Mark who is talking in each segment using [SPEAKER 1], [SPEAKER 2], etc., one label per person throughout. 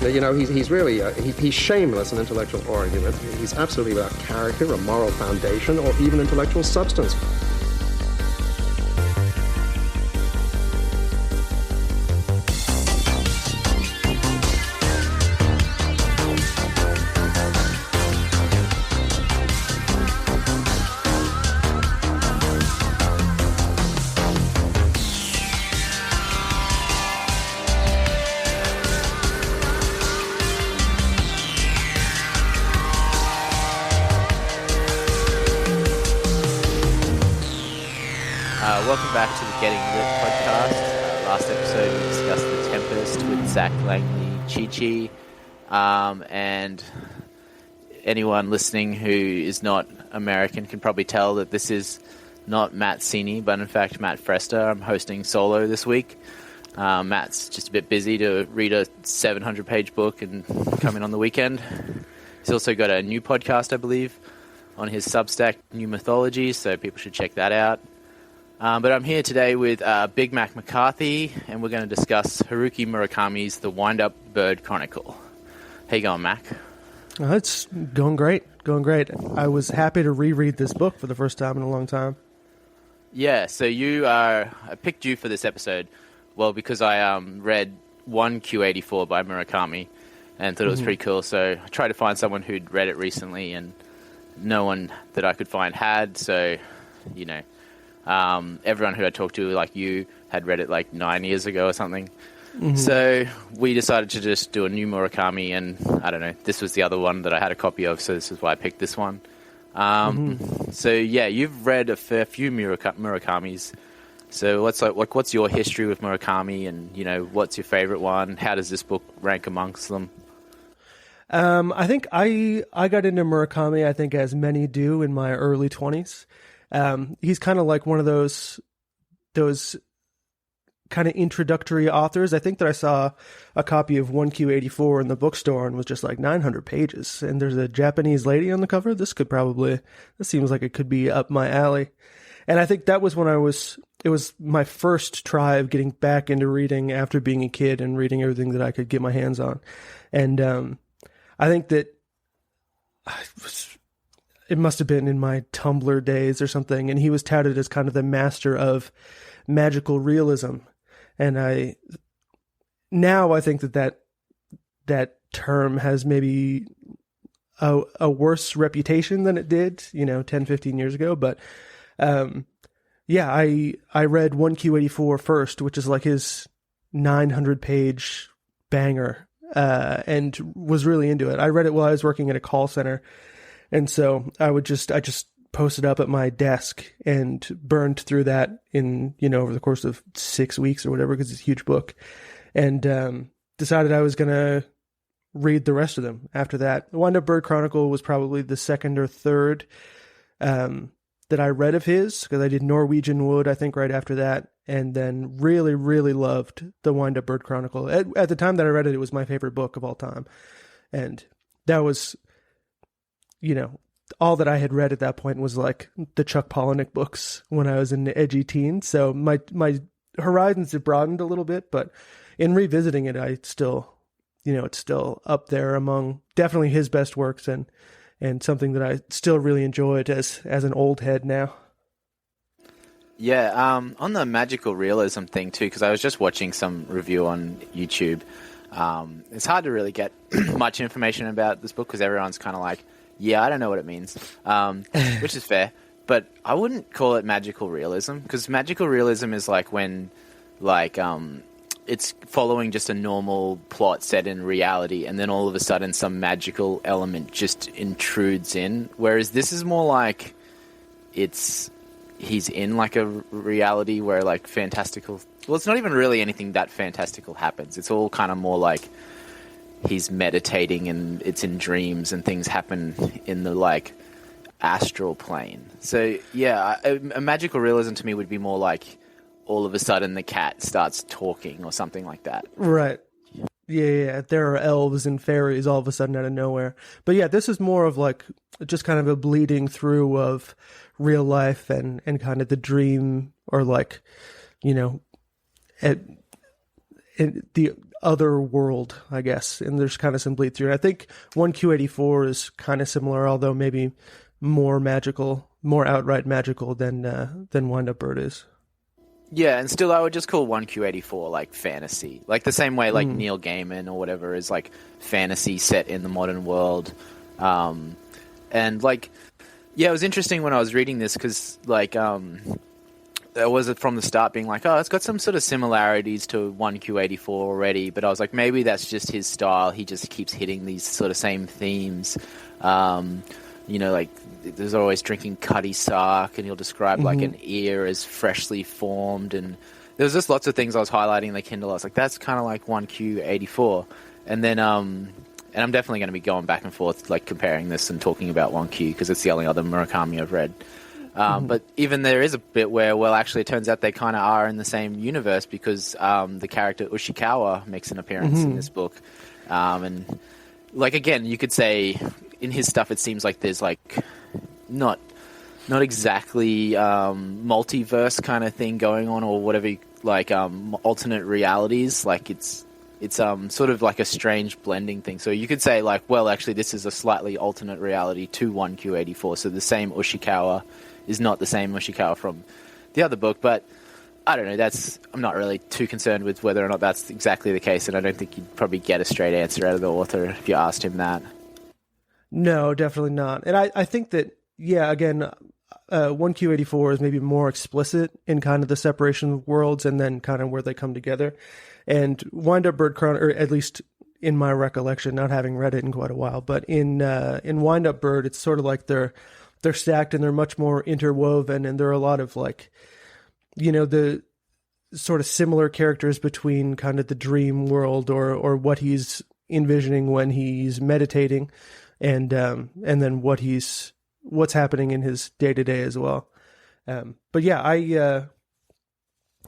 [SPEAKER 1] You know, he's really, he's shameless in intellectual argument. He's absolutely without character or moral foundation or even intellectual substance.
[SPEAKER 2] Welcome back to the Getting Lit podcast. Last episode we discussed The Tempest with Zach Langley, Chi-Chi, and anyone listening who is not American can probably tell that this is not Matt Cini, but in fact Matt Fresta. I'm hosting solo this week. Matt's just a bit busy to read a 700-page book and come in on the weekend. He's also got a new podcast, I believe, on his Substack, New Mythology, so people should check that out. But I'm here today with Bigmac McCarthy, and we're going to discuss Haruki Murakami's The Wind-Up Bird Chronicle. How you going, Mac?
[SPEAKER 3] It's going great. I was happy to reread this book for the first time in a long time.
[SPEAKER 2] Yeah, so I picked you for this episode, well, because I read 1Q84 by Murakami and thought it was pretty cool, so I tried to find someone who'd read it recently, and no one that I could find had, so, you know, everyone who I talked to, like you, had read it like 9 years ago or something. So we decided to just do a new Murakami, and I don't know, this was the other one that I had a copy of, so this is why I picked this one. So yeah, you've read a fair few Murakamis. So what's your history with Murakami, and you know, what's your favorite one? How does this book rank amongst them?
[SPEAKER 3] I think I got into Murakami, I think as many do, in my early 20s. He's kind of like one of those kind of introductory authors. I think that I saw a copy of 1Q84 in the bookstore and was just like 900 pages. And there's a Japanese lady on the cover. This seems like it could be up my alley. And I think that was when it was my first try of getting back into reading after being a kid and reading everything that I could get my hands on. And, I think that it must have been in my Tumblr days or something, and he was touted as kind of the master of magical realism. And I think that term has maybe a worse reputation than it did, 10, 15 years ago. But yeah, I read 1Q84 first, which is like his 900-page banger, and was really into it. I read it while I was working at a call center. And so I just posted up at my desk and burned through that in, over the course of 6 weeks or whatever, because it's a huge book, and decided I was going to read the rest of them after that. The Wind-Up Bird Chronicle was probably the second or third that I read of his, because I did Norwegian Wood, I think, right after that, and then really, really loved The Wind-Up Bird Chronicle. At the time that I read it, it was my favorite book of all time. And that was, all that I had read at that point was like the Chuck Palahniuk books when I was an edgy teen. So my horizons have broadened a little bit, but in revisiting it, I still, it's still up there among definitely his best works, and something that I still really enjoyed as an old head now.
[SPEAKER 2] Yeah, on the magical realism thing too, because I was just watching some review on YouTube. It's hard to really get much information about this book because everyone's kind of like, yeah, I don't know what it means, which is fair. But I wouldn't call it magical realism, because magical realism is like when, it's following just a normal plot set in reality, and then all of a sudden some magical element just intrudes in. Whereas this is more like he's in like a reality where like fantastical. Well, it's not even really anything that fantastical happens. It's all kind of more like he's meditating, and it's in dreams, and things happen in the like astral plane. So yeah, a magical realism to me would be more like all of a sudden the cat starts talking or something like that.
[SPEAKER 3] Right. Yeah. There are elves and fairies all of a sudden out of nowhere. But yeah, this is more of like just kind of a bleeding through of real life and kind of the dream, or like, the other world, I guess, and there's kind of some bleed through. And I think 1Q84 is kind of similar, although maybe more magical, more outright magical than Wind-Up Bird is.
[SPEAKER 2] Yeah, and still I would just call 1Q84 like fantasy. Like the same way like Neil Gaiman or whatever is like fantasy set in the modern world. And like, yeah, it was interesting when I was reading this because like, there was it from the start being like, oh, it's got some sort of similarities to 1Q84 already, but I was like, maybe that's just his style. He just keeps hitting these sort of same themes. You know, like there's always drinking Cuddy Sark, and he'll describe like an ear as freshly formed, and there was just lots of things I was highlighting in the Kindle. I was like, that's kind of like 1Q84, and then and I'm definitely going to be going back and forth like comparing this and talking about 1Q because it's the only other Murakami I've read. But even there is a bit where, well, actually it turns out they kind of are in the same universe because the character Ushikawa makes an appearance in this book. And like, again, you could say in his stuff it seems like there's like not exactly multiverse kind of thing going on or whatever, like alternate realities. Like it's sort of like a strange blending thing. So you could say like, well, actually this is a slightly alternate reality to 1Q84. So the same Ushikawa is not the same Ushikawa from the other book, but I don't know. I'm not really too concerned with whether or not that's exactly the case, and I don't think you'd probably get a straight answer out of the author if you asked him that.
[SPEAKER 3] No, definitely not. And I think that, yeah, again, 1Q84 is maybe more explicit in kind of the separation of worlds and then kind of where they come together. And Wind-Up Bird Chronicle, or at least in my recollection, not having read it in quite a while, but in Wind-Up Bird, it's sort of like they're stacked and they're much more interwoven, and there are a lot of like, you know, the sort of similar characters between kind of the dream world or what he's envisioning when he's meditating and then what's happening in his day-to-day as well. But yeah,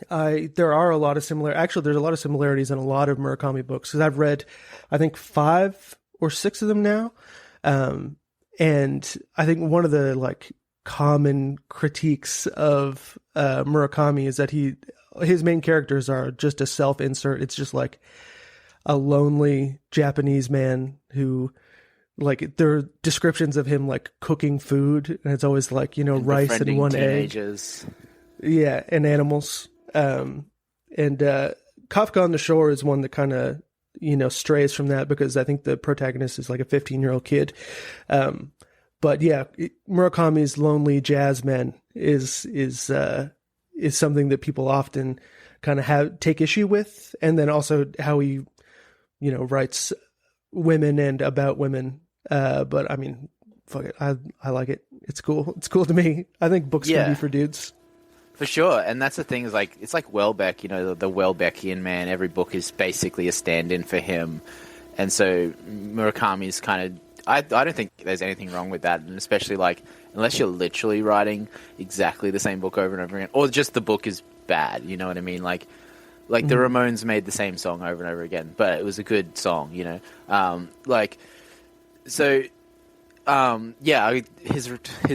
[SPEAKER 3] there are a lot of there's a lot of similarities in a lot of Murakami books, because I've read, I think 5 or 6 of them now. And I think one of the like common critiques of Murakami is that his main characters are just a self-insert. It's just like a lonely Japanese man who, like, there are descriptions of him like cooking food, and it's always like, you know, and rice and one teenagers. Egg. Yeah, and animals. And Kafka on the Shore is one that kind of, you know, strays from that because I think the protagonist is like a 15-year-old kid. But yeah, Murakami's lonely jazz man is something that people often kind of take issue with, and then also how he, you know, writes women and about women. But I mean, fuck it, I like it. It's cool. It's cool to me. I think books can be for dudes.
[SPEAKER 2] For sure, and that's the thing, is like, it's like Welbeck, you know, the Welbeckian man. Every book is basically a stand-in for him, and so Murakami's kind of, I don't think there's anything wrong with that, and especially like, unless you're literally writing exactly the same book over and over again, or just the book is bad, you know what I mean? Like the Ramones made the same song over and over again, but it was a good song, you know? His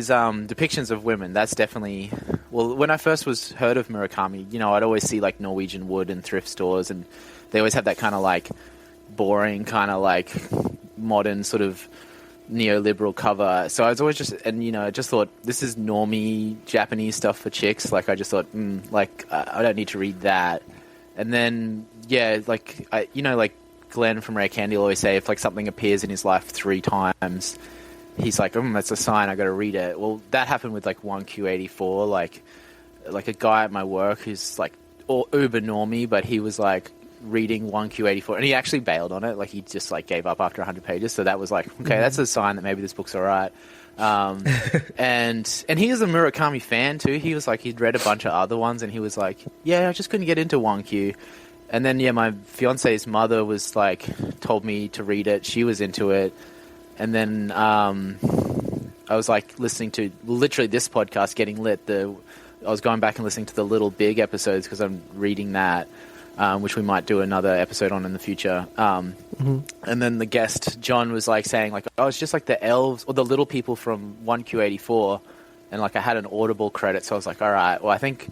[SPEAKER 2] depictions of women, that's definitely, well, when I first heard of Murakami, you know, I'd always see like Norwegian Wood in thrift stores, and they always have that kind of like boring kind of like modern sort of neoliberal cover. So I was always just, and you know, I just thought, this is normie Japanese stuff for chicks. Like I just thought, I don't need to read that. And then, yeah, like, you know, like Glenn from Rare Candy will always say, if like something appears in his life 3 times, he's like, that's a sign, I got to read it. Well, that happened with like 1Q84, like a guy at my work who's like uber normie, but he was like reading 1Q84, and he actually bailed on it. Like he just like gave up after 100 pages. So that was like, okay, that's a sign that maybe this book's all right. And he is a Murakami fan too. He was like, he'd read a bunch of other ones, and he was like, yeah, I just couldn't get into 1Q. And then, yeah, my fiance's mother was like, told me to read it. She was into it. And then I was like listening to literally this podcast, Getting Lit. I was going back and listening to the Little Big episodes because I'm reading that, which we might do another episode on in the future. And then the guest, John, was like saying like, oh, it's just like the elves or the little people from 1Q84. And like I had an Audible credit, so I was like, all right, well, I think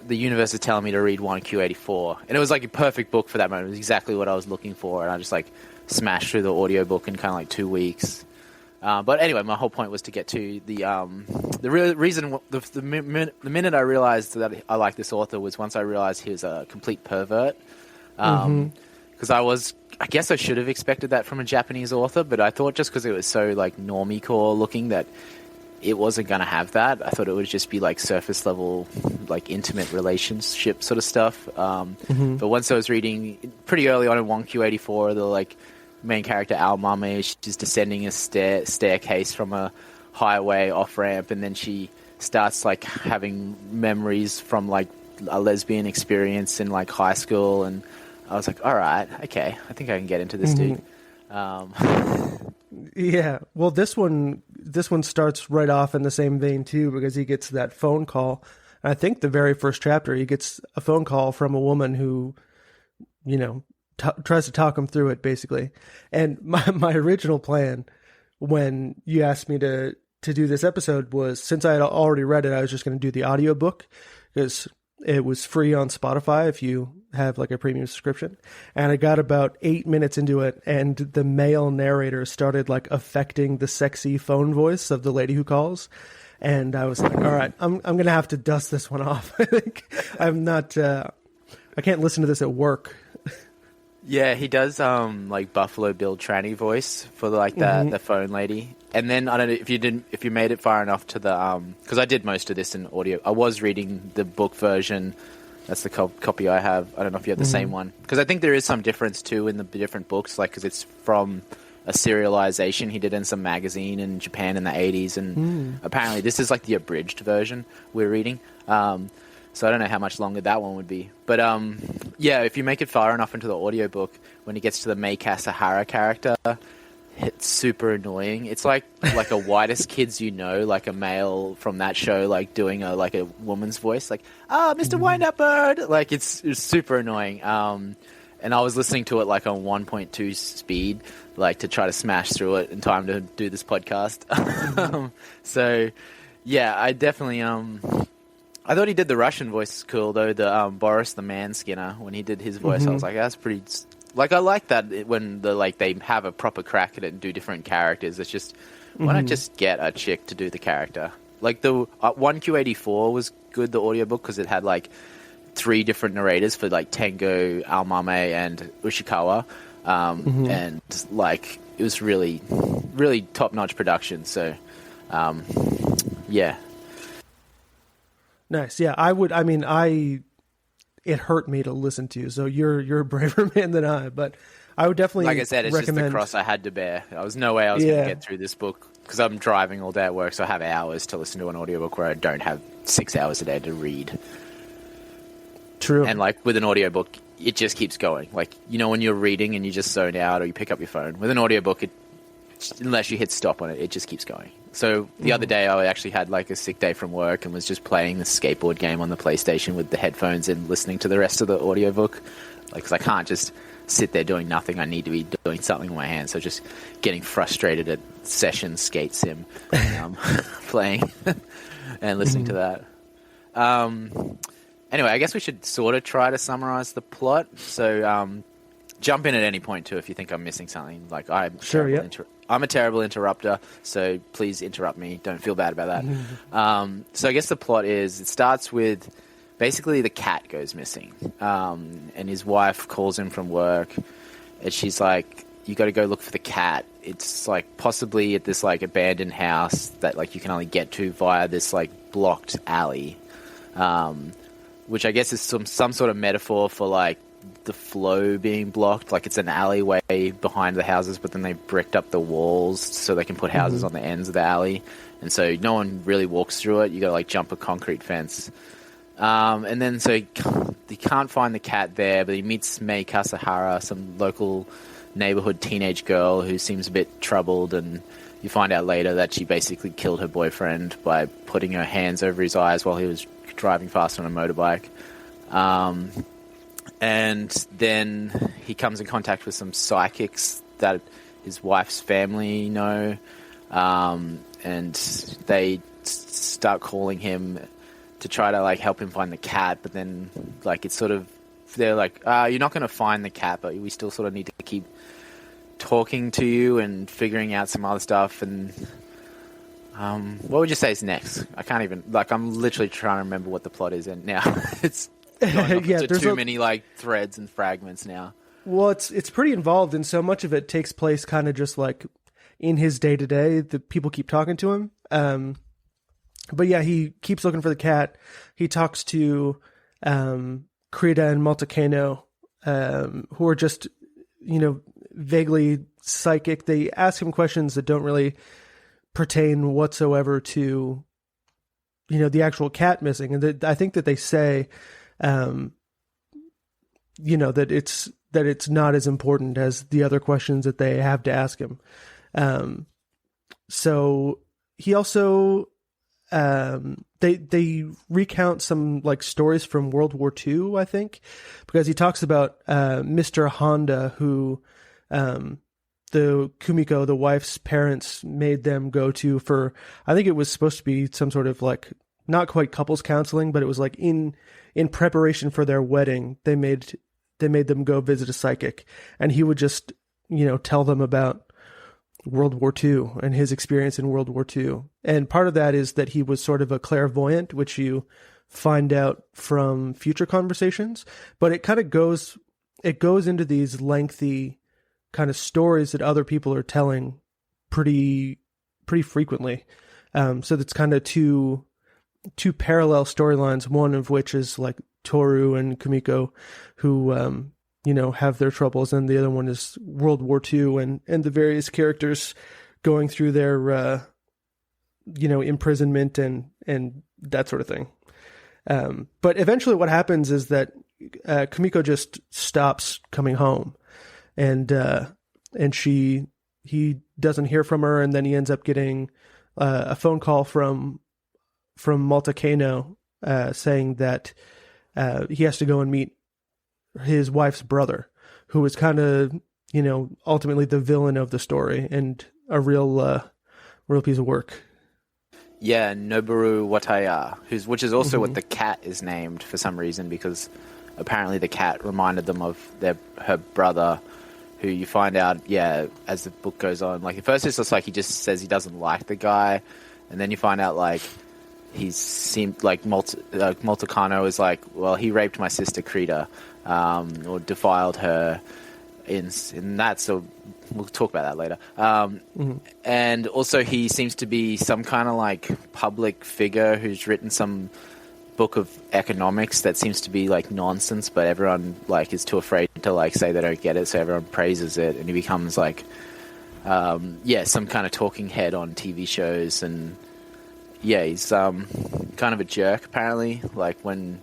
[SPEAKER 2] the universe is telling me to read 1Q84, and it was like a perfect book for that moment. It was exactly what I was looking for, and I just like smashed through the audiobook in kind of like 2 weeks. But anyway, my whole point was to get to the real reason. The minute I realized that I liked this author was once I realized he was a complete pervert. Because I guess I should have expected that from a Japanese author, but I thought just because it was so like normie core looking that it wasn't going to have that. I thought it would just be like surface level, like intimate relationship sort of stuff. But once I was reading pretty early on in 1Q84, the like main character Al Mame, she's descending a staircase from a highway off ramp, and then she starts like having memories from like a lesbian experience in like high school, and I was like, all right, okay, I think I can get into this dude.
[SPEAKER 3] Yeah, well, this one starts right off in the same vein too, because he gets that phone call. And I think the very first chapter, he gets a phone call from a woman who, you know, tries to talk him through it, basically. And my original plan when you asked me to do this episode was, since I had already read it, I was just going to do the audiobook because it was free on Spotify if you have like a premium subscription. And I got about 8 minutes into it, and the male narrator started like affecting the sexy phone voice of the lady who calls. And I was like, all right, I'm going to have to dust this one off. I think I can't listen to this at work.
[SPEAKER 2] Yeah, he does like Buffalo Bill tranny voice for like the phone lady. And then I don't know if you made it far enough to the because I did most of this in audio. I was reading the book version. That's the copy I have. I don't know if you have the same one, because I think there is some difference too in the different books, like because it's from a serialization he did in some magazine in Japan in the 80s, and apparently this is like the abridged version we're reading. So I don't know how much longer that one would be. But yeah, if you make it far enough into the audiobook, when he gets to the Mei Kasahara character, it's super annoying. It's like a Whitest Kids You Know, like a male from that show, like doing a woman's voice, like, Mr. Wind-Up Bird. Like it's super annoying. And I was listening to it like on 1.2 speed, like to try to smash through it in time to do this podcast. So yeah, I definitely I thought he did the Russian voice cool, though, the Boris the Man Skinner, when he did his voice. I was like, that's pretty... Like, I like that when they have a proper crack at it and do different characters. It's just, why not just get a chick to do the character? Like, the 1Q84 was good, the audiobook, because it had, like, 3 different narrators for, like, Tengo, Almame, and Ushikawa. And, like, it was really, really top-notch production. So, yeah.
[SPEAKER 3] Nice. Yeah, it hurt me to listen to. So you're a braver man than I, but I would definitely
[SPEAKER 2] Like I said, it's
[SPEAKER 3] recommend...
[SPEAKER 2] just the cross I had to bear. There was no way I was going to get through this book because I'm driving all day at work, so I have hours to listen to an audiobook where I don't have 6 hours a day to read.
[SPEAKER 3] True.
[SPEAKER 2] And like with an audiobook, it just keeps going. Like, you know, when you're reading and you just zone out or you pick up your phone. With an audiobook, unless you hit stop on it, it just keeps going. So the other day I actually had like a sick day from work and was just playing the skateboard game on the PlayStation with the headphones and listening to the rest of the audiobook. Like, because I can't just sit there doing nothing. I need to be doing something with my hands. So just getting frustrated at session skate sim, playing and listening to that. Anyway, I guess we should sort of try to summarize the plot. So jump in at any point too if you think I'm missing something. Like I'm a terrible interrupter, so please interrupt me. Don't feel bad about that. So I guess the plot is, it starts with basically the cat goes missing, and his wife calls him from work, and she's like, you got to go look for the cat. It's like possibly at this like abandoned house that like you can only get to via this like blocked alley, which I guess is some sort of metaphor for like the flow being blocked. Like it's an alleyway behind the houses, but then they bricked up the walls so they can put houses on the ends of the alley, and so no one really walks through it. You gotta like jump a concrete fence, and then so he can't find the cat there, but he meets Mei Kasahara, some local neighborhood teenage girl who seems a bit troubled, and you find out later that she basically killed her boyfriend by putting her hands over his eyes while he was driving fast on a motorbike. And then he comes in contact with some psychics that his wife's family know, and they start calling him to try to like help him find the cat, but then like it's sort of they're like, you're not going to find the cat, but we still sort of need to keep talking to you and figuring out some other stuff. And what would you say is next? I can't even, like, I'm literally trying to remember what the plot is in now. It's going off into too many like threads and fragments now.
[SPEAKER 3] Well, it's pretty involved, and so much of it takes place kind of just like in his day to day. The people keep talking to him. But yeah, he keeps looking for the cat. He talks to Krita and Multicano, who are just, vaguely psychic. They ask him questions that don't really pertain whatsoever to, the actual cat missing. And I think that they say, that it's not as important as the other questions that they have to ask him. So he also, they recount some like stories from World War II, I think, because he talks about Mr. Honda, who the Kumiko, the wife's parents, made them go to for, I think it was supposed to be some sort of like not quite couples counseling, but it was like in preparation for their wedding. They made them go visit a psychic, and he would just tell them about World War II and his experience in World War II. And part of that is that he was sort of a clairvoyant, which you find out from future conversations, but it kind of goes into these lengthy kind of stories that other people are telling pretty frequently. So that's kind of two parallel storylines, one of which is like Toru and Kumiko, who have their troubles, and the other one is World War II and the various characters going through their imprisonment and that sort of thing. But eventually what happens is that Kumiko just stops coming home, and he doesn't hear from her, and then he ends up getting a phone call from Multicano saying that he has to go and meet his wife's brother, who is kind of, ultimately the villain of the story and a real piece of work.
[SPEAKER 2] Yeah, Noboru Wataya, which is also what the cat is named for some reason, because apparently the cat reminded them of her brother, who you find out, as the book goes on. Like, at first it's just like he just says he doesn't like the guy, and then you find out, like, he seemed like Multicano is like, well, he raped my sister Krita, or defiled her in that, so we'll talk about that later. And also he seems to be some kind of like public figure who's written some book of economics that seems to be like nonsense, but everyone like is too afraid to like say they don't get it, so everyone praises it, and he becomes like some kind of talking head on TV shows. And he's kind of a jerk apparently. Like, when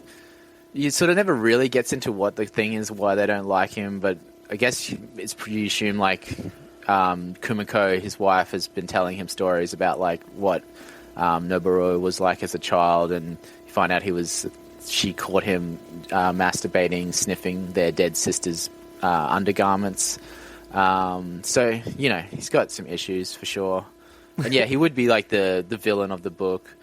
[SPEAKER 2] you sort of never really gets into what the thing is, why they don't like him, but I guess it's pretty assumed like Kumiko, his wife, has been telling him stories about like what Noboru was like as a child, and you find out she caught him masturbating, sniffing their dead sister's undergarments. So he's got some issues for sure. And he would be like the villain of the book.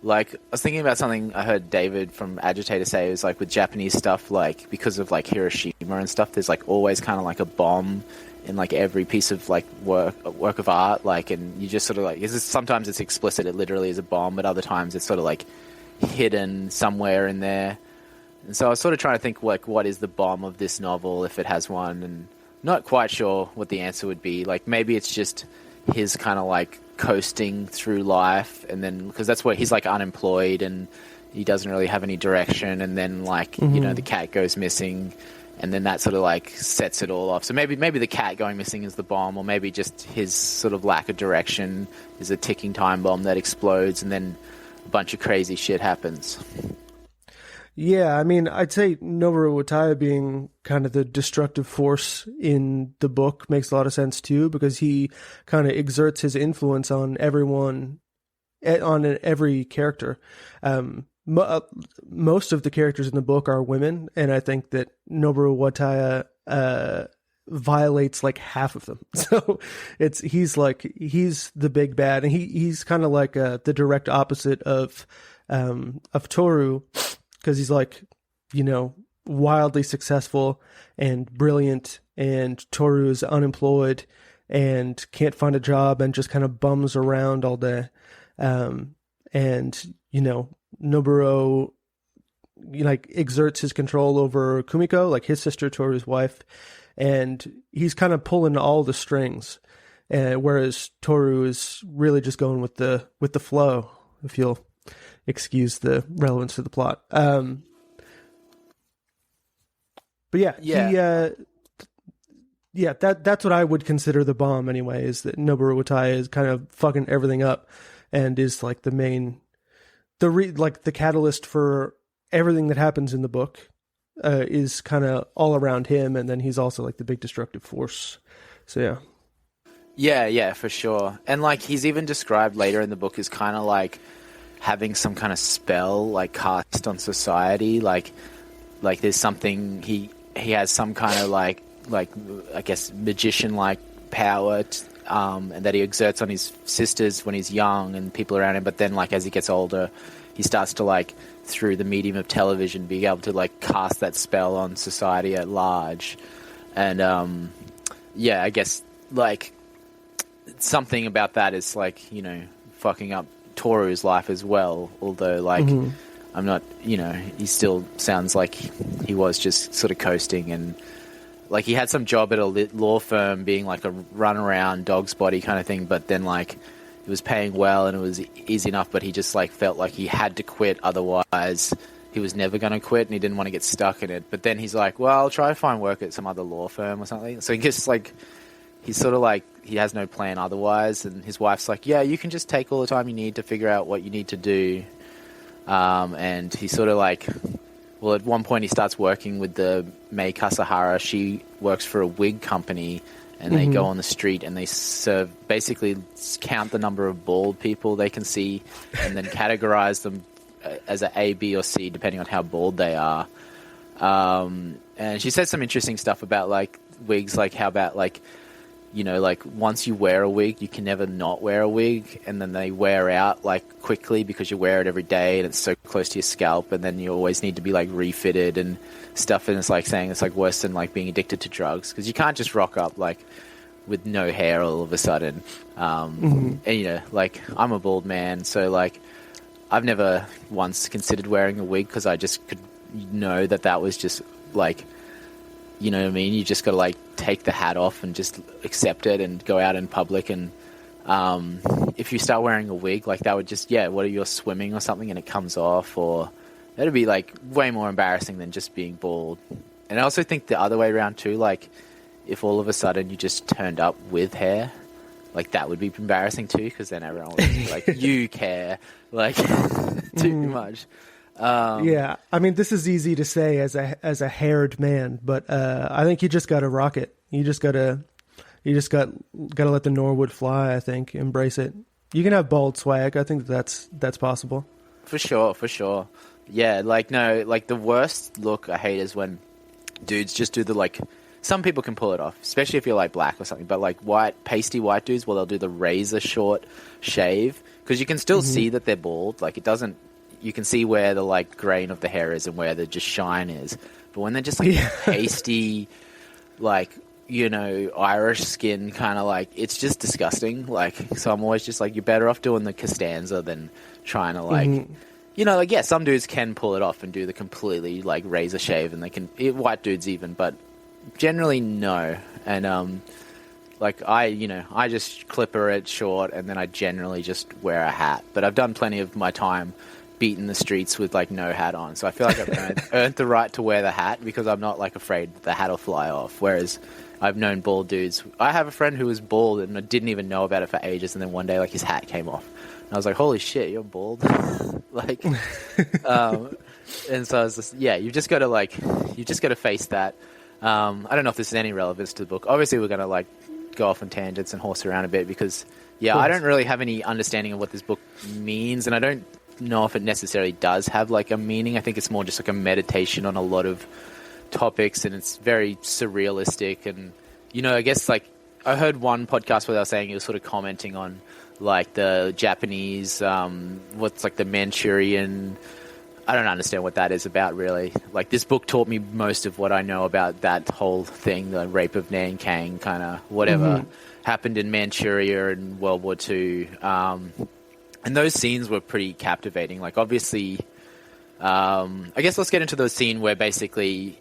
[SPEAKER 2] Like, I was thinking about something I heard David from Agitator say. It was like with Japanese stuff, like because of like Hiroshima and stuff, there's like always kind of like a bomb in like every piece of like work of art. Like, and you just sort of like, sometimes it's explicit, it literally is a bomb, but other times it's sort of like hidden somewhere in there. And so I was sort of trying to think like, what is the bomb of this novel, if it has one, and not quite sure what the answer would be. Like, maybe it's just his kind of like coasting through life, and then because that's where he's like unemployed and he doesn't really have any direction, and then like the cat goes missing, and then that sort of like sets it all off. So maybe the cat going missing is the bomb, or maybe just his sort of lack of direction is a ticking time bomb that explodes, and then a bunch of crazy shit happens.
[SPEAKER 3] Yeah, I mean, I'd say Noboru Wataya being kind of the destructive force in the book makes a lot of sense too, because he kind of exerts his influence on everyone, on every character. Most of the characters in the book are women, and I think that Noboru Wataya violates like half of them. So he's the big bad, and he's kind of like the direct opposite of of Toru, because he's like, wildly successful and brilliant, and Toru is unemployed and can't find a job and just kind of bums around all day. And Nobuo exerts his control over Kumiko, like his sister, Toru's wife, and he's kind of pulling all the strings, whereas Toru is really just going with the flow, if you'll excuse the relevance to the plot. But that's what I would consider the bomb anyway, is that Noboru Wataya is kind of fucking everything up and is like the main, the catalyst for everything that happens in the book, is kind of all around him, and then he's also like the big destructive force. So
[SPEAKER 2] yeah, for sure. And like he's even described later in the book as kind of like having some kind of spell like cast on society, like there's something he has some kind of like I guess magician like power, and that he exerts on his sisters when he's young and people around him, but then like as he gets older he starts to like through the medium of television be able to like cast that spell on society at large. And I guess like something about that is like fucking up Toru's life as well, although like I'm not, he still sounds like he was just sort of coasting, and like he had some job at a law firm being like a runaround dog's body kind of thing, but then like it was paying well and it was easy enough, but he just like felt like he had to quit, otherwise he was never going to quit and he didn't want to get stuck in it. But then he's like, well, I'll try to find work at some other law firm or something. So he just like, he's sort of like, he has no plan otherwise, and his wife's like, yeah, you can just take all the time you need to figure out what you need to do. And he's sort of like, well, at one point he starts working with the Mei Kasahara. She works for a wig company, and they go on the street and they basically count the number of bald people they can see and then categorize them as a B, or C, depending on how bald they are. And she said some interesting stuff about like wigs, like how about like, like once you wear a wig, you can never not wear a wig, and then they wear out like quickly because you wear it every day and it's so close to your scalp, and then you always need to be like refitted and stuff. And it's like saying it's like worse than like being addicted to drugs, because you can't just rock up like with no hair all of a sudden. And like I'm a bald man, so like I've never once considered wearing a wig because I just could know that was just like, you know what I mean? You just got to like take the hat off and just accept it and go out in public. And if you start wearing a wig, like that would just, what are you swimming or something and it comes off, or that'd be like way more embarrassing than just being bald. And I also think the other way around too, like if all of a sudden you just turned up with hair, like that would be embarrassing too, because then everyone would be like, you care like too much. I mean, this is easy to say as a haired man, but I think you just got to rock it. You just got to let the Norwood fly. I think embrace it. You can have bald swag. I think that's possible. For sure. Yeah, like no, like the worst look I hate is when dudes just do the like. Some people can pull it off, especially if you're like black or something. But like pasty white dudes, well, they'll do the razor short shave, because you can still see that they're bald. Like it doesn't. You can see where the like grain of the hair is and where the just shine is. But when they're just like pasty, like, Irish skin, kind of like, it's just disgusting. Like, so I'm always just like, you're better off doing the Costanza than trying to like, some dudes can pull it off and do the completely like razor shave, and they can, white dudes even, but generally no. And like I just clipper it short, and then I generally just wear a hat. But I've done plenty of my time beating the streets with like no hat on, so I feel like I've earned the right to wear the hat, because I'm not like afraid that the hat will fly off. Whereas I've known bald dudes. I have a friend who was bald and I didn't even know about it for ages, and then one day like his hat came off and I was like, holy shit, you're bald. Like and so I was just, you just got to face that. I don't know if this is any relevance to the book. Obviously we're going to like go off on tangents and horse around a bit, because I don't really have any understanding of what this book means, and I don't know if it necessarily does have like a meaning. I think it's more just like a meditation on a lot of topics, and it's very surrealistic. And I guess like I heard one podcast where they were saying, he was sort of commenting on like the Japanese, what's like the Manchurian. I don't understand what that is about, really. Like, this book taught me most of what I know about that whole thing, the rape of Nanking, kind of whatever happened in Manchuria in World War II. And those scenes were pretty captivating. Like, obviously, I guess let's get into the scene where basically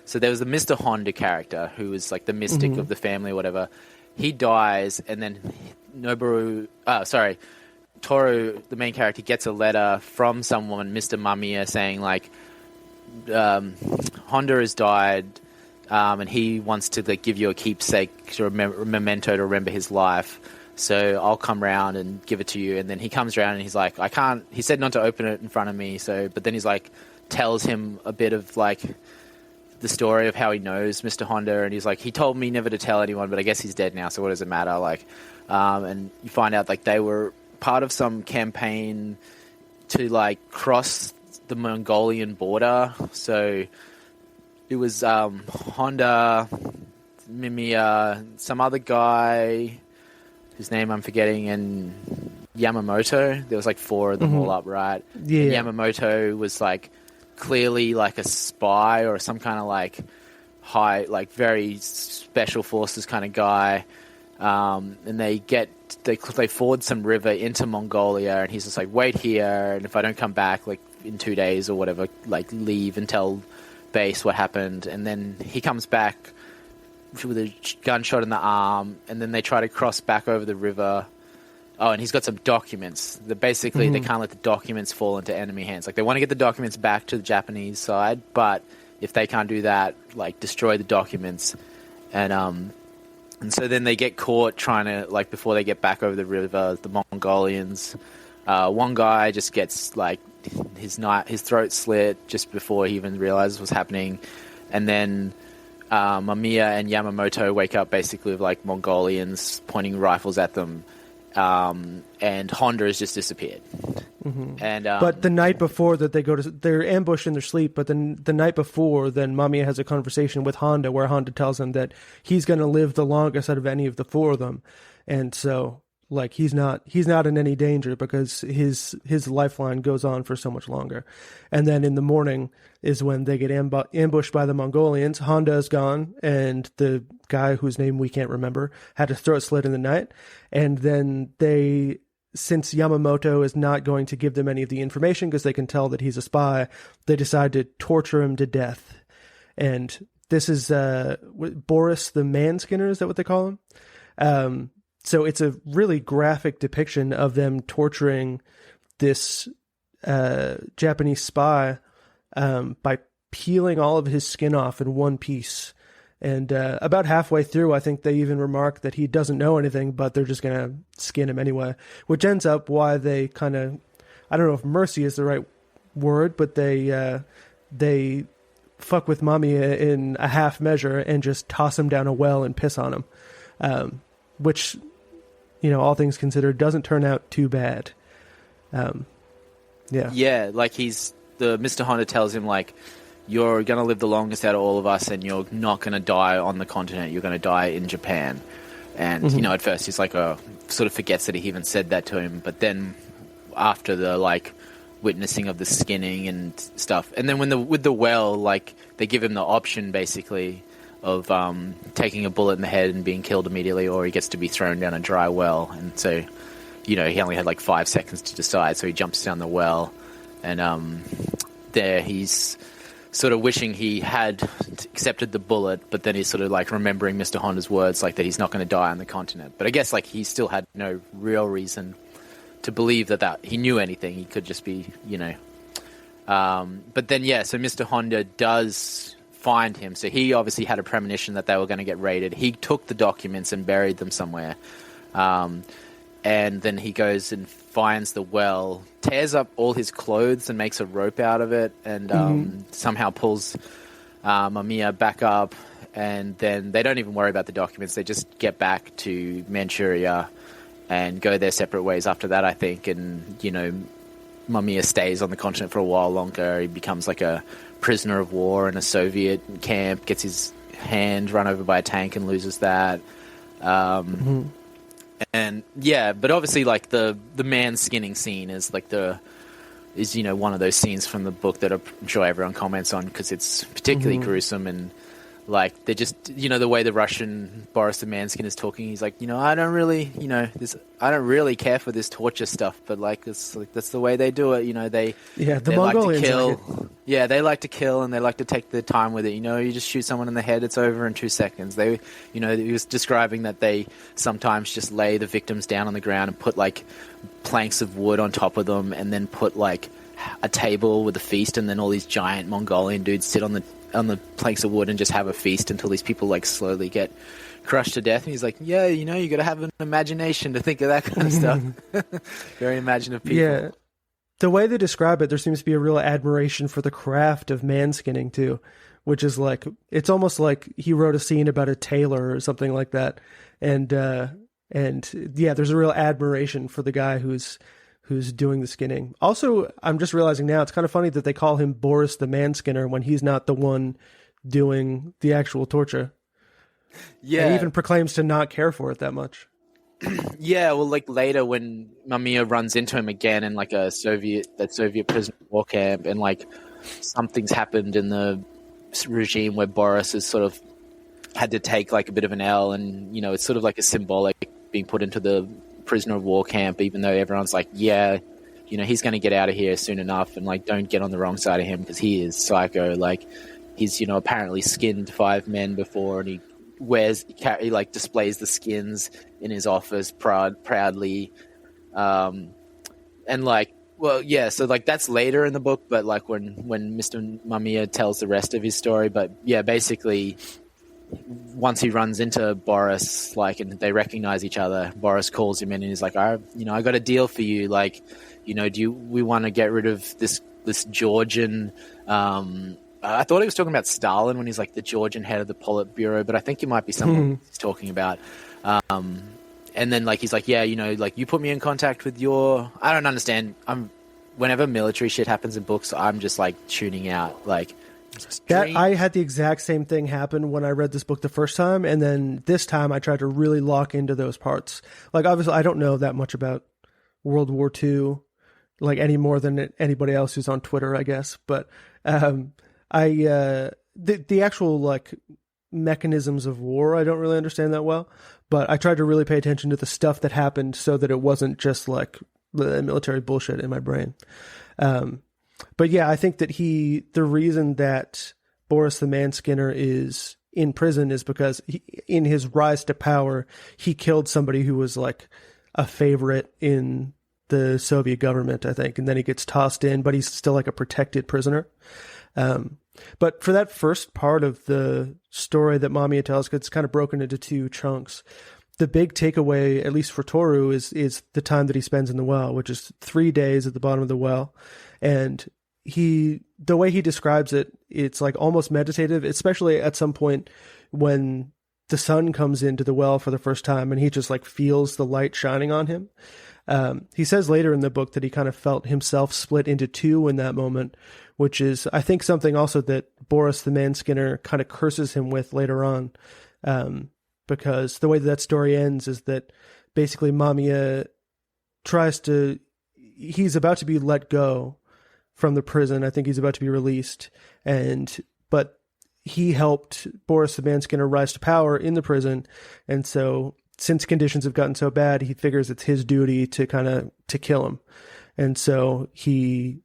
[SPEAKER 2] so there was the Mr. Honda character who was like the mystic of the family or whatever. He dies, and then Toru, the main character, gets a letter from someone, Mr. Mamiya, saying like, Honda has died, and he wants to like give you a keepsake, memento to remember his life. So I'll come round and give it to you. And then he comes around and he's like, I can't. He said not to open it in front of me. But then he's like, tells him a bit of like the story of how he knows Mr. Honda, and he's like, he told me never to tell anyone, but I guess he's dead now, so what does it matter? Like, and you find out like they were part of some campaign to like cross the Mongolian border. So it was Honda, Mimiya, some other guy whose name I'm forgetting, and Yamamoto. There was like 4 of them all up, right? Yeah. And Yamamoto was like clearly like a spy or some kind of like high, like very special forces kind of guy. And they ford some river into Mongolia, and he's just like, wait here, and if I don't come back like in 2 days or whatever, like leave and tell base what happened. And then he comes back with a gunshot in the arm, and then they try to cross back over the river. Oh, and he's got some documents that basically they can't let the documents fall into enemy hands. Like, they want to get the documents back to the Japanese side, but if they can't do that, like, destroy the documents. And so then they get caught trying to, like, before they get back over the river, the Mongolians. One guy just gets, like, his throat slit just before he even realizes what's happening. And then Mamiya and Yamamoto wake up basically with, like, Mongolians pointing rifles at them. And Honda has just disappeared. And
[SPEAKER 3] but the night before that they're ambushed in their sleep, but then the night before, then Mamiya has a conversation with Honda where Honda tells him that he's going to live the longest out of any of the 4 of them. And so, like, he's not in any danger because his lifeline goes on for so much longer. And then in the morning is when they get ambushed by the Mongolians. Honda is gone, and the guy whose name we can't remember had his throat slit in the night. And then since Yamamoto is not going to give them any of the information because they can tell that he's a spy, they decide to torture him to death. And this is Boris the Manskinner, is that what they call him? So it's a really graphic depiction of them torturing this Japanese spy by peeling all of his skin off in one piece. And about halfway through, I think they even remark that he doesn't know anything, but they're just going to skin him anyway, which ends up why they kind of, I don't know if mercy is the right word, but they fuck with Mamiya in a half measure and just toss him down a well and piss on him, which, you know, all things considered, doesn't turn out too bad.
[SPEAKER 2] Yeah, like Mr. Honda tells him, like, you're going to live the longest out of all of us, and you're not going to die on the continent. You're going to die in Japan. And, you know, at first he's like, sort of forgets that he even said that to him. But then after the, like, witnessing of the skinning and stuff, and then with the well, like, they give him the option, basically, of taking a bullet in the head and being killed immediately, or he gets to be thrown down a dry well. And so, you know, he only had, like, 5 seconds to decide, so he jumps down the well. And there he's sort of wishing he had accepted the bullet, but then he's sort of like remembering Mr. Honda's words, like that he's not going to die on the continent. But I guess like he still had no real reason to believe that he knew anything. He could just be, you know. But then, yeah, so Mr. Honda does find him. So he obviously had a premonition that they were going to get raided. He took the documents and buried them somewhere. And then he goes and finds the well, tears up all his clothes and makes a rope out of it, and somehow pulls Mamiya back up. And then they don't even worry about the documents. They just get back to Manchuria and go their separate ways after that, I think. And, you know, Mamiya stays on the continent for a while longer. He becomes like a prisoner of war in a Soviet camp, gets his hand run over by a tank and loses that. And yeah, but obviously like the man skinning scene is like one of those scenes from the book that I'm sure everyone comments on because it's particularly gruesome. And like they just, the way the Russian Boris the Manskin is talking, he's like, I don't really, I don't really care for this torture stuff, but like it's like that's the way they do it. They
[SPEAKER 3] Mongolians
[SPEAKER 2] like to kill. Yeah, they like to kill and they like to take their time with it. You just shoot someone in the head, it's over in 2 seconds. He was describing that they sometimes just lay the victims down on the ground and put like planks of wood on top of them, and then put like a table with a feast, and then all these giant Mongolian dudes sit on the planks of wood and just have a feast until these people like slowly get crushed to death. And he's like, yeah, you got to have an imagination to think of that kind of stuff. Very imaginative people.
[SPEAKER 3] Yeah. The way they describe it, there seems to be a real admiration for the craft of manskinning too, which is like, it's almost like he wrote a scene about a tailor or something like that. And yeah, there's a real admiration for the guy who's doing the skinning. Also, I'm just realizing now, it's kind of funny that they call him Boris the Manskinner when he's not the one doing the actual torture. Yeah. And he even proclaims to not care for it that much.
[SPEAKER 2] Yeah, well, like later when Mamiya runs into him again in like a Soviet prisoner of war camp, and like something's happened in the regime where Boris has sort of had to take like a bit of an L, and it's sort of like a symbolic being put into the prisoner of war camp, even though everyone's like, yeah, he's going to get out of here soon enough, and like don't get on the wrong side of him because he is psycho. Like he's apparently skinned 5 men before, and he like displays the skins in his office proudly, and like, well, yeah, so like that's later in the book, but like when Mr. Mamiya tells the rest of his story. But yeah, basically once he runs into Boris, like, and they recognize each other, Boris calls him in and he's like, I got a deal for you. Like, we want to get rid of this Georgian, I thought he was talking about Stalin when he's like the Georgian head of the Politburo, but I think it might be someone he's talking about. And then like, he's like, yeah, like you put me in contact with I don't understand. Whenever military shit happens in books, I'm just like tuning out. Like,
[SPEAKER 3] I had the exact same thing happen when I read this book the first time, and then this time I tried to really lock into those parts. Like, obviously, I don't know that much about World War II, like any more than anybody else who's on Twitter, I guess. But the actual like mechanisms of war, I don't really understand that well. But I tried to really pay attention to the stuff that happened so that it wasn't just like the military bullshit in my brain. But yeah, I think that the reason that Boris the Manskinner is in prison is because in his rise to power, he killed somebody who was like a favorite in the Soviet government, I think. And then he gets tossed in, but he's still like a protected prisoner. But for that first part of the story that Mamiya tells, it's kind of broken into 2 chunks. The big takeaway, at least for Toru, is the time that he spends in the well, which is 3 days at the bottom of the well. And the way he describes it, it's like almost meditative, especially at some point when the sun comes into the well for the first time and he just like feels the light shining on him. He says later in the book that he kind of felt himself split into 2 in that moment, which is, I think, something also that Boris the Manskinner kind of curses him with later on. Because the way that story ends is that basically Mamiya he's about to be let go from the prison. I think he's about to be released. But he helped Boris the Manskinner rise to power in the prison. And so since conditions have gotten so bad, he figures it's his duty to kill him. And so he,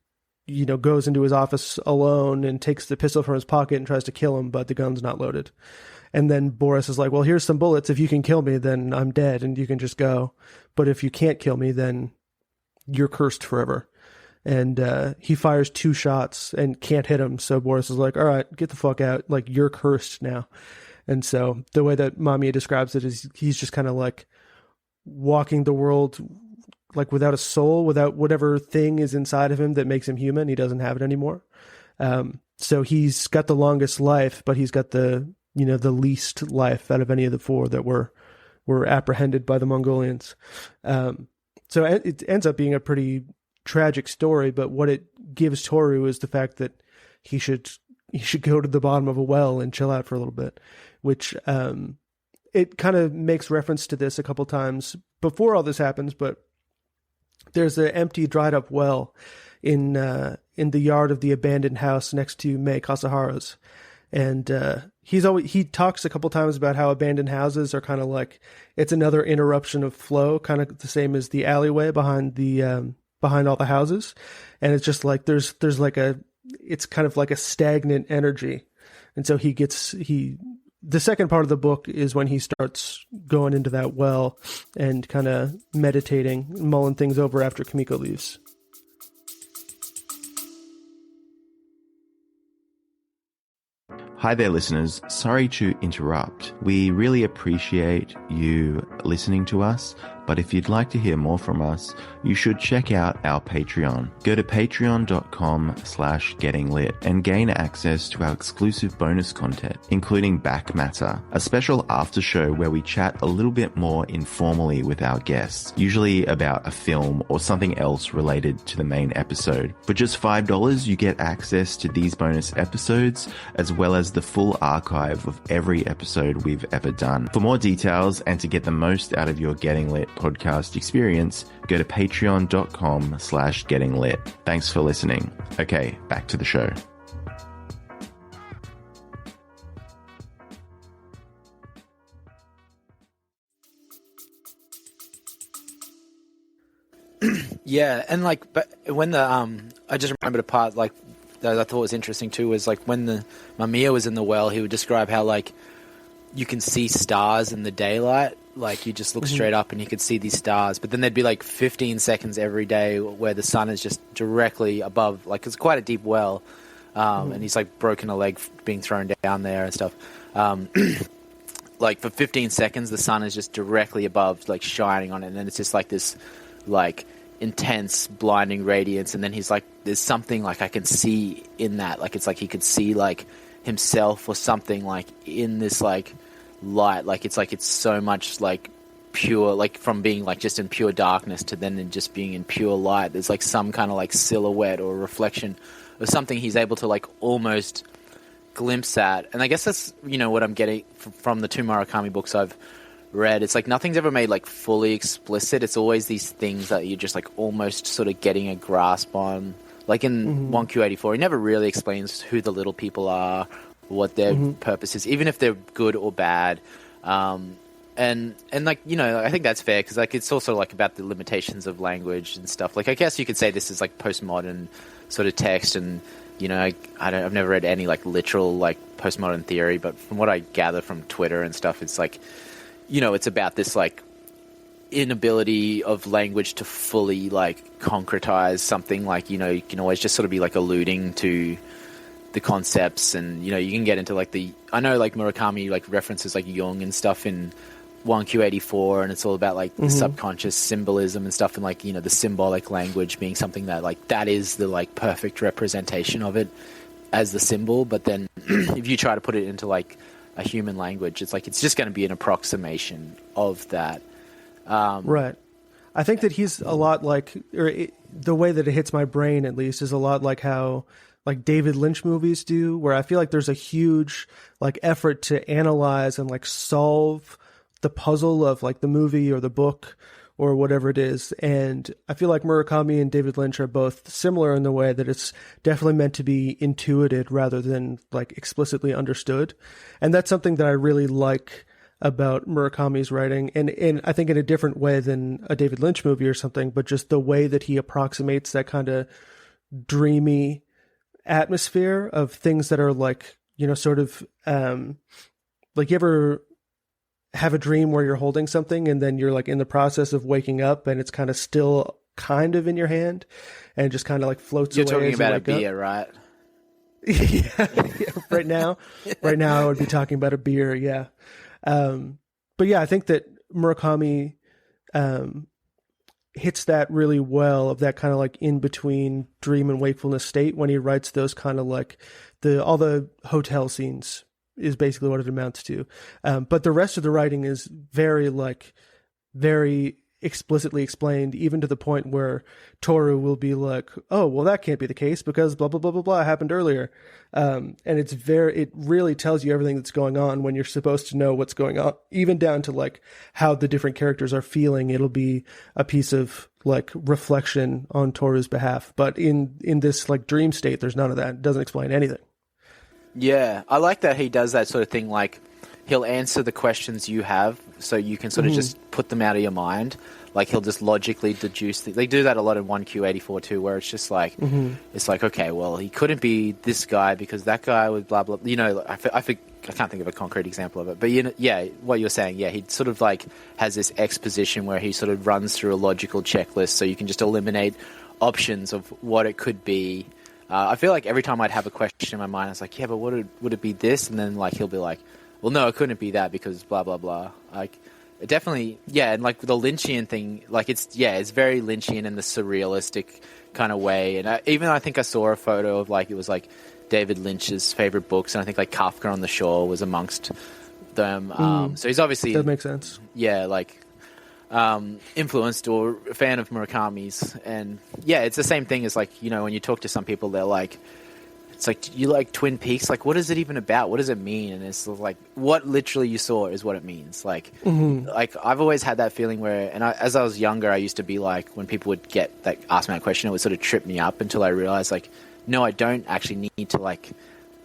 [SPEAKER 3] goes into his office alone and takes the pistol from his pocket and tries to kill him, but the gun's not loaded. And then Boris is like, well, here's some bullets. If you can kill me, then I'm dead and you can just go. But if you can't kill me, then you're cursed forever. And he fires 2 shots and can't hit him. So Boris is like, all right, get the fuck out. Like, you're cursed now. And so the way that Mamiya describes it is he's just kind of like walking the world like without a soul, without whatever thing is inside of him that makes him human. He doesn't have it anymore. So he's got the longest life, but he's got the least life out of any of the 4 that were apprehended by the Mongolians. So it ends up being a pretty tragic story, but what it gives Toru is the fact that he should go to the bottom of a well and chill out for a little bit, which it kind of makes reference to this a couple times before all this happens, but there's an empty, dried up well in the yard of the abandoned house next to Mei Kasaharu's. And he talks a couple times about how abandoned houses are kind of like, it's another interruption of flow, kind of the same as the alleyway behind all the houses. And it's just like there's like it's kind of like a stagnant energy. And so the second part of the book is when he starts going into that well and kind of meditating, mulling things over after Kimiko leaves.
[SPEAKER 4] Hi there, listeners. Sorry to interrupt. We really appreciate you listening to us, but if you'd like to hear more from us, you should check out our Patreon. Go to patreon.com/gettinglit and gain access to our exclusive bonus content, including Back Matter, a special after show where we chat a little bit more informally with our guests, usually about a film or something else related to the main episode. For just $5, you get access to these bonus episodes, as well as the full archive of every episode we've ever done. For more details and to get the most out of your Getting Lit podcast experience, go to patreon.com/gettinglit. Thanks for listening. Okay, back to the show.
[SPEAKER 2] Yeah, and like, but when I just remembered a part like that I thought was interesting too, was like when the Mamiya was in the well, he would describe how like you can see stars in the daylight. Like you just look straight up and you could see these stars, but then there'd be like 15 seconds every day where the sun is just directly above, like it's quite a deep well. And he's like broken a leg being thrown down there and stuff. Like for 15 seconds, the sun is just directly above, like shining on it. And then it's just like this, like intense blinding radiance. And then he's like, there's something like I can see in that. Like, it's like he could see like himself or something like in this like light. Like it's so much like pure, like from being like just in pure darkness to then in just being in pure light. There's like some kind of like silhouette or reflection or something he's able to like almost glimpse at. And I guess that's, you know, what I'm getting from the two Murakami books I've read. It's like nothing's ever made like fully explicit. It's always these things that you're just like almost sort of getting a grasp on. Like in 1Q84, he never really explains who the little people are, what their purpose is, even if they're good or bad. And like, you know, I think that's fair because like it's also like about the limitations of language and stuff. Like I guess you could say this is like postmodern sort of text, and you know, I've never read any like literal like postmodern theory, but from what I gather from Twitter and stuff, it's like, you know, it's about this like inability of language to fully like concretize something. Like, you know, you can always just sort of be like alluding to the concepts, and you know, you can get into like I know like Murakami like references like Jung and stuff in 1Q84, and it's all about like the subconscious symbolism and stuff, and like, you know, the symbolic language being something that like that is the like perfect representation of it as the symbol. But then if you try to put it into like a human language, it's like it's just going to be an approximation of that.
[SPEAKER 3] Right. I think that he's a lot like, the way that it hits my brain at least is a lot like how like David Lynch movies do, where I feel like there's a huge like effort to analyze and like solve the puzzle of like the movie or the book or whatever it is. And I feel like Murakami and David Lynch are both similar in the way that it's definitely meant to be intuited rather than like explicitly understood. And that's something that I really like about Murakami's writing, and I think in a different way than a David Lynch movie or something, but just the way that he approximates that kind of dreamy atmosphere of things that are like, you know, sort of like you ever have a dream where you're holding something and then you're like in the process of waking up and it's kind of still kind of in your hand and it just kind of like floats
[SPEAKER 2] You're
[SPEAKER 3] away.
[SPEAKER 2] You're talking about a beer, right?
[SPEAKER 3] Yeah, right now I would be talking about a beer. Yeah. But yeah, I think that Murakami hits that really well, of that kind of like in between dream and wakefulness state when he writes those kind of like all the hotel scenes is basically what it amounts to. But the rest of the writing is very explicitly explained, even to the point where Toru will be like, oh, well, that can't be the case because blah, blah, blah, blah, blah happened earlier. And it really tells you everything that's going on when you're supposed to know what's going on, even down to like how the different characters are feeling. It'll be a piece of like reflection on Toru's behalf. But in this like dream state, there's none of that. It doesn't explain anything.
[SPEAKER 2] Yeah, I like that he does that sort of thing. Like, he'll answer the questions you have, so you can sort of just put them out of your mind. Like, he'll just logically deduce. They do that a lot in 1Q84 too, where it's just like, it's like, okay, well, he couldn't be this guy because that guy was blah, blah. You know, I can't think of a concrete example of it. But, you know, yeah, what you're saying, yeah, he sort of like has this exposition where he sort of runs through a logical checklist, so you can just eliminate options of what it could be. I feel like every time I'd have a question in my mind, I was like, yeah, but would it be this? And then like he'll be like, well, no, it couldn't be that because blah, blah, blah. Like, it definitely, yeah, and like the Lynchian thing, like it's very Lynchian in the surrealistic kind of way. And I think I saw a photo of like, it was like David Lynch's favorite books, and I think like Kafka on the Shore was amongst them. So he's obviously...
[SPEAKER 3] That makes sense.
[SPEAKER 2] Yeah, like... influenced or a fan of Murakami's, and yeah, it's the same thing as like, you know, when you talk to some people, they're like, it's like, you like Twin Peaks, like what is it even about, what does it mean? And it's like, what literally you saw is what it means. Like like I've always had that feeling where, and as I was younger, I used to be like, when people would ask me that question, it would sort of trip me up until I realized like, no, I don't actually need to, like,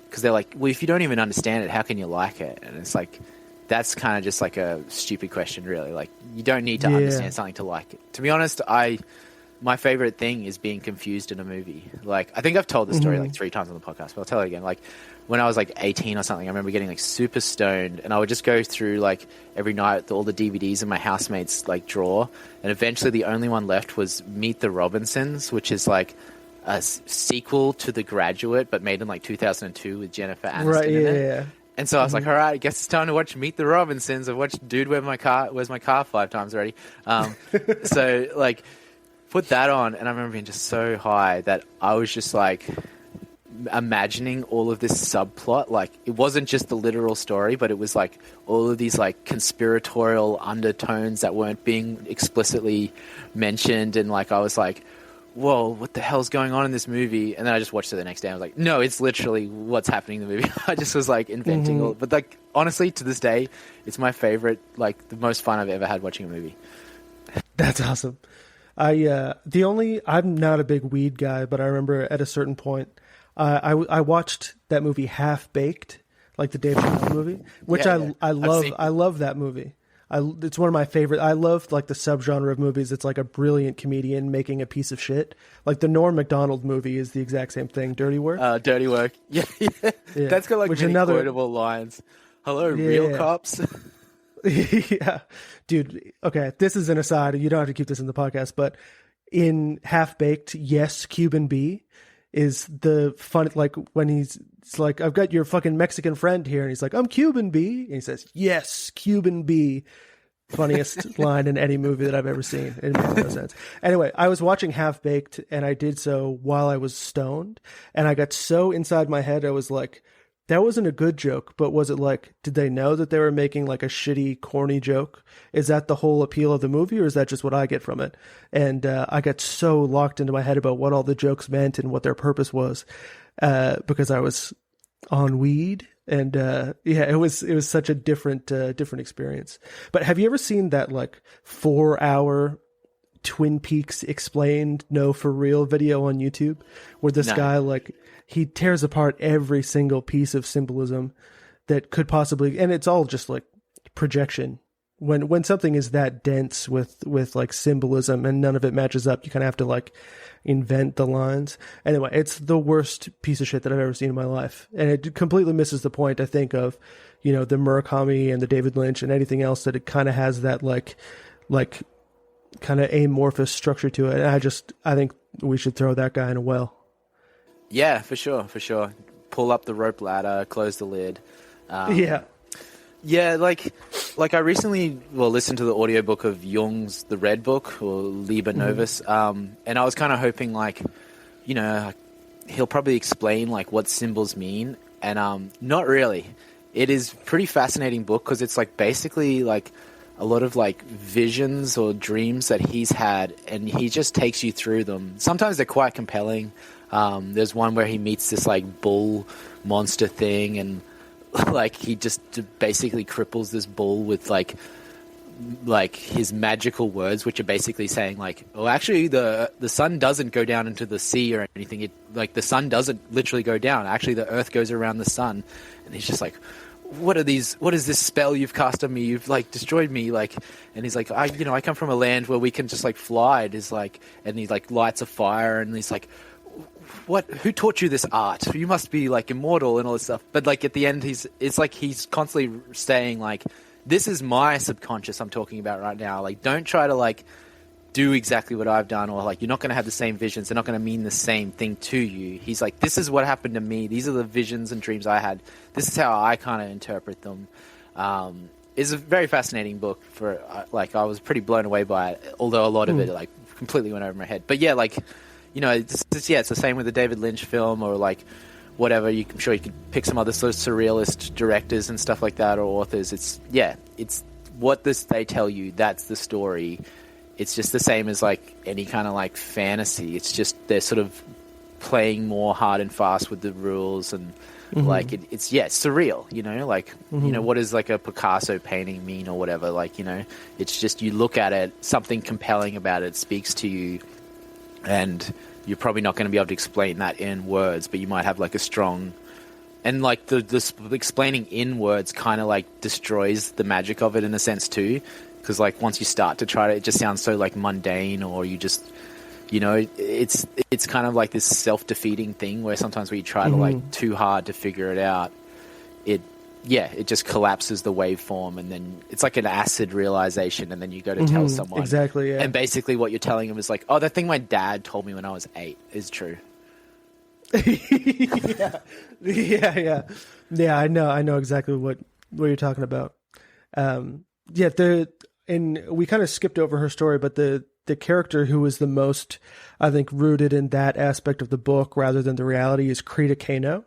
[SPEAKER 2] because they're like, well, if you don't even understand it, how can you like it? And it's like, that's kind of just like a stupid question, really. Like, you don't need to understand something to like it. To be honest, my favorite thing is being confused in a movie. Like, I think I've told the story like 3 times on the podcast, but I'll tell it again. Like, when I was like 18 or something, I remember getting like super stoned, and I would just go through like every night all the DVDs in my housemate's like drawer, and eventually the only one left was Meet the Robinsons, which is like a sequel to The Graduate, but made in like 2002 with Jennifer Aniston in it.
[SPEAKER 3] Yeah.
[SPEAKER 2] And so I was like, all right, I guess it's time to watch Meet the Robinsons. I've watched Dude, Where's My Car 5 times already. So, like, put that on, and I remember being just so high that I was just, like, imagining all of this subplot. Like, it wasn't just the literal story, but it was, like, all of these, like, conspiratorial undertones that weren't being explicitly mentioned. And, like, I was like, whoa, what the hell's going on in this movie? And then I just watched it the next day. I was like, no, it's literally what's happening in the movie. I just was like inventing all, but like, honestly, to this day, it's my favorite, like the most fun I've ever had watching a movie.
[SPEAKER 3] That's awesome. I'm not a big weed guy, but I remember at a certain point, I watched that movie Half Baked, like the Dave Chappelle movie, which I love. I love that movie. It's one of my favorite. I love like the subgenre of movies. It's like a brilliant comedian making a piece of shit. Like the Norm Macdonald movie is the exact same thing. Dirty Work.
[SPEAKER 2] Dirty Work. Yeah. That's got like many quotable lines. Hello, real cops.
[SPEAKER 3] Yeah, dude. Okay, this is an aside. You don't have to keep this in the podcast, but in Half Baked, yes, Cuban B is the fun, like when it's like, I've got your fucking Mexican friend here, and he's like, I'm Cuban B, and he says, yes, Cuban B. Funniest line in any movie that I've ever seen. It makes no sense. Anyway, I was watching Half Baked, and I did so while I was stoned, and I got so inside my head, I was like, that wasn't a good joke, but was it like, did they know that they were making like a shitty, corny joke? Is that the whole appeal of the movie, or is that just what I get from it? And I got so locked into my head about what all the jokes meant and what their purpose was, because I was on weed. And it was such a different experience. But have you ever seen that like 4-hour Twin Peaks explained no for real video on YouTube, where this guy like, he tears apart every single piece of symbolism that could possibly, and it's all just like projection. When something is that dense with like symbolism and none of it matches up, you kind of have to like invent the lines. Anyway, it's the worst piece of shit that I've ever seen in my life. And it completely misses the point, I think, of, you know, the Murakami and the David Lynch and anything else, that it kind of has that like kind of amorphous structure to it. And I think we should throw that guy in a well.
[SPEAKER 2] Yeah, for sure. Pull up the rope ladder, close the lid. Yeah, like I recently listened to the audiobook of Jung's The Red Book, or Liber Novus, and I was kind of hoping, like, you know, he'll probably explain like what symbols mean, and not really. It is a pretty fascinating book because it's like basically like a lot of like visions or dreams that he's had, and he just takes you through them. Sometimes they're quite compelling. There's one where he meets this like bull monster thing, and like he just basically cripples this bull with like his magical words, which are basically saying like, oh, actually the sun doesn't go down into the sea or anything. Like the sun doesn't literally go down. Actually, the earth goes around the sun. And he's just like, what is this spell you've cast on me? You've like destroyed me. Like, and he's like, I come from a land where we can just like fly. It is like, and he like lights a fire, and he's like, who taught you this art? You must be like immortal and all this stuff. But like at the end, it's like he's constantly saying like, this is my subconscious I'm talking about right now. Like, don't try to like do exactly what I've done, or like you're not going to have the same visions. They're not going to mean the same thing to you. He's like, this is what happened to me. These are the visions and dreams I had. This is how I kind of interpret them. It's a very fascinating book. Like I was pretty blown away by it, although a lot of it like completely went over my head. But yeah, like, it's the same with the David Lynch film, or like whatever. I'm sure you could pick some other sort of surrealist directors and stuff like that, or authors. It's what they tell you. That's the story. It's just the same as like any kind of like fantasy. It's just they're sort of playing more hard and fast with the rules, and like it's surreal. Like what does like a Picasso painting mean or whatever? Like it's just you look at it, something compelling about it speaks to you, and you're probably not going to be able to explain that in words, but you might have like a strong, and like the explaining in words kind of like destroys the magic of it in a sense too, because like once you start to try to, it just sounds so like mundane, or you just, it's kind of like this self-defeating thing where sometimes when you try to like too hard to figure it out, it just collapses the waveform, and then it's like an acid realization, and then you go to tell someone.
[SPEAKER 3] Exactly, yeah.
[SPEAKER 2] And basically what you're telling them is like, oh, that thing my dad told me when I was 8 is true.
[SPEAKER 3] Yeah, I know exactly what you're talking about. And we kind of skipped over her story, but the character who is the most, I think, rooted in that aspect of the book rather than the reality is Krita Kano,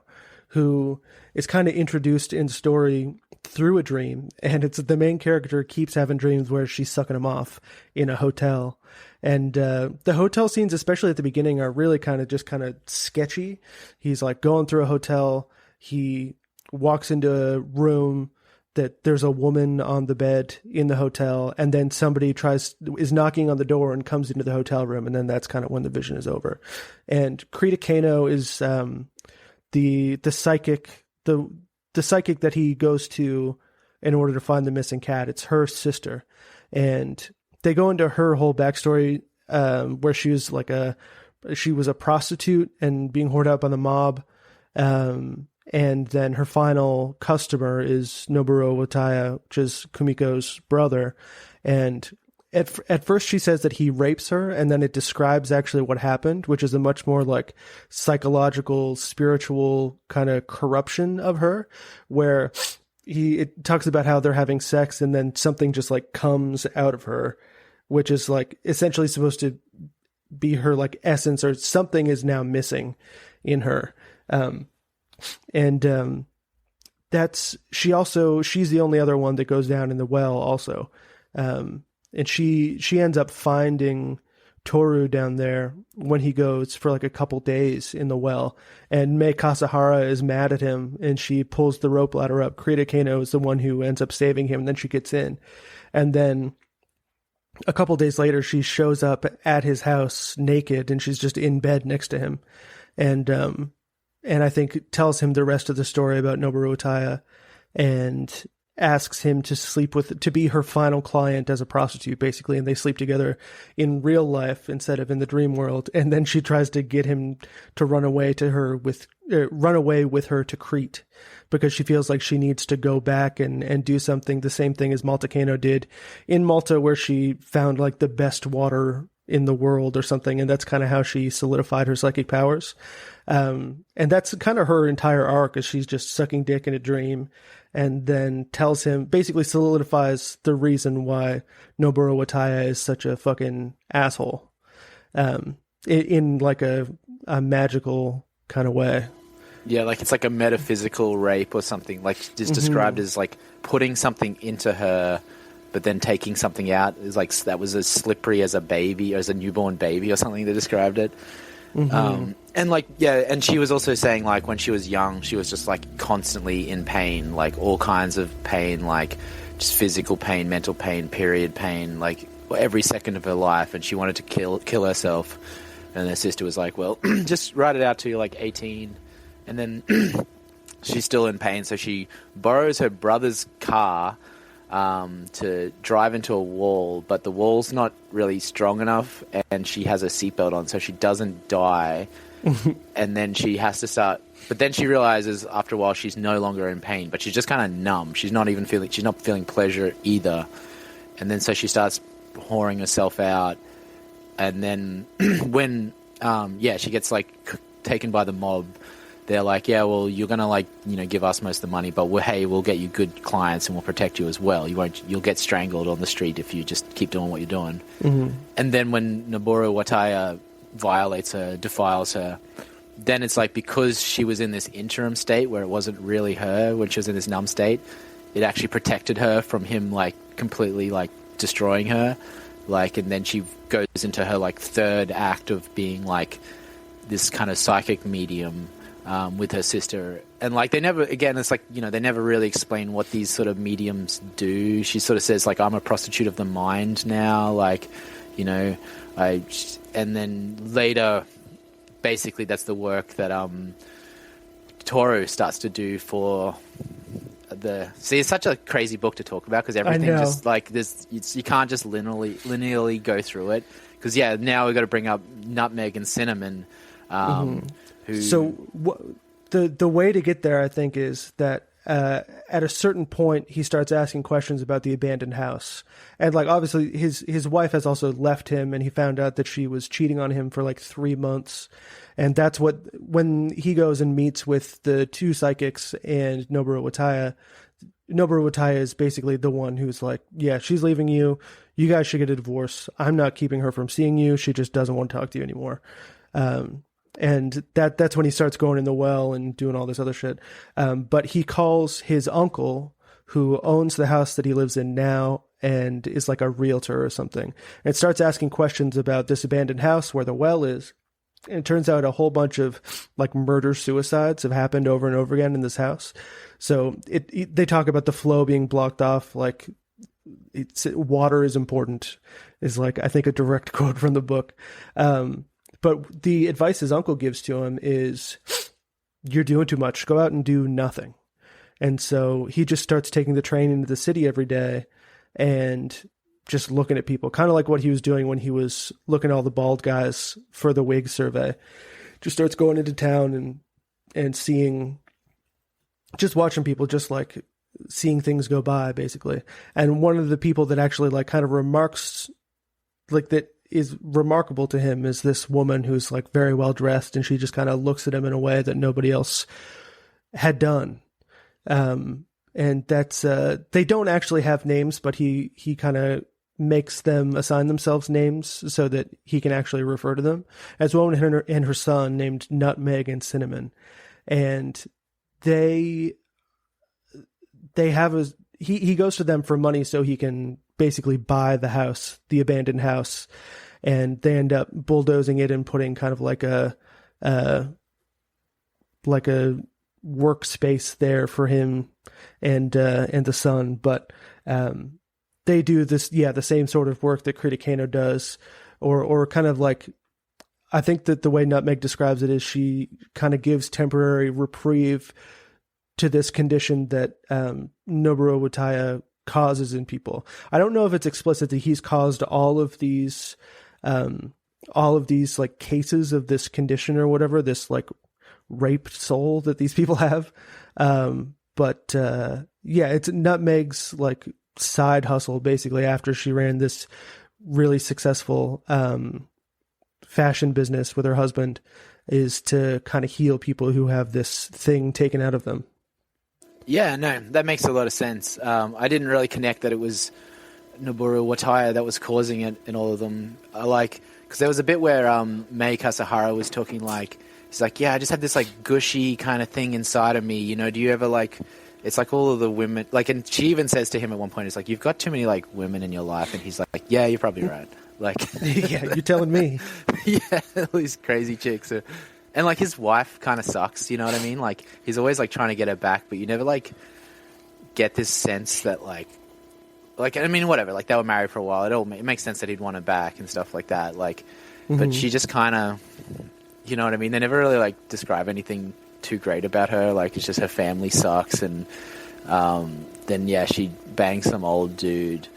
[SPEAKER 3] who is kind of introduced in story through a dream, and it's the main character keeps having dreams where she's sucking him off in a hotel. And the hotel scenes, especially at the beginning, are really kind of sketchy. He's like going through a hotel. He walks into a room that there's a woman on the bed in the hotel, and then somebody is knocking on the door and comes into the hotel room, and then that's kind of when the vision is over. And Krita Kano is the psychic that he goes to in order to find the missing cat. It's her sister, and they go into her whole backstory, where she was a prostitute and being hoarded out by the mob. And then her final customer is Noboru Wataya, which is Kumiko's brother. And at first she says that he rapes her, and then it describes actually what happened, which is a much more like psychological, spiritual kind of corruption of her, where it talks about how they're having sex and then something just like comes out of her, which is like essentially supposed to be her like essence, or something is now missing in her. She's the only other one that goes down in the well also. And she ends up finding Toru down there when he goes for like a couple days in the well, and Mei Kasahara is mad at him, and she pulls the rope ladder up. Krita Kano is the one who ends up saving him, and then she gets in. And then a couple days later, she shows up at his house naked, and she's just in bed next to him. And I think tells him the rest of the story about Noboru Wataya, and asks him to be her final client as a prostitute, basically, and they sleep together in real life instead of in the dream world. And then she tries to get him to run away with her to Crete, because she feels like she needs to go back and do something, the same thing as Malta Kano did in Malta, where she found like the best water in the world or something, and that's kind of how she solidified her psychic powers. And that's kind of her entire arc, is she's just sucking dick in a dream, and then tells him, basically solidifies the reason why Noboru Wataya is such a fucking asshole, in like a magical kind of way.
[SPEAKER 2] Yeah, like it's like a metaphysical rape or something. Like it's described as like putting something into her but then taking something out is like that was as slippery as a baby, or as a newborn baby, or something. They described it. And like, yeah, and she was also saying like when she was young, she was just like constantly in pain, like all kinds of pain, like just physical pain, mental pain, period pain, like every second of her life, and she wanted to kill herself. And her sister was like, well, just write it out till you're like 18. And then she's still in pain, so she borrows her brother's car to drive into a wall, but the wall's not really strong enough, and she has a seatbelt on, so she doesn't die. And then she has to start, but then she realizes after a while she's no longer in pain, but she's just kind of numb. She's not feeling pleasure either. And then so she starts whoring herself out. And then when she gets like taken by the mob, they're like, yeah, well, you're gonna like, you know, give us most of the money, but we'll get you good clients and we'll protect you as well. You'll get strangled on the street if you just keep doing what you're doing. And then when Noboru Wataya violates her, defiles her, then it's like, because she was in this interim state where it wasn't really her, when she was in this numb state, it actually protected her from him like completely like destroying her. Like, and then she goes into her like third act of being like this kind of psychic medium with her sister. And like, they never, again, it's like, you know, they never really explain what these sort of mediums do. She sort of says like, I'm a prostitute of the mind now, like, you know, and then later, basically that's the work that Toru starts to do for it's such a crazy book to talk about, because everything just like this, you can't just linearly go through it, because now we've got to bring up Nutmeg and Cinnamon.
[SPEAKER 3] The way to get there, I think, is that at a certain point he starts asking questions about the abandoned house, and like obviously his wife has also left him, and he found out that she was cheating on him for like 3 months. And that's when he goes and meets with the two psychics and Noboru Wataya is basically the one who's like, yeah, she's leaving you. You guys should get a divorce. I'm not keeping her from seeing you. She just doesn't want to talk to you anymore. And that's when he starts going in the well and doing all this other shit. But he calls his uncle, who owns the house that he lives in now and is like a realtor or something, and starts asking questions about this abandoned house where the well is. And it turns out a whole bunch of like murder-suicides have happened over and over again in this house. So they talk about the flow being blocked off. Like, water is important, is like, I think, a direct quote from the book. But the advice his uncle gives to him is, you're doing too much. Go out and do nothing. And so he just starts taking the train into the city every day and just looking at people, kind of like what he was doing when he was looking at all the bald guys for the wig survey. Just starts going into town and seeing, just watching people, just like seeing things go by, basically. And one of the people that actually like kind of remarks, like that is remarkable to him, is this woman who's like very well dressed, and she just kind of looks at him in a way that nobody else had done. And that's they don't actually have names, but he kind of makes them assign themselves names so that he can actually refer to them, as well, and her son named Nutmeg and Cinnamon. And they have he goes to them for money so he can basically buy the house, the abandoned house, and they end up bulldozing it and putting kind of like a workspace there for him and the son. But they do this, the same sort of work that Criticano does, or kind of like, I think that the way Nutmeg describes it is she kind of gives temporary reprieve to this condition that Noboru Wataya causes in people. I don't know if it's explicit that he's caused all of these like cases of this condition or whatever, this like raped soul that these people have. But it's Nutmeg's like side hustle, basically, after she ran this really successful fashion business with her husband, is to kind of heal people who have this thing taken out of them.
[SPEAKER 2] Yeah, no, that makes a lot of sense. I didn't really connect that it was Noboru Wataya that was causing it in all of them. Because there was a bit where Mei Kasahara was talking, like, he's like, yeah, I just have this like gushy kind of thing inside of me. You know, do you ever like it's like all of the women, like, and she even says to him at one point, it's like, you've got too many like women in your life, and he's like, yeah, you're probably right. Like,
[SPEAKER 3] Yeah, you're telling me.
[SPEAKER 2] yeah, all these crazy chicks. And like his wife kind of sucks, you know what I mean? Like he's always like trying to get her back, but you never like get this sense that like I mean, whatever. Like they were married for a while. It makes sense that he'd want her back and stuff like that. Like, but she just kind of, you know what I mean? They never really like describe anything too great about her. Like it's just her family sucks, and then yeah, she bangs some old dude,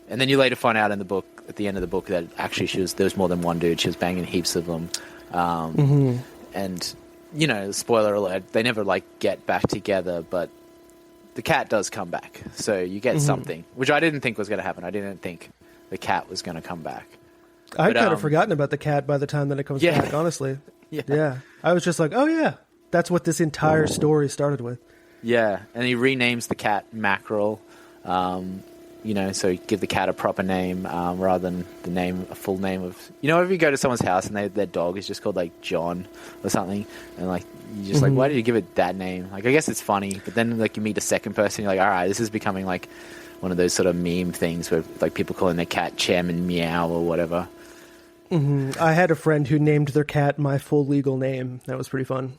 [SPEAKER 2] and then you later find out in the book at the end of the book that actually there was more than one dude. She was banging heaps of them. And, you know, spoiler alert, they never, like, get back together, but the cat does come back. So you get something, which I didn't think was going to happen. I didn't think the cat was going to come back.
[SPEAKER 3] I'd kind of forgotten about the cat by the time that it comes back, honestly. Yeah. I was just like, oh, yeah, that's what this entire story started with. Yeah,
[SPEAKER 2] and he renames the cat Mackerel. You know, so give the cat a proper name rather than a full name of... You know, if you go to someone's house and their dog is just called, like, John or something, and, like, you're just like, why did you give it that name? Like, I guess it's funny, but then, like, you meet a second person, you're like, all right, this is becoming, like, one of those sort of meme things where, like, people calling their cat Chairman Meow or whatever.
[SPEAKER 3] I had a friend who named their cat my full legal name. That was pretty fun.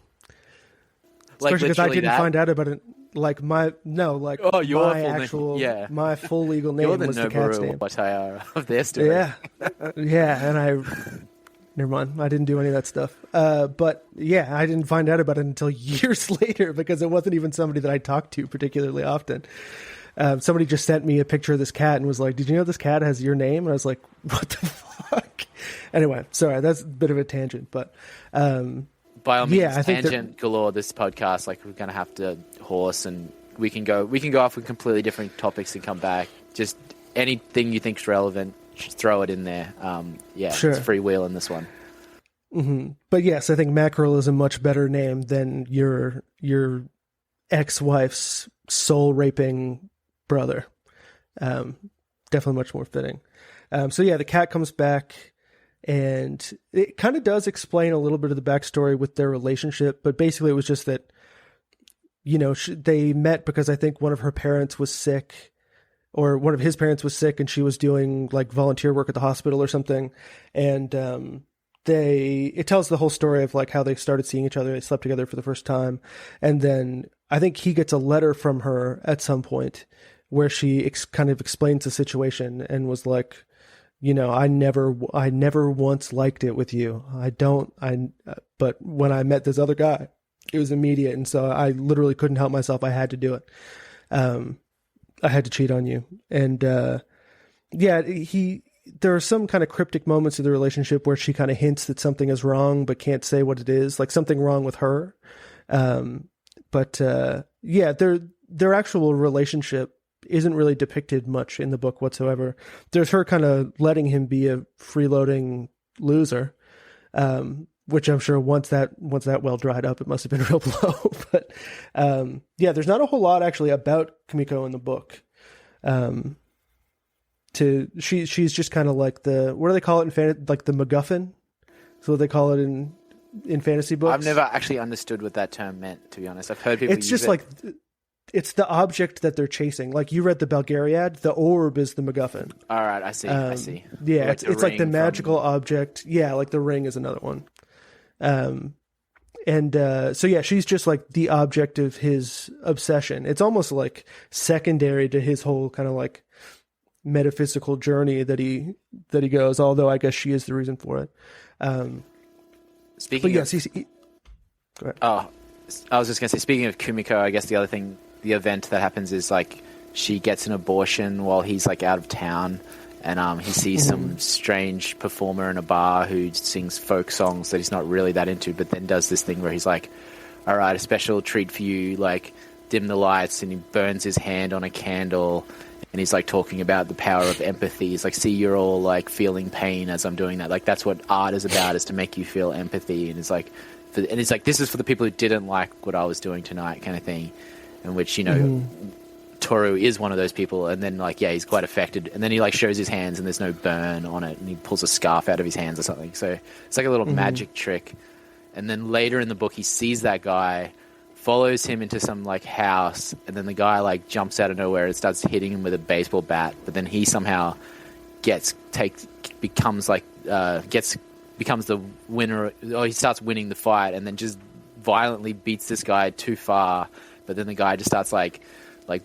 [SPEAKER 3] Especially because I didn't find out about it. Like my actual my full legal name was the cat's name.
[SPEAKER 2] Of their story.
[SPEAKER 3] Yeah, and never mind. I didn't do any of that stuff. But yeah, I didn't find out about it until years later because it wasn't even somebody that I talked to particularly often. Somebody just sent me a picture of this cat and was like, "Did you know this cat has your name?" And I was like, "What the fuck?" Anyway, sorry, that's a bit of a tangent, but.
[SPEAKER 2] By all means, tangent galore. This podcast, like we're going to have to horse, and we can go off with completely different topics and come back. Just anything you think's relevant, just throw it in there. Sure. It's free will in this one.
[SPEAKER 3] But yes, I think Mackerel is a much better name than your ex-wife's soul raping brother. Definitely much more fitting. So yeah, the cat comes back. And it kind of does explain a little bit of the backstory with their relationship, but basically it was just that, you know, they met because I think one of her parents was sick, or one of his parents was sick, and she was doing like volunteer work at the hospital or something. And it tells the whole story of like how they started seeing each other. They slept together for the first time, and then I think he gets a letter from her at some point where she kind of explains the situation and was like, you know, I never once liked it with you. But when I met this other guy, it was immediate. And so I literally couldn't help myself. I had to do it. I had to cheat on you. And, there are some kind of cryptic moments in the relationship where she kind of hints that something is wrong, but can't say what it is, like something wrong with her. Their actual relationship isn't really depicted much in the book whatsoever. There's her kind of letting him be a freeloading loser, which I'm sure once that well dried up, it must have been a real blow. But there's not a whole lot actually about Kumiko in the book. She's just kind of like what do they call it in like the MacGuffin? So what they call it in fantasy books.
[SPEAKER 2] I've never actually understood what that term meant, to be honest. I've heard people use it.
[SPEAKER 3] It's just like... It's the object that they're chasing. Like you read the Belgariad, the orb is the MacGuffin.
[SPEAKER 2] All right, I see.
[SPEAKER 3] Yeah, like it's like the magical object. Yeah, like the ring is another one. She's just like the object of his obsession. It's almost like secondary to his whole kind of like metaphysical journey that he goes. Although I guess she is the reason for it. Go ahead.
[SPEAKER 2] Oh, I was just going to say, speaking of Kumiko, I guess the event that happens is like she gets an abortion while he's like out of town, and he sees some strange performer in a bar who sings folk songs that he's not really that into, but then does this thing where he's like, all right, a special treat for you, like dim the lights, and he burns his hand on a candle, and he's like talking about the power of empathy. He's like, see, you're all like feeling pain as I'm doing that. Like that's what art is about, is to make you feel empathy. And it's like, this is for the people who didn't like what I was doing tonight, kind of thing. In which, you know, Toru is one of those people, and then like, yeah, he's quite affected, and then he like shows his hands and there's no burn on it, and he pulls a scarf out of his hands or something. So it's like a little magic trick. And then later in the book, he sees that guy follows him into some like house, and then the guy like jumps out of nowhere and starts hitting him with a baseball bat, but then he somehow becomes the winner, or he starts winning the fight, and then just violently beats this guy too far. But then the guy just starts like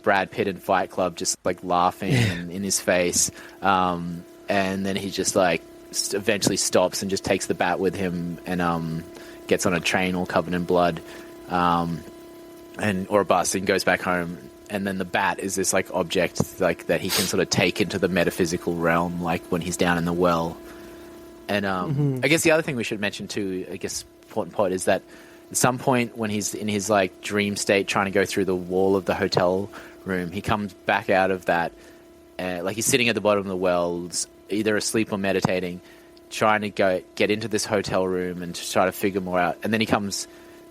[SPEAKER 2] Brad Pitt in Fight Club, just like laughing in his face, and then he just like eventually stops and just takes the bat with him, and gets on a train all covered in blood, or a bus, and goes back home. And then the bat is this like object like that he can sort of take into the metaphysical realm, like when he's down in the well. And I guess the other thing we should mention too, I guess important part, is that at some point when he's in his like dream state trying to go through the wall of the hotel room, he comes back out of that, like he's sitting at the bottom of the well, either asleep or meditating, trying to get into this hotel room and to try to figure more out. And then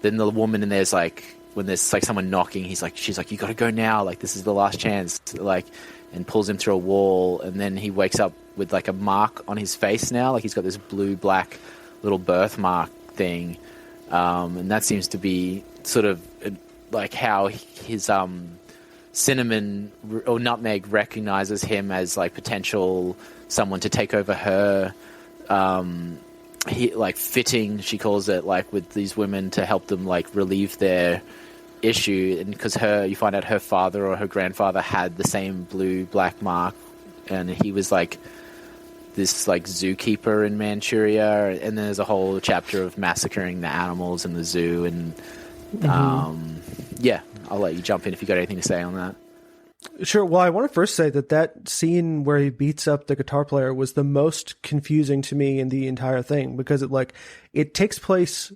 [SPEAKER 2] then the woman in there's like, when there's like someone knocking, she's like, you got to go now. Like, this is the last chance. Like, and pulls him through a wall. And then he wakes up with like a mark on his face now. Like, he's got this blue-black little birthmark thing. And that seems to be sort of like how his cinnamon or nutmeg recognizes him as like potential someone to take over her like fitting, she calls it, like with these women to help them like relieve their issue. And because you find out her father or her grandfather had the same blue-black mark, and he was like this like zookeeper in Manchuria. And then there's a whole chapter of massacring the animals in the zoo. And yeah, I'll let you jump in if you got anything to say on that.
[SPEAKER 3] Sure. Well, I want to first say that scene where he beats up the guitar player was the most confusing to me in the entire thing, because it takes place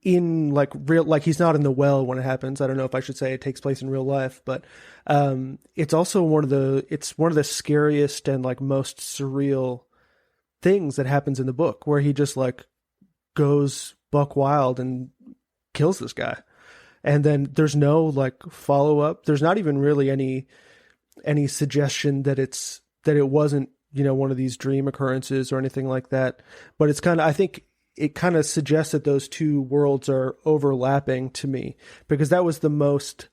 [SPEAKER 3] in like real, like he's not in the well when it happens. I don't know if I should say it takes place in real life, but it's also one of the scariest and like most surreal things that happens in the book, where he just like goes buck wild and kills this guy. And then there's no like follow up. There's not even really any suggestion that it wasn't, one of these dream occurrences or anything like that. But it's I think it kind of suggests that those two worlds are overlapping to me, because that was the most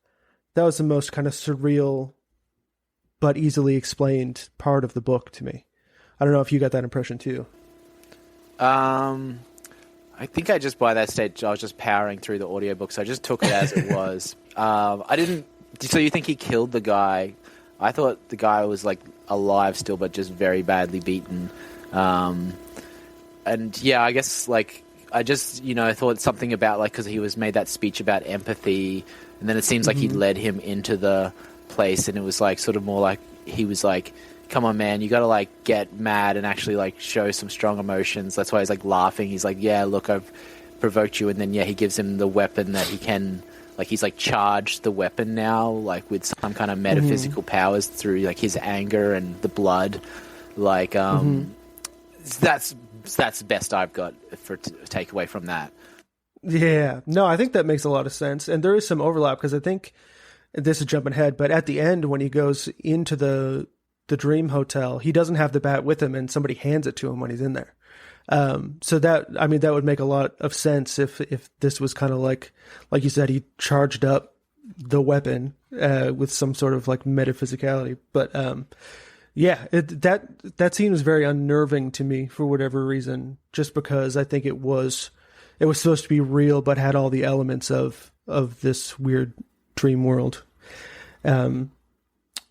[SPEAKER 3] kind of surreal but easily explained part of the book to me. I don't know if you got that impression too.
[SPEAKER 2] I think by that stage, I was just powering through the audiobook, so I just took it as it was. So you think he killed the guy? I thought the guy was like alive still, but just very badly beaten. And yeah, I guess like, I just, thought something about like, cause he was made that speech about empathy, and then it seems like he led him into the place, and it was like sort of more like, he was like, come on, man, you got to like get mad and actually like show some strong emotions. That's why he's like laughing. He's like, yeah, look, I've provoked you. And then, yeah, he gives him the weapon that he can, like, he's like charged the weapon now, like with some kind of metaphysical powers through like his anger and the blood. Like, that's the best I've got for take away from that.
[SPEAKER 3] Yeah, no, I think that makes a lot of sense. And there is some overlap, because I think this is jumping ahead, but at the end, when he goes into the dream hotel, he doesn't have the bat with him, and somebody hands it to him when he's in there. So that would make a lot of sense if this was kind of like you said, he charged up the weapon with some sort of like metaphysicality. But yeah, that scene was very unnerving to me for whatever reason, just because I think it was supposed to be real, but had all the elements of this weird dream world.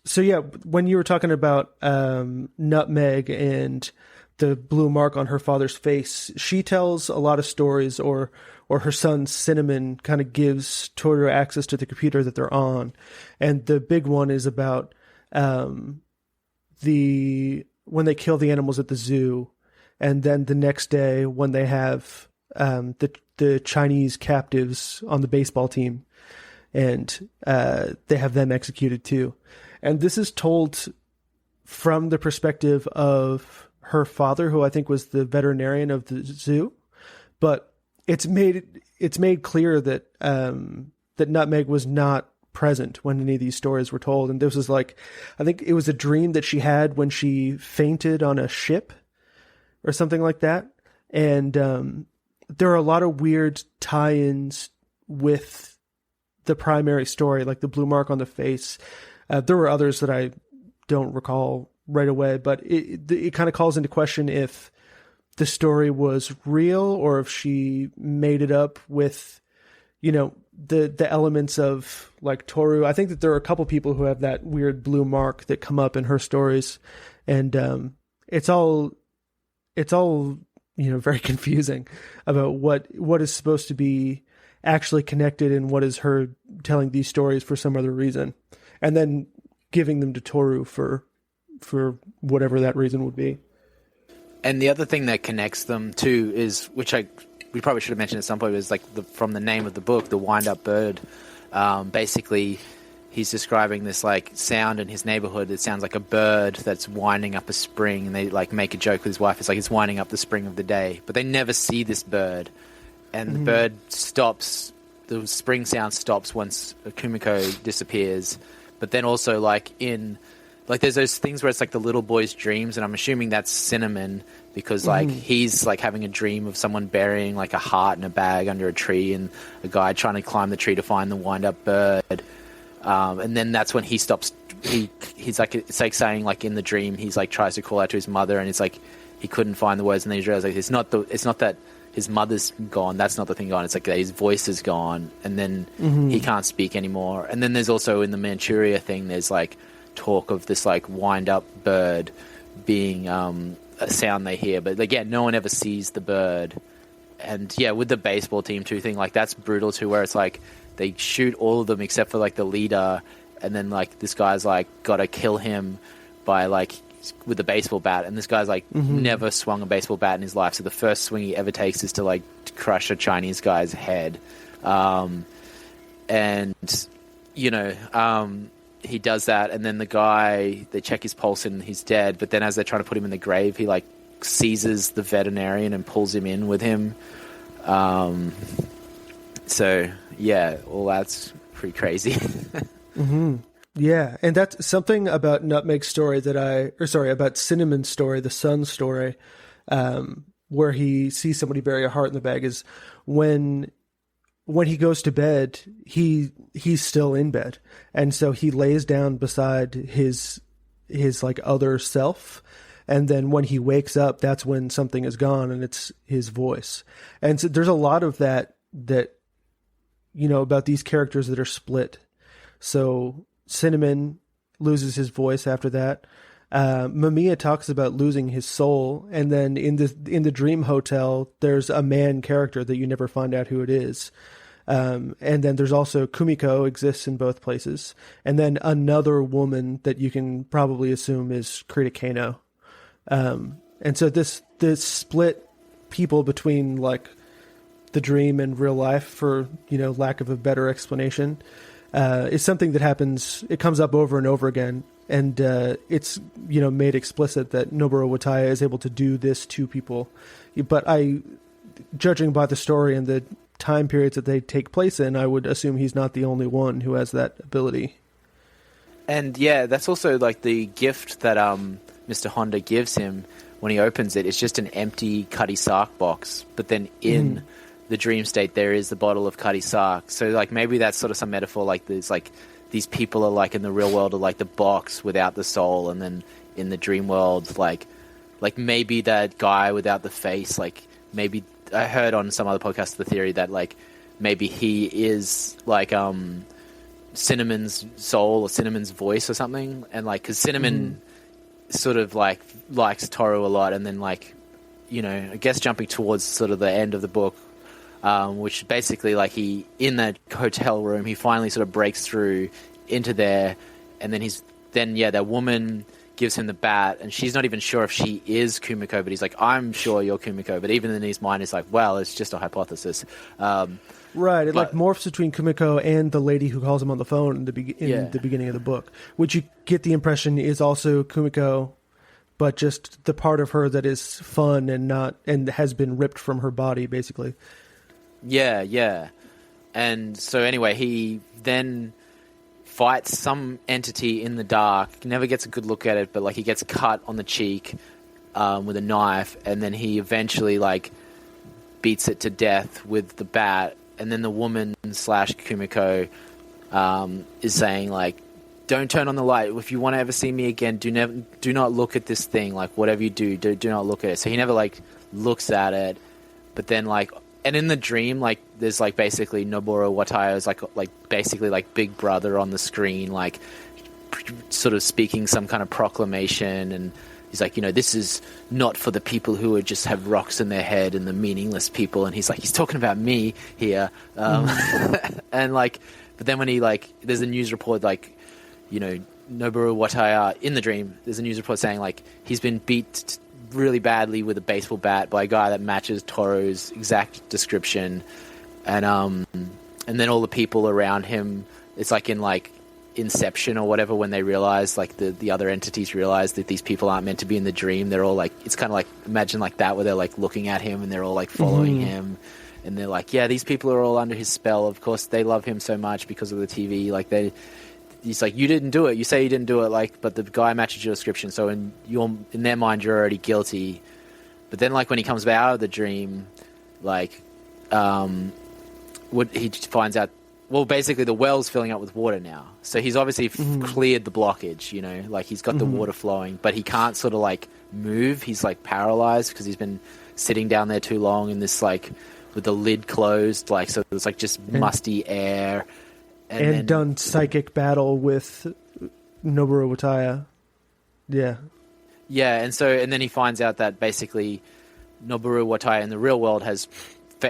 [SPEAKER 3] So yeah, when you were talking about Nutmeg and the blue mark on her father's face, she tells a lot of stories, or her son Cinnamon kind of gives Toru access to the computer that they're on. And the big one is about when they kill the animals at the zoo, and then the next day when they have the Chinese captives on the baseball team, and they have them executed too. And this is told from the perspective of her father, who I think was the veterinarian of the zoo. But it's made clear that that Nutmeg was not present when any of these stories were told. And this was like, I think it was a dream that she had when she fainted on a ship or something like that. And there are a lot of weird tie-ins with the primary story, like the blue mark on the face. There were others that I don't recall right away, but it kind of calls into question if the story was real or if she made it up with, the elements of like Toru. I think that there are a couple people who have that weird blue mark that come up in her stories, and it's all very confusing about what is supposed to be actually connected and what is her telling these stories for some other reason, and then giving them to Toru for whatever that reason would be.
[SPEAKER 2] And the other thing that connects them too is, which we probably should have mentioned at some point, was like from the name of the book, the Wind-Up Bird. Basically, he's describing this like sound in his neighborhood. It sounds like a bird that's winding up a spring, and they like make a joke with his wife. It's like it's winding up the spring of the day, but they never see this bird. And the bird stops. The spring sound stops once Kumiko disappears. But then also there's those things where it's like the little boy's dreams, and I'm assuming that's Cinnamon, because like he's like having a dream of someone burying like a heart in a bag under a tree, and a guy trying to climb the tree to find the wind-up bird. And then that's when he stops. He's like, it's like saying like in the dream, he's like tries to call out to his mother, and it's like he couldn't find the words, and then he realizes like it's not that his mother's gone. That's not the thing gone. It's like that his voice is gone, and then he can't speak anymore. And then there's also in the Manchuria thing, there's like talk of this like wind-up bird being a sound they hear, but again, no one ever sees the bird. And yeah, with the baseball team too thing, like that's brutal too, where it's like they shoot all of them except for like the leader, and then like this guy's like gotta kill him by like with a baseball bat, and this guy's like never swung a baseball bat in his life, so the first swing he ever takes is to like crush a Chinese guy's head. He does that, and then the guy, they check his pulse and he's dead, but then as they're trying to put him in the grave, he like seizes the veterinarian and pulls him in with him. So yeah, all that's pretty crazy.
[SPEAKER 3] Yeah, and that's something about Nutmeg's story about Cinnamon's story, the son's story, where he sees somebody bury a heart in the bag, is when he goes to bed, he's still in bed, and so he lays down beside his like other self, and then when he wakes up, that's when something is gone, and it's his voice. And so there's a lot of that about these characters that are split. So Cinnamon loses his voice after that. Mamiya talks about losing his soul, and then in the dream hotel, there's a man character that you never find out who it is. And then there's also Kumiko exists in both places, and then another woman that you can probably assume is Krita Kano. And so this split people between like the dream and real life, for lack of a better explanation, is something that happens. It comes up over and over again, and it's made explicit that Noboru Wataya is able to do this to people. But judging by the story and the time periods that they take place in, I would assume he's not the only one who has that ability.
[SPEAKER 2] And yeah, that's also like the gift that Mr. Honda gives him when he opens it. It's just an empty Cutty Sark box, but then in the dream state there is the bottle of Cutty Sark. So like maybe that's sort of some metaphor, like there's like these people are like in the real world are like the box without the soul, and then in the dream world like maybe that guy without the face, like maybe I heard on some other podcast the theory that like maybe he is like Cinnamon's soul or Cinnamon's voice or something, and like because Cinnamon sort of like likes Toru a lot, and then like I guess jumping towards sort of the end of the book, which basically like he in that hotel room he finally sort of breaks through into there, and then that woman gives him the bat, and she's not even sure if she is Kumiko, but he's like, I'm sure you're Kumiko, but even in his mind it's like, well, it's just a hypothesis.
[SPEAKER 3] Right, it like morphs between Kumiko and the lady who calls him on the phone in the beginning of the book, which you get the impression is also Kumiko, but just the part of her that is fun and has been ripped from her body, basically.
[SPEAKER 2] Yeah. And so anyway, he then fights some entity in the dark, never gets a good look at it, but like he gets cut on the cheek with a knife, and then he eventually like beats it to death with the bat, and then the woman / Kumiko is saying like, don't turn on the light. If you want to ever see me again, do not look at this thing. Like, whatever you do not look at it. So he never like looks at it. But then like, and in the dream, like there's like basically Noboru Wataya is like basically like Big Brother on the screen, like sort of speaking some kind of proclamation, and he's like, this is not for the people who would just have rocks in their head and the meaningless people. And he's like, he's talking about me here. And like, but then when he like, there's a news report like, Noboru Wataya in the dream, there's a news report saying like he's been beat really badly with a baseball bat by a guy that matches Toro's exact description, and then all the people around him, it's like in like Inception or whatever, when they realize like the other entities realize that these people aren't meant to be in the dream, they're all like, it's kind of like, imagine like that, where they're like looking at him and they're all like following him, and they're like, yeah, these people are all under his spell, of course they love him so much because of the TV, like he's like, you didn't do it. You say you didn't do it, like, but the guy matches your description. So in their mind, you're already guilty. But then, like, when he comes out of the dream, like, he finds out. Well, basically, the well's filling up with water now. So he's obviously cleared the blockage. Like he's got the water flowing, but he can't sort of like move. He's like paralyzed because he's been sitting down there too long in this like with the lid closed. Like, so it's like just musty air. And then,
[SPEAKER 3] done psychic battle with Noboru Wataya. Yeah.
[SPEAKER 2] Yeah, and then he finds out that basically Noboru Wataya in the real world has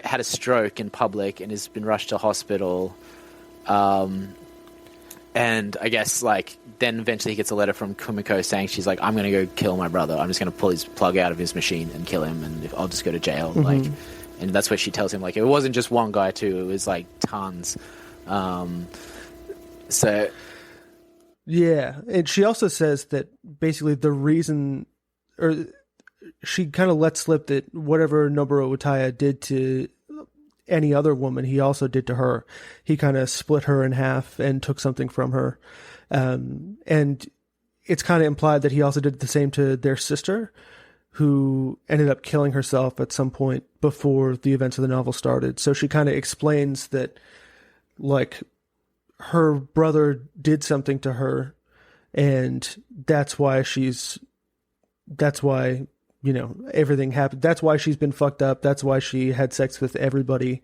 [SPEAKER 2] had a stroke in public and has been rushed to hospital. And I guess like then eventually he gets a letter from Kumiko saying she's like, I'm going to go kill my brother. I'm just going to pull his plug out of his machine and kill him, and I'll just go to jail. Like, and that's what she tells him. Like, it wasn't just one guy too; it was like tons. So
[SPEAKER 3] yeah, and she also says that basically the reason, or she kind of lets slip that whatever Noboru Wataya did to any other woman, he also did to her. He kind of split her in half and took something from her, and it's kind of implied that he also did the same to their sister, who ended up killing herself at some point before the events of the novel started. So she kind of explains that, like, her brother did something to her, and that's why everything happened. That's why she's been fucked up. That's why she had sex with everybody.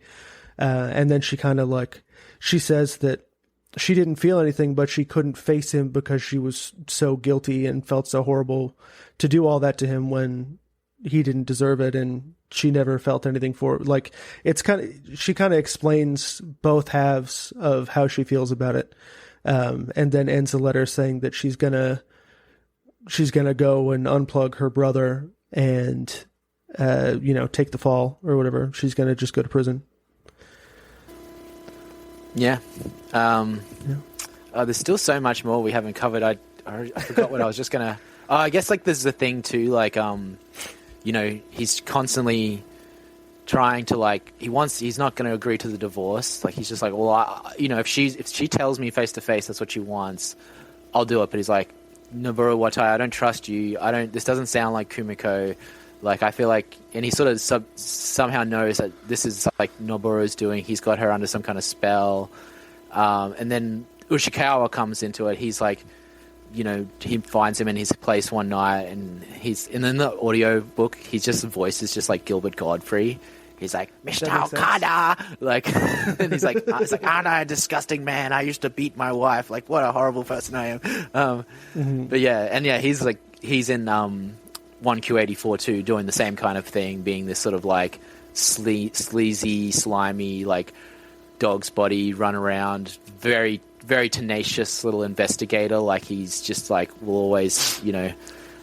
[SPEAKER 3] And then she kind of like, she says that she didn't feel anything, but she couldn't face him because she was so guilty and felt so horrible to do all that to him when he didn't deserve it. And she never felt anything for it. Like, it's she kind of explains both halves of how she feels about it. And then ends the letter saying that she's gonna go and unplug her brother and, take the fall or whatever. She's gonna just go to prison.
[SPEAKER 2] Yeah. There's still so much more we haven't covered. I forgot what I was just gonna. I guess like there's the thing too. Like he's constantly trying to like he's not going to agree to the divorce. Like he's just like, well, if she tells me face to face that's what she wants, I'll do it. But he's like, Noboru Wataya, I don't trust you. This doesn't sound like Kumiko. Like, I feel like, and he sort of somehow knows that this is like Noboru's doing. He's got her under some kind of spell. And then Ushikawa comes into it. He's like, he finds him in his place one night, and in the audio book, his voice is just like Gilbert Godfrey. He's like, Mr. Okada! Like, and he's like, aren't I a disgusting man? I used to beat my wife. Like, what a horrible person I am. But yeah, and yeah, he's in 1Q84 too, doing the same kind of thing, being this sort of like sleazy, slimy, like dog's body, run around, very, very tenacious little investigator. Like he's just like, will always,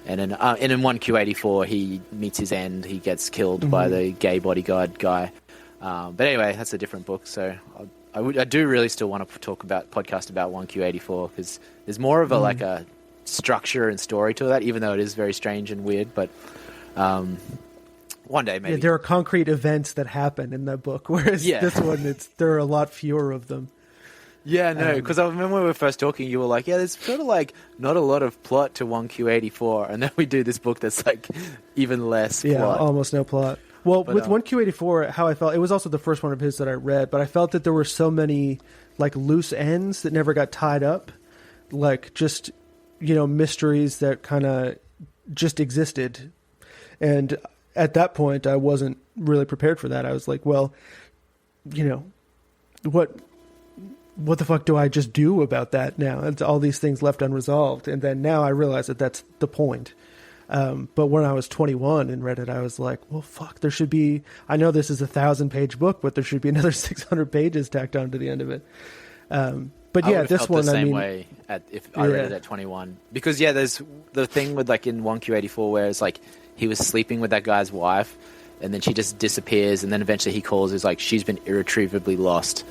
[SPEAKER 2] and in 1Q84 he meets his end. He gets killed by the gay bodyguard guy. But anyway, that's a different book. So I do really still want to podcast about 1Q84 because there's more of like a structure and story to that, even though it is very strange and weird. But one day maybe.
[SPEAKER 3] Yeah, there are concrete events that happen in that book, whereas this one, there are a lot fewer of them.
[SPEAKER 2] Yeah, no, because I remember when we were first talking, you were like, yeah, there's sort of like not a lot of plot to 1Q84, and then we do this book that's like even less plot.
[SPEAKER 3] Yeah, almost no plot. Well, with 1Q84, how I felt, it was also the first one of his that I read, but I felt that there were so many like loose ends that never got tied up, like just, mysteries that kind of just existed. And at that point, I wasn't really prepared for that. I was like, well, what the fuck do I just do about that now? And all these things left unresolved. And then now I realize that that's the point. But when I was 21 and read it, I was like, well, fuck, there should be, I know this is a 1,000-page book, but there should be another 600 pages tacked onto the end of it. But yeah, this one,
[SPEAKER 2] the same way if I read it at 21, because there's the thing with like in 1Q84 where it's like he was sleeping with that guy's wife and then she just disappears and then eventually he calls, is like, she's been irretrievably lost.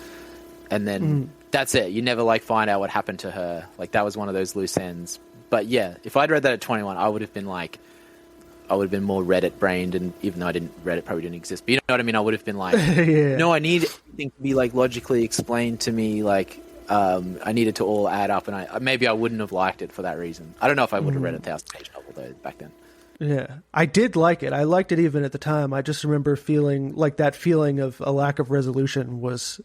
[SPEAKER 2] And then that's it. You never like find out what happened to her. Like that was one of those loose ends. But yeah, if I'd read that at 21, I would have been more Reddit brained, and even though Reddit probably didn't exist, but you know what I mean? I would have been like, no, I need everything to be like logically explained to me. Like, I needed to all add up, and maybe I wouldn't have liked it for that reason. I don't know if I would have read a 1,000-page novel though back then. Yeah,
[SPEAKER 3] I did like it. I liked it even at the time. I just remember feeling like that feeling of a lack of resolution was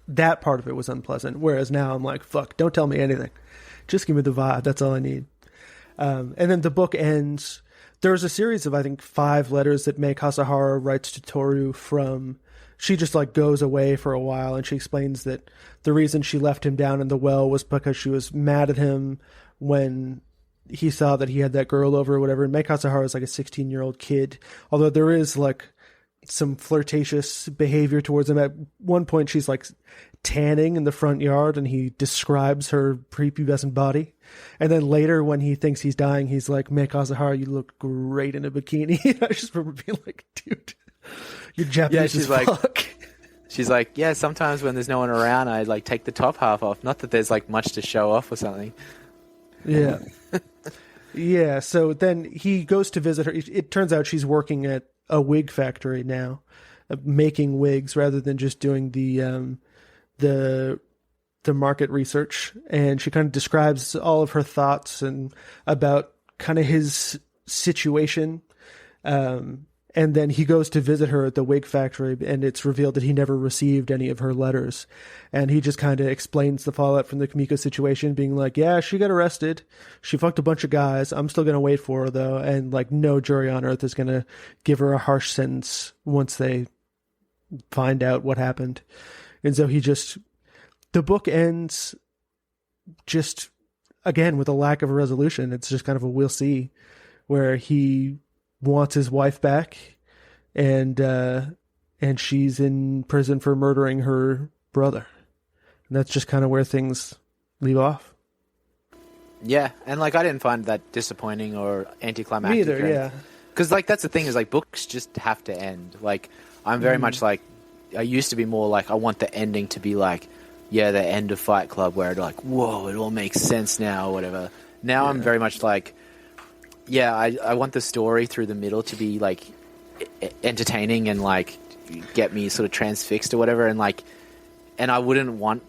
[SPEAKER 3] that part of it was unpleasant. Whereas now I'm like, fuck, don't tell me anything. Just give me the vibe. That's all I need. And then the book ends. There's a series of, I think, 5 letters that Mei Kasahara writes to Toru from. She just like goes away for a while, and she explains that the reason she left him down in the well was because she was mad at him when he saw that he had that girl over or whatever. And Mei Kasahara is like a 16-year-old kid, although there is like some flirtatious behavior towards him. At one point, she's like tanning in the front yard, and he describes her prepubescent body. And then later, when he thinks he's dying, he's like, Mei Kasahara, you look great in a bikini. I just remember being like, dude, you're Japanese as fuck.
[SPEAKER 2] She's like, yeah, sometimes when there's no one around, I like take the top half off. Not that there's like much to show off or something.
[SPEAKER 3] Yeah. Yeah, so then he goes to visit her. It turns out she's working at a wig factory now, making wigs rather than just doing the market research. And she kind of describes all of her thoughts and about kind of his situation. And then he goes to visit her at the wig factory, and it's revealed that he never received any of her letters. And he just kind of explains the fallout from the Kimiko situation, being like, yeah, she got arrested. She fucked a bunch of guys. I'm still going to wait for her, though. And like no jury on earth is going to give her a harsh sentence once they find out what happened. And so the book ends just, again, with a lack of a resolution. It's just kind of a we'll see, where he wants his wife back, and she's in prison for murdering her brother. And that's just kind of where things leave off.
[SPEAKER 2] Yeah, and like I didn't find that disappointing or anticlimactic.
[SPEAKER 3] Me either, yeah.
[SPEAKER 2] Because like that's the thing, is like books just have to end. Like I'm very much like, I used to be more like I want the ending to be like, yeah, the end of Fight Club, where it's like, whoa, it all makes sense now, or whatever. Now I'm very much like, yeah, I want the story through the middle to be like entertaining and like get me sort of transfixed or whatever, and I wouldn't want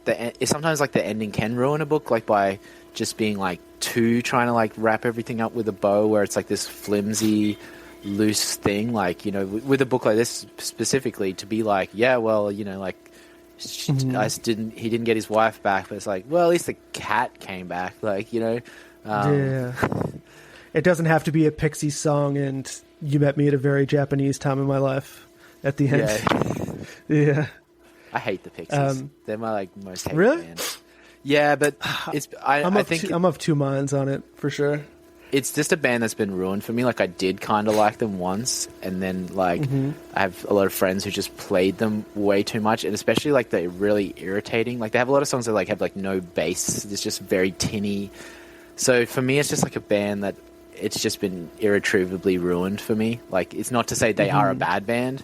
[SPEAKER 2] sometimes like the ending can ruin a book, like by just being like too trying to like wrap everything up with a bow, where it's like this flimsy, loose thing. Like, you know, with a book like this specifically, to be like, yeah, well, you know, like he didn't get his wife back, but it's like, well, at least the cat came back, like, you know.
[SPEAKER 3] Yeah. It doesn't have to be a Pixies song and you met me at a very Japanese time in my life at the end. Yeah.
[SPEAKER 2] I hate the Pixies. They're my like most hated band.
[SPEAKER 3] Yeah,
[SPEAKER 2] but I think
[SPEAKER 3] I'm of two minds on it for sure.
[SPEAKER 2] It's just a band that's been ruined for me. Like I did kind of like them once, and then like I have a lot of friends who just played them way too much, and especially like they're really irritating. Like they have a lot of songs that like have like no bass. It's just very tinny. So for me, it's just like a band that it's just been irretrievably ruined for me. Like, it's not to say they are a bad band,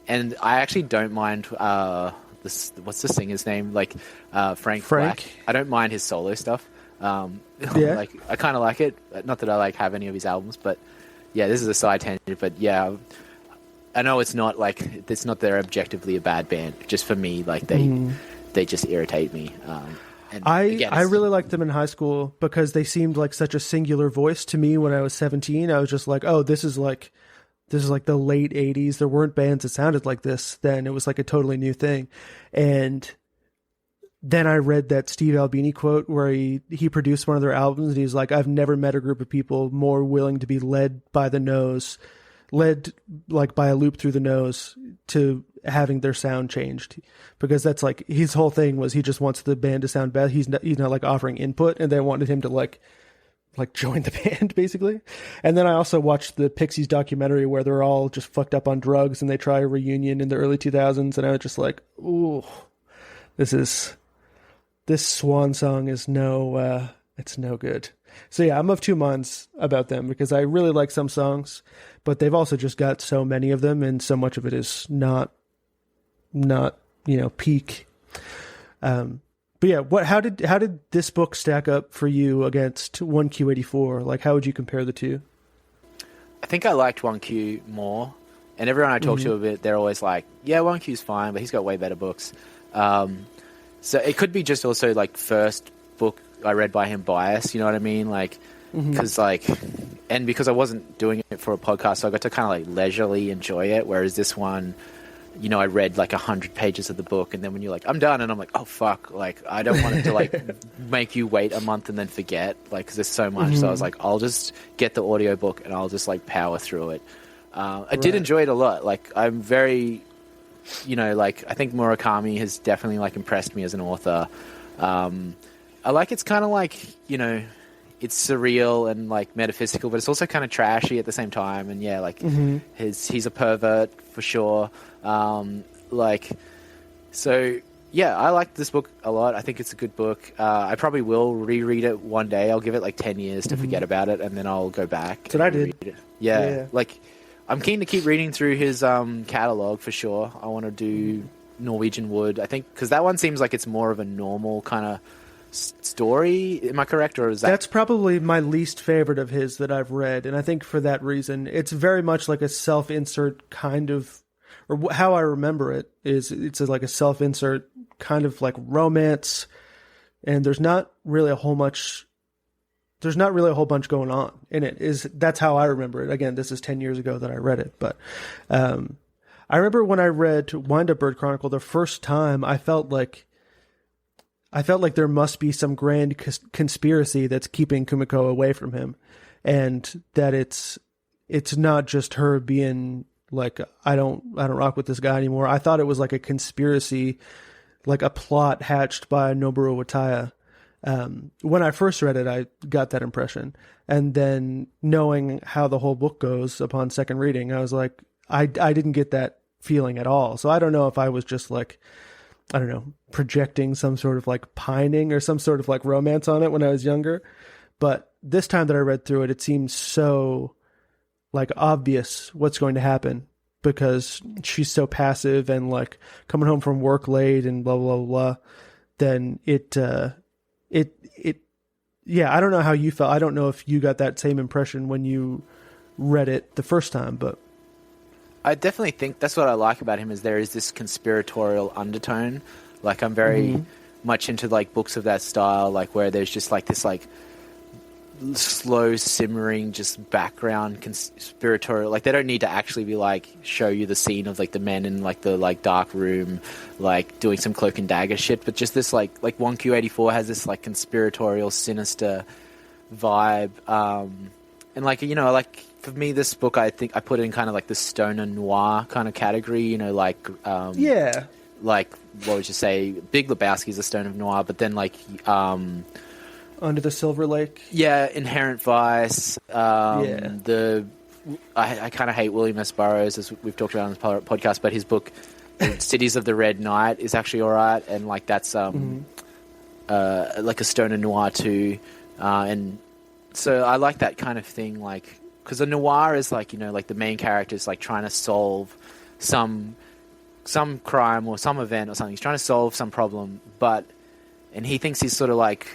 [SPEAKER 2] and I actually don't mind what's the singer's name? Like Frank Black. I don't mind his solo stuff. Like I kind of like it. Not that I like have any of his albums, but yeah, this is a side tangent. But yeah, I know it's not they're objectively a bad band. Just for me, like they just irritate me. And
[SPEAKER 3] I really liked them in high school because they seemed like such a singular voice to me when I was 17. I was just like, oh, this is like this is like the late 80s. There weren't bands that sounded like this then. It was like a totally new thing. And then I read that Steve Albini quote where he produced one of their albums, and he's like, I've never met a group of people more willing to be led by the nose, led like by a loop through the nose to having their sound changed. Because that's like, his whole thing was he just wants the band to sound better. He's not like offering input, and they wanted him to like join the band basically. And then I also watched the Pixies documentary where they're all just fucked up on drugs and they try a reunion in the early 2000s, and I was just like, ooh, this swan song is it's no good. So yeah, I'm of two minds about them, because I really like some songs, but they've also just got so many of them, and so much of it is not peak. But yeah, how did this book stack up for you against 1Q84? Like, how would you compare the two?
[SPEAKER 2] I think I liked 1Q more, and everyone I talk to a bit, they're always like, yeah, 1Q's fine, but he's got way better books. So it could be just also like first book I read by him bias, you know what I mean? Like, because because I wasn't doing it for a podcast, so I got to kind of like leisurely enjoy it. Whereas this one, I read like 100 pages of the book, and then when you're like, I'm done, and I'm like, oh fuck, like I don't want it to like make you wait a month and then forget, like, because there's so much. So I was like, I'll just get the audiobook and I'll just like power through it. I did enjoy it a lot. Like, I'm very, I think Murakami has definitely like impressed me as an author. I like, it's kind of like, it's surreal and like metaphysical, but it's also kind of trashy at the same time. And yeah, like he's a pervert for sure. So yeah, I like this book a lot. I think it's a good book. I probably will reread it one day. I'll give it like 10 years to forget about it, and then I'll go back.
[SPEAKER 3] That's what I did.
[SPEAKER 2] It. Yeah. Like, I'm keen to keep reading through his catalog for sure. I want to do Norwegian Wood, I think, because that one seems like it's more of a normal kind of story. Am I correct, or is that? That's
[SPEAKER 3] probably my least favorite of his that I've read, and I think for that reason, it's very much like a self-insert kind of, or how I remember it is, it's like a self-insert kind of like romance, and there's not really a whole bunch going on in it. That's how I remember it. Again, this is 10 years ago that I read it, but I remember when I read Wind-Up Bird Chronicle the first time, I felt like there must be some grand conspiracy that's keeping Kumiko away from him, and that it's not just her being like, I don't rock with this guy anymore. I thought it was like a conspiracy, like a plot hatched by Noboru Wataya. When I first read it, I got that impression, and then knowing how the whole book goes upon second reading, I was like, I didn't get that feeling at all. So I don't know if I was just like, I don't know, projecting some sort of like pining or some sort of like romance on it when I was younger. But this time that I read through it, it seems so like obvious what's going to happen, because she's so passive and like coming home from work late and blah, blah, blah. Then yeah, I don't know how you felt. I don't know if you got that same impression when you read it the first time, but
[SPEAKER 2] I definitely think that's what I like about him, is there is this conspiratorial undertone. Like, I'm very much into like books of that style, like where there's just like this like slow simmering just background conspiratorial. Like, they don't need to actually be like show you the scene of like the men in like the like dark room like doing some cloak and dagger shit, but just this like 1Q84 has this like conspiratorial sinister vibe, and like, like, for me, this book, I think I put it in kind of like the stoner noir kind of category, like, like, what would you say? Big Lebowski's a stoner noir, but then like,
[SPEAKER 3] Under the Silver Lake.
[SPEAKER 2] Yeah, Inherent Vice. I kind of hate William S. Burroughs, as we've talked about on this podcast, but his book, Cities of the Red Night, is actually all right, and like that's like a stoner noir too, and so I like that kind of thing, like. Because a noir is like, like the main character is like trying to solve some crime or some event or something. He's trying to solve some problem, and he thinks he's sort of like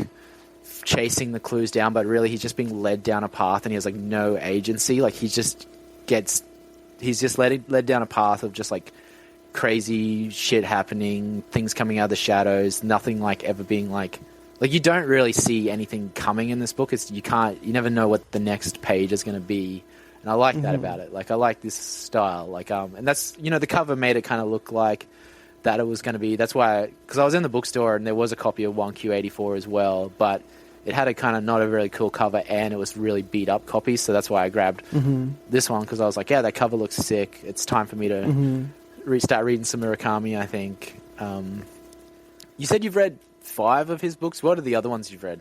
[SPEAKER 2] chasing the clues down, but really he's just being led down a path, and he has like no agency. Like, he's just led down a path of just like crazy shit happening, things coming out of the shadows, nothing like ever being like you don't really see anything coming in this book. You never know what the next page is going to be and I like that about it. Like, I like this style. Like, and that's, the cover made it kind of look like that it was going to be. That's why, because I was in the bookstore and there was a copy of 1Q84 as well, but it had a kind of not a really cool cover, and it was really beat up copy. So that's why I grabbed this one, because I was like, yeah, that cover looks sick. It's time for me to start reading some Murakami, I think. You said you've read 5 of his books. What are the other ones you've read?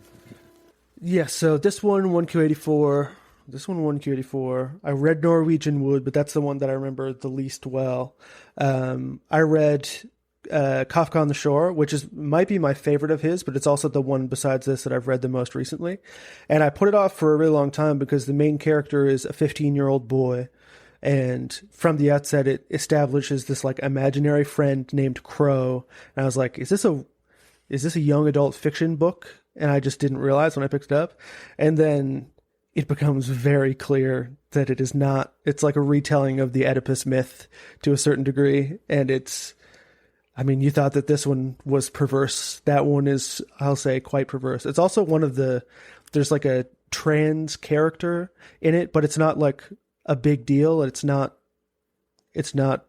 [SPEAKER 3] Yeah, so this one, 1Q84. This one, 1Q84. I read Norwegian Wood, but that's the one that I remember the least well. I read Kafka on the Shore, which might be my favorite of his, but it's also the one besides this that I've read the most recently. And I put it off for a really long time because the main character is a 15-year-old boy. And from the outset, it establishes this like imaginary friend named Crow. And I was like, is this a young adult fiction book? And I just didn't realize when I picked it up. And then it becomes very clear that it is not. It's like a retelling of the Oedipus myth to a certain degree. And you thought that this one was perverse. That one is, I'll say, quite perverse. It's also there's like a trans character in it, but it's not like a big deal. It's not, Haruki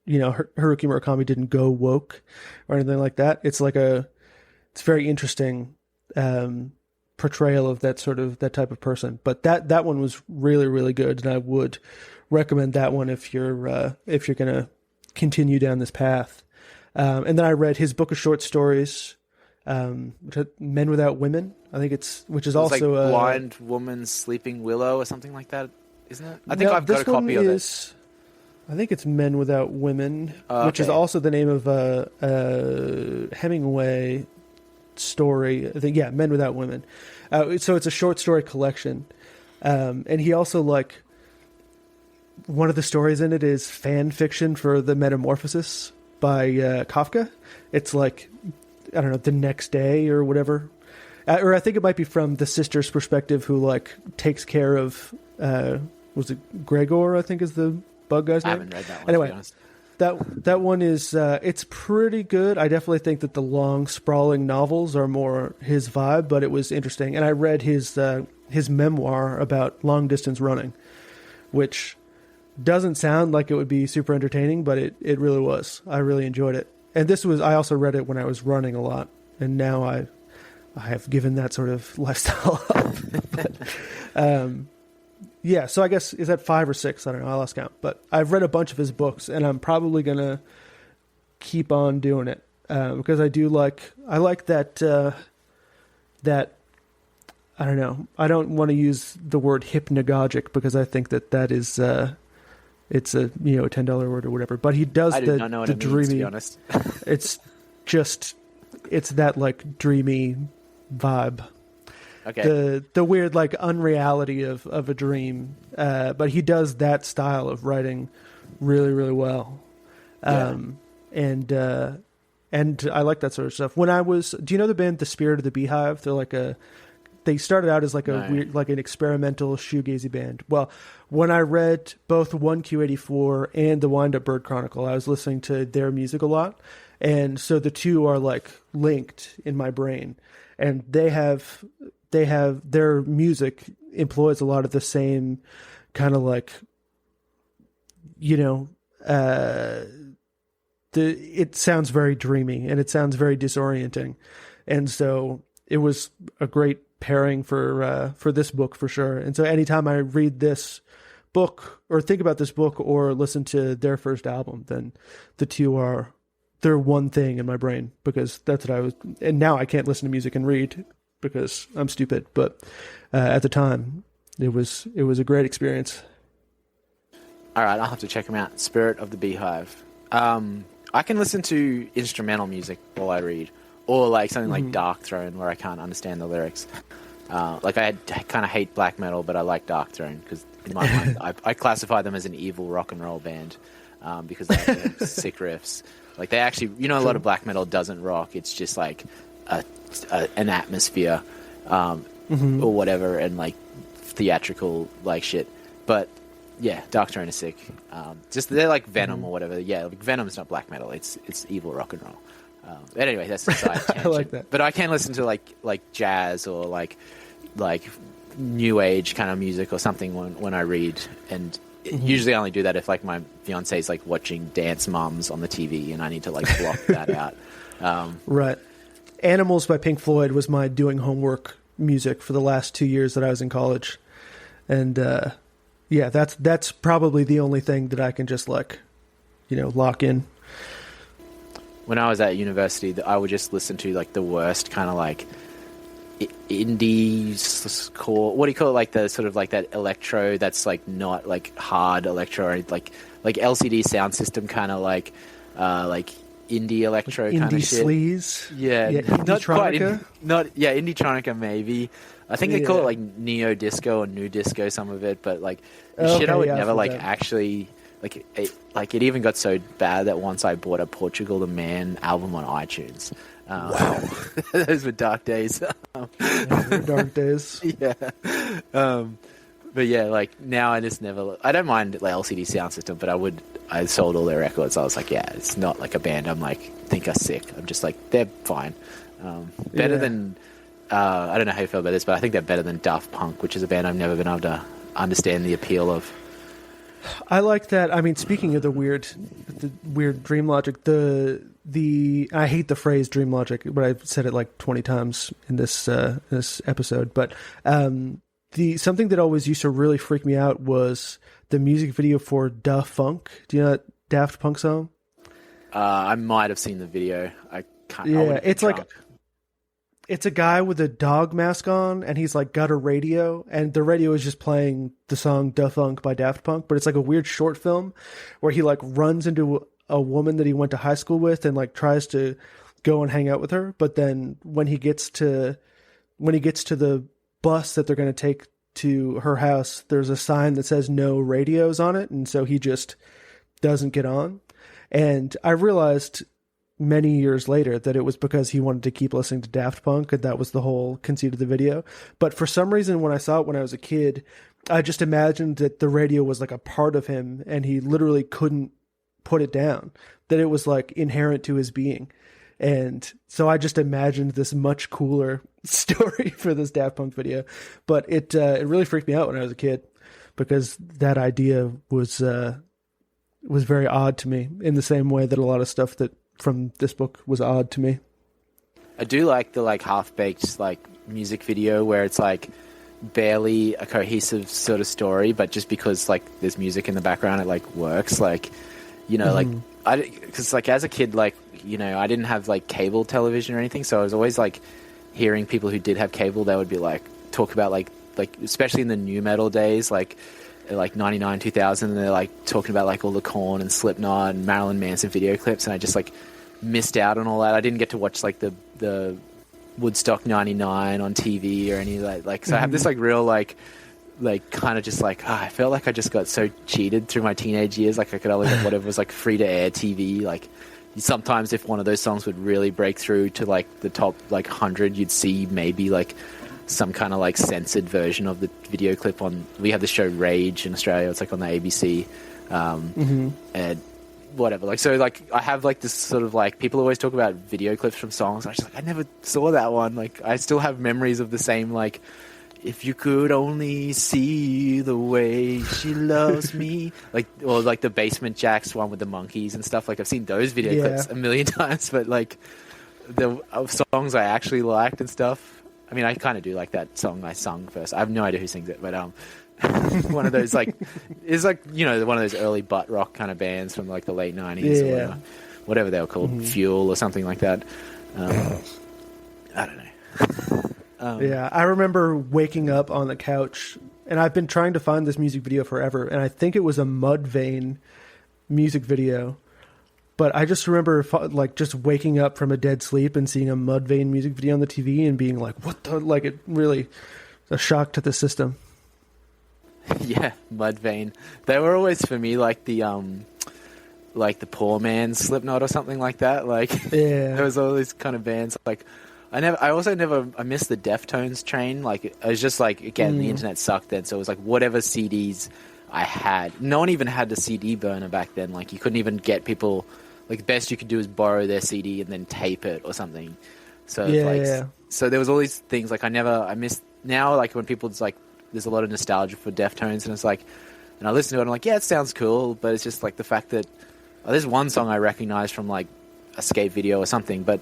[SPEAKER 3] Murakami didn't go woke or anything like that. It's very interesting portrayal of that type of person. But that one was really, really good, and I would recommend that one if you're gonna continue down this path. And then I read his book of short stories, Men Without Women. I think which is also
[SPEAKER 2] like Blind Woman Sleeping Willow or something like that, isn't it? I think I've got a copy of it.
[SPEAKER 3] I think it's Men Without Women, which is also the name of a Hemingway story. I think, yeah, Men Without Women. So it's a short story collection. And he also, like, one of the stories in it is fan fiction for The Metamorphosis by Kafka. It's like, I don't know, The Next Day or whatever. Or I think it might be from the sister's perspective who, like, takes care of, was it Gregor, I think is the bug guy's name?
[SPEAKER 2] I haven't read that one,
[SPEAKER 3] anyway,
[SPEAKER 2] to be honest.
[SPEAKER 3] That one is, it's pretty good. I definitely think that the long, sprawling novels are more his vibe, but it was interesting. And I read his memoir about long-distance running, which doesn't sound like it would be super entertaining, but it really was. I really enjoyed it. And I also read it when I was running a lot, and now I have given that sort of lifestyle up. But, yeah, so I guess, is that 5 or 6? I don't know. I lost count. But I've read a bunch of his books, and I'm probably going to keep on doing it because I like that, I don't know. I don't want to use the word hypnagogic because I think that is, it's a, $10 word or whatever. But he does
[SPEAKER 2] I do not know what it means, to be honest.
[SPEAKER 3] it's that like dreamy vibe.
[SPEAKER 2] Okay.
[SPEAKER 3] The weird like unreality of a dream, but he does that style of writing really, really well. And I like that sort of stuff. Do you know the band The Spirit of the Beehive? They started out as like a weird, like an experimental shoegazy band. Well, when I read both 1Q84 and the Wind-Up Bird Chronicle, I was listening to their music a lot, and so the two are like linked in my brain, and they have their music employs a lot of the same kind of like, it sounds very dreamy and it sounds very disorienting. And so it was a great pairing for this book for sure. And so anytime I read this book or think about this book or listen to their first album, then the two they're one thing in my brain, because that's what I was, and now I can't listen to music and read because I'm stupid. But at the time, it was a great experience.
[SPEAKER 2] All right, I'll have to check them out. Spirit of the Beehive. I can listen to instrumental music while I read, or like something like Dark Throne where I can't understand the lyrics. Like I kind of hate black metal, but I like Dark Throne because in my mind I classify them as an evil rock and roll band because they have sick riffs. Like they actually, a lot of black metal doesn't rock. It's just like an atmosphere or whatever, and like theatrical like shit. But yeah, Dark Throne is sick. Just they're like Venom or whatever. Yeah, like Venom's not black metal. It's evil rock and roll. But anyway, that's a side tangent.
[SPEAKER 3] I like that.
[SPEAKER 2] But I can listen to like jazz or like new age kind of music or something when I read, and usually I only do that if like my fiance is like watching Dance Moms on the TV and I need to like block that out.
[SPEAKER 3] Right. Animals by Pink Floyd was my doing homework music for the last 2 years that I was in college. And yeah, that's probably the only thing that I can just like, lock in.
[SPEAKER 2] When I was at university, I would just listen to like the worst kind of like indie core. What do you call it? Like the sort of like that electro that's like not like hard electro, or like LCD sound system kind of like indie electro kind of shit.
[SPEAKER 3] Indie sleaze.
[SPEAKER 2] Yeah, not quite. Indie-tronica maybe. I think they call it like neo disco or new disco, some of it, but like shit I would never like actually like. It even got so bad that once I bought a Portugal the Man album on iTunes. Wow, those were dark days.
[SPEAKER 3] Dark days.
[SPEAKER 2] Yeah. But yeah, like now I just never. I don't mind like LCD sound system, but I sold all their records. I was like, yeah, it's not like a band I'm like think are sick. I'm just like they're fine. Better than. I don't know how you feel about this, but I think they're better than Daft Punk, which is a band I've never been able to understand the appeal of.
[SPEAKER 3] I like that. I mean, speaking of the weird dream logic, the I hate the phrase dream logic, but I've said it like 20 times in this episode. But something that always used to really freak me out was the music video for Da Funk. Do you know that Daft Punk song?
[SPEAKER 2] I might have seen the video. I can't.
[SPEAKER 3] Yeah, it's like. It's a guy with a dog mask on, and he's like got a radio, and the radio is just playing the song "Da Funk" by Daft Punk. But it's like a weird short film where he like runs into a woman that he went to high school with, and like tries to go and hang out with her. But then when he gets to the bus that they're going to take to her house, there's a sign that says "No radios" on it, and so he just doesn't get on. And I realized many years later that it was because he wanted to keep listening to Daft Punk, and that was the whole conceit of the video. But for some reason, when I saw it when I was a kid, I just imagined that the radio was like a part of him and he literally couldn't put it down, that it was like inherent to his being. And so I just imagined this much cooler story for this Daft Punk video. But it really freaked me out when I was a kid, because that idea was very odd to me, in the same way that a lot of stuff that from this book was odd to me.
[SPEAKER 2] I do like the like half-baked like music video where it's like barely a cohesive sort of story, but just because like there's music in the background, it like works. Like, like because like as a kid, like I didn't have like cable television or anything, so I was always like hearing people who did have cable. They would be like talk about like especially in the nu metal days, like 99, 2000, and they're like talking about like all the Korn and Slipknot and Marilyn Manson video clips, and I just like missed out on all that. I didn't get to watch like the Woodstock 99 on TV or any of that. So I have this like real like kind of just like I felt like I just got so cheated through my teenage years. Like I could only get whatever was like free to air TV. Like sometimes if one of those songs would really break through to like the top like 100, you'd see maybe like some kind of like censored version of the video clip on. We have the show Rage in Australia. It's like on the ABC, and whatever. Like so, like I have like this sort of like people always talk about video clips from songs. I was just like I never saw that one. Like I still have memories of the same like. If you could only see the way she loves me, or like the Basement Jaxx one with the monkeys and stuff. Like I've seen those video clips a million times, but like the songs I actually liked and stuff. I mean, I kind of do like that song I sung first. I have no idea who sings it, but one of those like is like one of those early butt rock kind of bands from like the late 90s or whatever they were called, Fuel or something like that. I don't know.
[SPEAKER 3] I remember waking up on the couch, and I've been trying to find this music video forever, and I think it was a Mudvayne music video. But I just remember like just waking up from a dead sleep and seeing a Mudvayne music video on the TV and being like, what the, like it really a shock to the system.
[SPEAKER 2] Yeah, Mudvayne. They were always for me like the poor man's Slipknot or something like that. Like there was all these kind of bands. Like I also never missed the Deftones train. Like it was just like again the internet sucked then, so it was like whatever CDs I had. No one even had the CD burner back then. Like you couldn't even get people. Like the best you could do is borrow their CD and then tape it or something. So so there was all these things like I missed. Now like when people just like there's a lot of nostalgia for Deftones, and it's like, and I listen to it, and I'm like, yeah, it sounds cool, but it's just like the fact that there's one song I recognize from like a skate video or something, but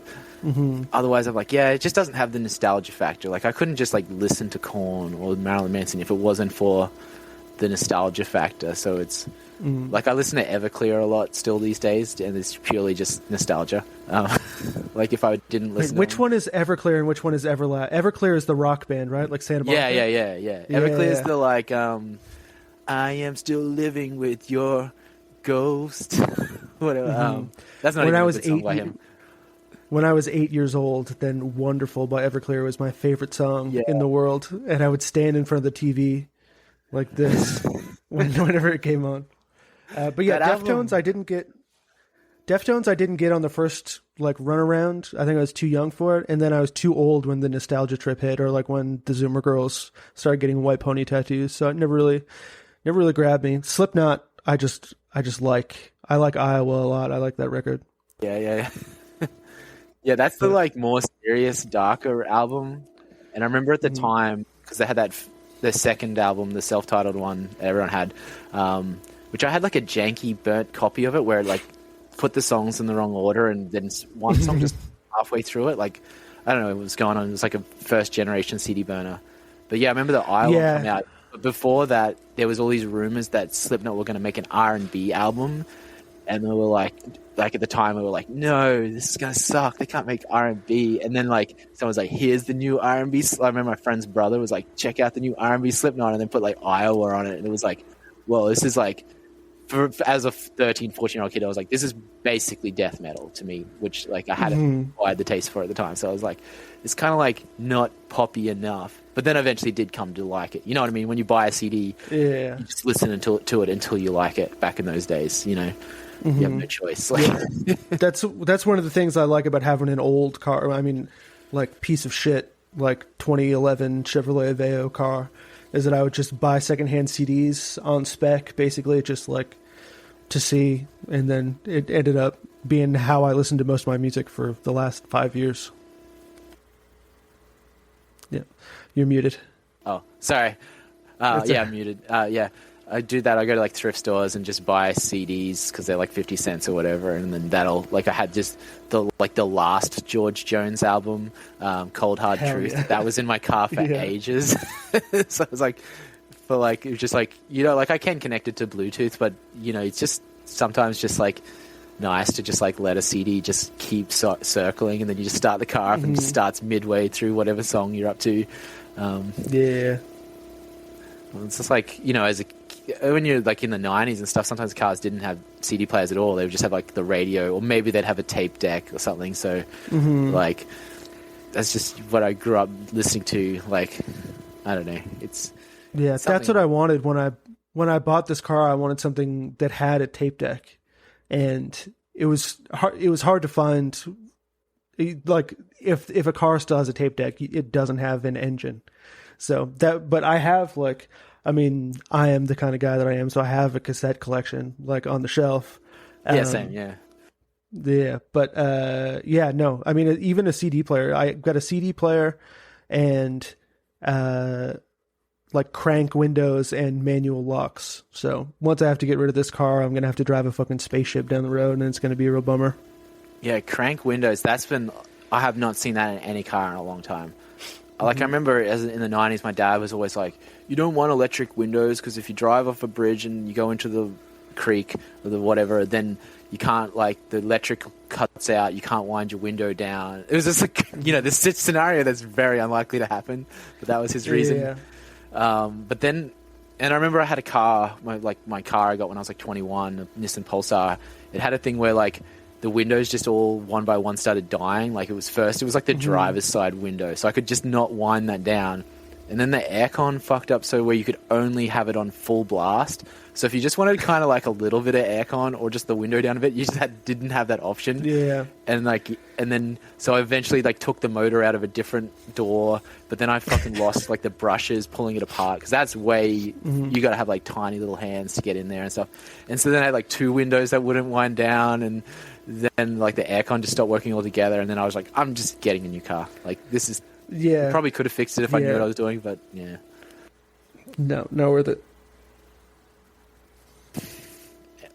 [SPEAKER 2] otherwise I'm like, yeah, it just doesn't have the nostalgia factor. Like I couldn't just like listen to Korn or Marilyn Manson if it wasn't for the nostalgia factor. So it's like I listen to Everclear a lot still these days, and it's purely just nostalgia. Like if I didn't listen,
[SPEAKER 3] which one is Everclear and which one is Everlast? Everclear is the rock band, right? Like Santa Monica.
[SPEAKER 2] Yeah. Everclear is the like, I am still living with your ghost. Whatever. That's not
[SPEAKER 3] when
[SPEAKER 2] even
[SPEAKER 3] I
[SPEAKER 2] a
[SPEAKER 3] was
[SPEAKER 2] good song
[SPEAKER 3] 8
[SPEAKER 2] by him.
[SPEAKER 3] When I was 8 years old, then "Wonderful" by Everclear was my favorite song in the world, and I would stand in front of the TV like this whenever it came on. But yeah, Deftones I didn't get. Deftones I didn't get on the first like runaround. I think I was too young for it, and then I was too old when the nostalgia trip hit, or like when the Zoomer girls started getting white pony tattoos. So it never really grabbed me. Slipknot, I like Iowa a lot. I like that record.
[SPEAKER 2] Yeah. Yeah, that's the like more serious, darker album. And I remember at the time, because they had the second album, the self-titled one everyone had, which I had like a janky burnt copy of it where it like put the songs in the wrong order, and then one song just halfway through it, like I don't know what was going on. It was like a first generation CD burner. But yeah, I remember the Iowa coming out. But before that, there was all these rumors that Slipknot were going to make an R&B album, and they were like at the time we were like, no, this is gonna suck. They can't make R&B. And then like someone's like, here's the new R&B. I remember my friend's brother was like, check out the new R&B Slipknot, and then put like Iowa on it, and it was like, well, this is like, as a 13, 14-year-old kid, I was like, this is basically death metal to me, which like I hadn't acquired the taste for at the time. So I was like, it's kind of like not poppy enough. But then I eventually did come to like it. You know what I mean? When you buy a CD, you just listen to it until you like it. Back in those days, you know. You have no choice.
[SPEAKER 3] That's one of the things I like about having an old car. I mean, like piece of shit, like 2011 Chevrolet Aveo car, is that I would just buy secondhand CDs on spec, basically just like to see, and then it ended up being how I listened to most of my music for the last 5 years. Yeah, you're muted.
[SPEAKER 2] Oh, sorry. Yeah, I'm muted. Yeah. I do that. I go to like thrift stores and just buy CDs because they're like 50 cents or whatever, and then that'll like I had just the last George Jones album, Cold Hard Truth. Yeah. That was in my car for ages. So I was like, it was just like, you know, like I can connect it to Bluetooth, but you know, it's just sometimes just like nice to just like let a CD just keep circling, and then you just start the car up and it just starts midway through whatever song you're up to.
[SPEAKER 3] Yeah.
[SPEAKER 2] It's just like, you know, when you're like in the 90s and stuff, sometimes cars didn't have CD players at all. They would just have like the radio, or maybe they'd have a tape deck or something. So like, that's just what I grew up listening to. Like, I don't know. It's
[SPEAKER 3] that's what I wanted when I bought this car. I wanted something that had a tape deck, and it was hard to find. Like if a car still has a tape deck, it doesn't have an engine. So but I have like, I mean, I am the kind of guy that I am, so I have a cassette collection like on the shelf.
[SPEAKER 2] Same, yeah.
[SPEAKER 3] Yeah, but no, I mean, even a CD player. I got a CD player and like crank windows and manual locks. So once I have to get rid of this car, I'm gonna have to drive a fucking spaceship down the road, and it's gonna be a real bummer. Yeah,
[SPEAKER 2] crank windows. I have not seen that in any car in a long time. Like, I remember in the 90s, my dad was always like, you don't want electric windows because if you drive off a bridge and you go into the creek or the whatever, then you can't, like, the electric cuts out, you can't wind your window down. It was just like, you know, this scenario that's very unlikely to happen, but that was his reason. Yeah. But then, and I remember I had a car, my car I got when I was like 21, a Nissan Pulsar. It had a thing where, like, the windows just all one by one started dying. Like it was like the driver's side window. So I could just not wind that down. And then the aircon fucked up so where you could only have it on full blast. So if you just wanted kind of like a little bit of aircon or just the window down a bit, you just didn't have that option.
[SPEAKER 3] Yeah.
[SPEAKER 2] And then so I eventually like took the motor out of a different door, but then I fucking lost like the brushes pulling it apart because that's way you got to have like tiny little hands to get in there and stuff. And so then I had like two windows that wouldn't wind down, and then like the aircon just stopped working altogether. And then I was like, I'm just getting a new car. Like this is probably could have fixed it if I knew what I was doing, but yeah.
[SPEAKER 3] No, not worth it.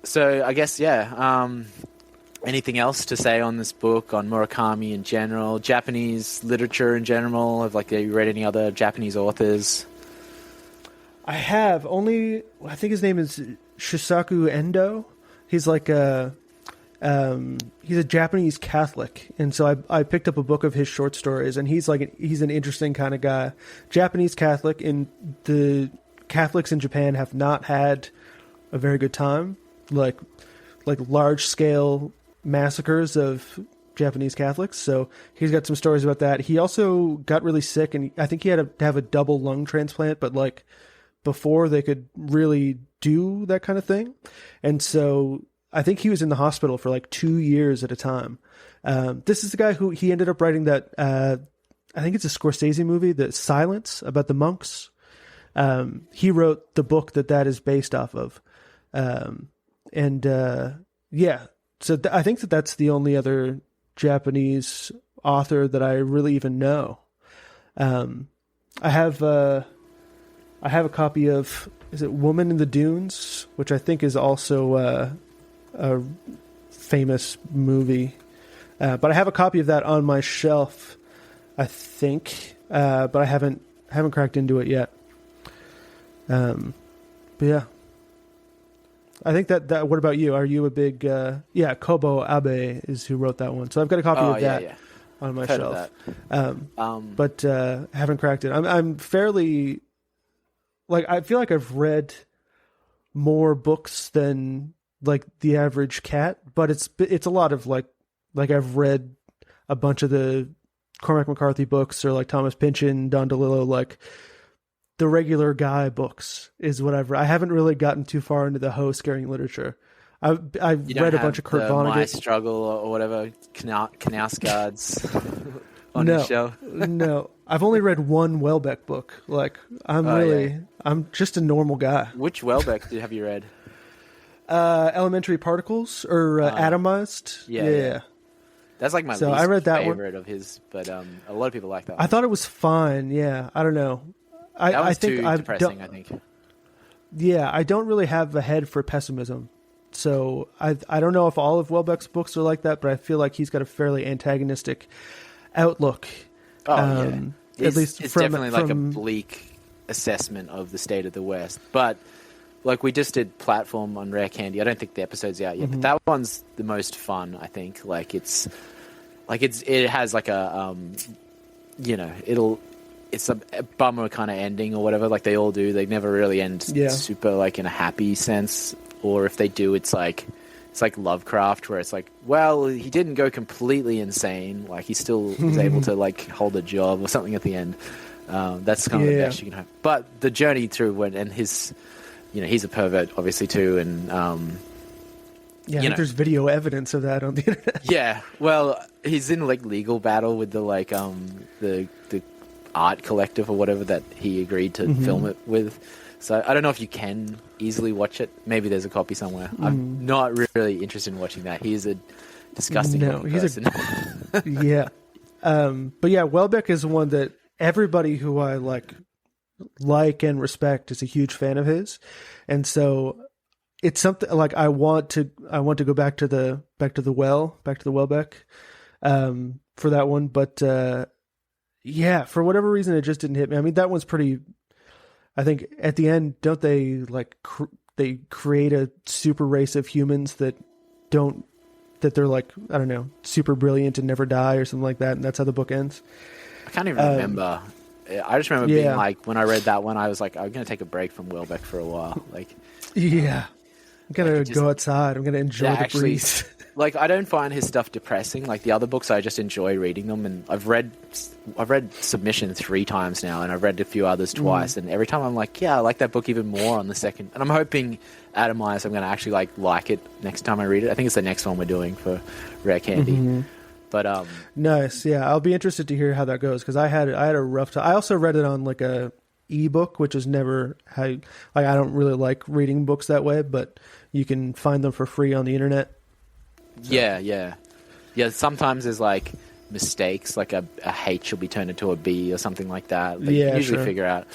[SPEAKER 2] So I guess, anything else to say on this book, on Murakami in general, Japanese literature in general? Have you read any other Japanese authors?
[SPEAKER 3] I have only. I think his name is Shusaku Endo. He's like he's a Japanese Catholic, and so I picked up a book of his short stories, and he's an interesting kind of guy. Japanese Catholic, and the Catholics in Japan have not had a very good time, like large scale massacres of Japanese Catholics. So he's got some stories about that. He also got really sick, and I think he had to have a double lung transplant, but before they could really do that kind of thing. And so I think he was in the hospital for 2 years at a time. This is the guy who he ended up writing that, I think it's a Scorsese movie, The Silence, about the monks. He wrote the book that is based off of. So I think that's the only other Japanese author that I really even know. I have a copy of, is it Woman in the Dunes, which I think is also a famous movie. But I have a copy of that on my shelf, I think, but I haven't cracked into it yet. But yeah. I think that. What about you? Are you a big? Kobo Abe is who wrote that one. So I've got a copy of that on my shelf. But haven't cracked it. I'm fairly, I feel like I've read more books than the average cat, but it's a lot of I've read a bunch of the Cormac McCarthy books, or Thomas Pynchon, Don DeLillo, the regular guy books is what I've read. I haven't really gotten too far into the hoe-scaring literature. I've read a bunch of Kurt Vonnegut.
[SPEAKER 2] My Struggle or whatever, Knausgard's on your shelf.
[SPEAKER 3] No, I've only read one Welbeck book. I'm just a normal guy.
[SPEAKER 2] Which Welbeck have you read?
[SPEAKER 3] Elementary Particles, or Atomized. Yeah.
[SPEAKER 2] That's my least
[SPEAKER 3] I read that
[SPEAKER 2] favorite of his, but a lot of people like that one.
[SPEAKER 3] I thought it was fine. Yeah, I don't know.
[SPEAKER 2] I think too depressing, I think.
[SPEAKER 3] Yeah, I don't really have a head for pessimism. So I don't know if all of Welbeck's books are like that, but I feel like he's got a fairly antagonistic outlook.
[SPEAKER 2] At least it's definitely
[SPEAKER 3] from
[SPEAKER 2] a bleak assessment of the state of the West. But we just did Platform on Rare Candy. I don't think the episode's out yet, but that one's the most fun, I think. It has it's a bummer kind of ending or whatever, they all do. They never really end super in a happy sense, or if they do, it's like Lovecraft, where it's well, he didn't go completely insane. He still was able to hold a job or something at the end. That's kind of the best you can hope. But the journey through and his, he's a pervert obviously too, and I
[SPEAKER 3] think there's video evidence of that on the internet.
[SPEAKER 2] Yeah, well, he's in legal battle with the art collective or whatever that he agreed to film it with. So I don't know if you can easily watch it. Maybe there's a copy somewhere. I'm not really interested in watching that. He's a disgusting person.
[SPEAKER 3] Yeah. But yeah, Welbeck is one that everybody who I like and respect is a huge fan of his. And so it's something I want to go back to the Welbeck for that one, but yeah, for whatever reason, it just didn't hit me. I mean, that one's pretty. I think at the end, don't they they create a super race of humans that they're I don't know, super brilliant and never die or something like that, and that's how the book ends.
[SPEAKER 2] I can't even remember. I just remember being when I read that one, I was I'm going to take a break from Welbeck for a while.
[SPEAKER 3] Yeah, I'm going to go outside. I'm going to enjoy the breeze.
[SPEAKER 2] I don't find his stuff depressing. The other books, I just enjoy reading them. And I've read Submission 3 times now, and I've read a few others twice. And every time I'm I like that book even more on the second. And I'm hoping Atomized, I'm going to actually like it next time I read it. I think it's the next one we're doing for Rare Candy. But
[SPEAKER 3] nice, yeah. I'll be interested to hear how that goes, because I had a rough time. I also read it on a ebook, which is never how I don't really like reading books that way, but you can find them for free on the internet. So. Yeah. Sometimes there's mistakes, a H will be turned into a B or something like that. You can usually figure out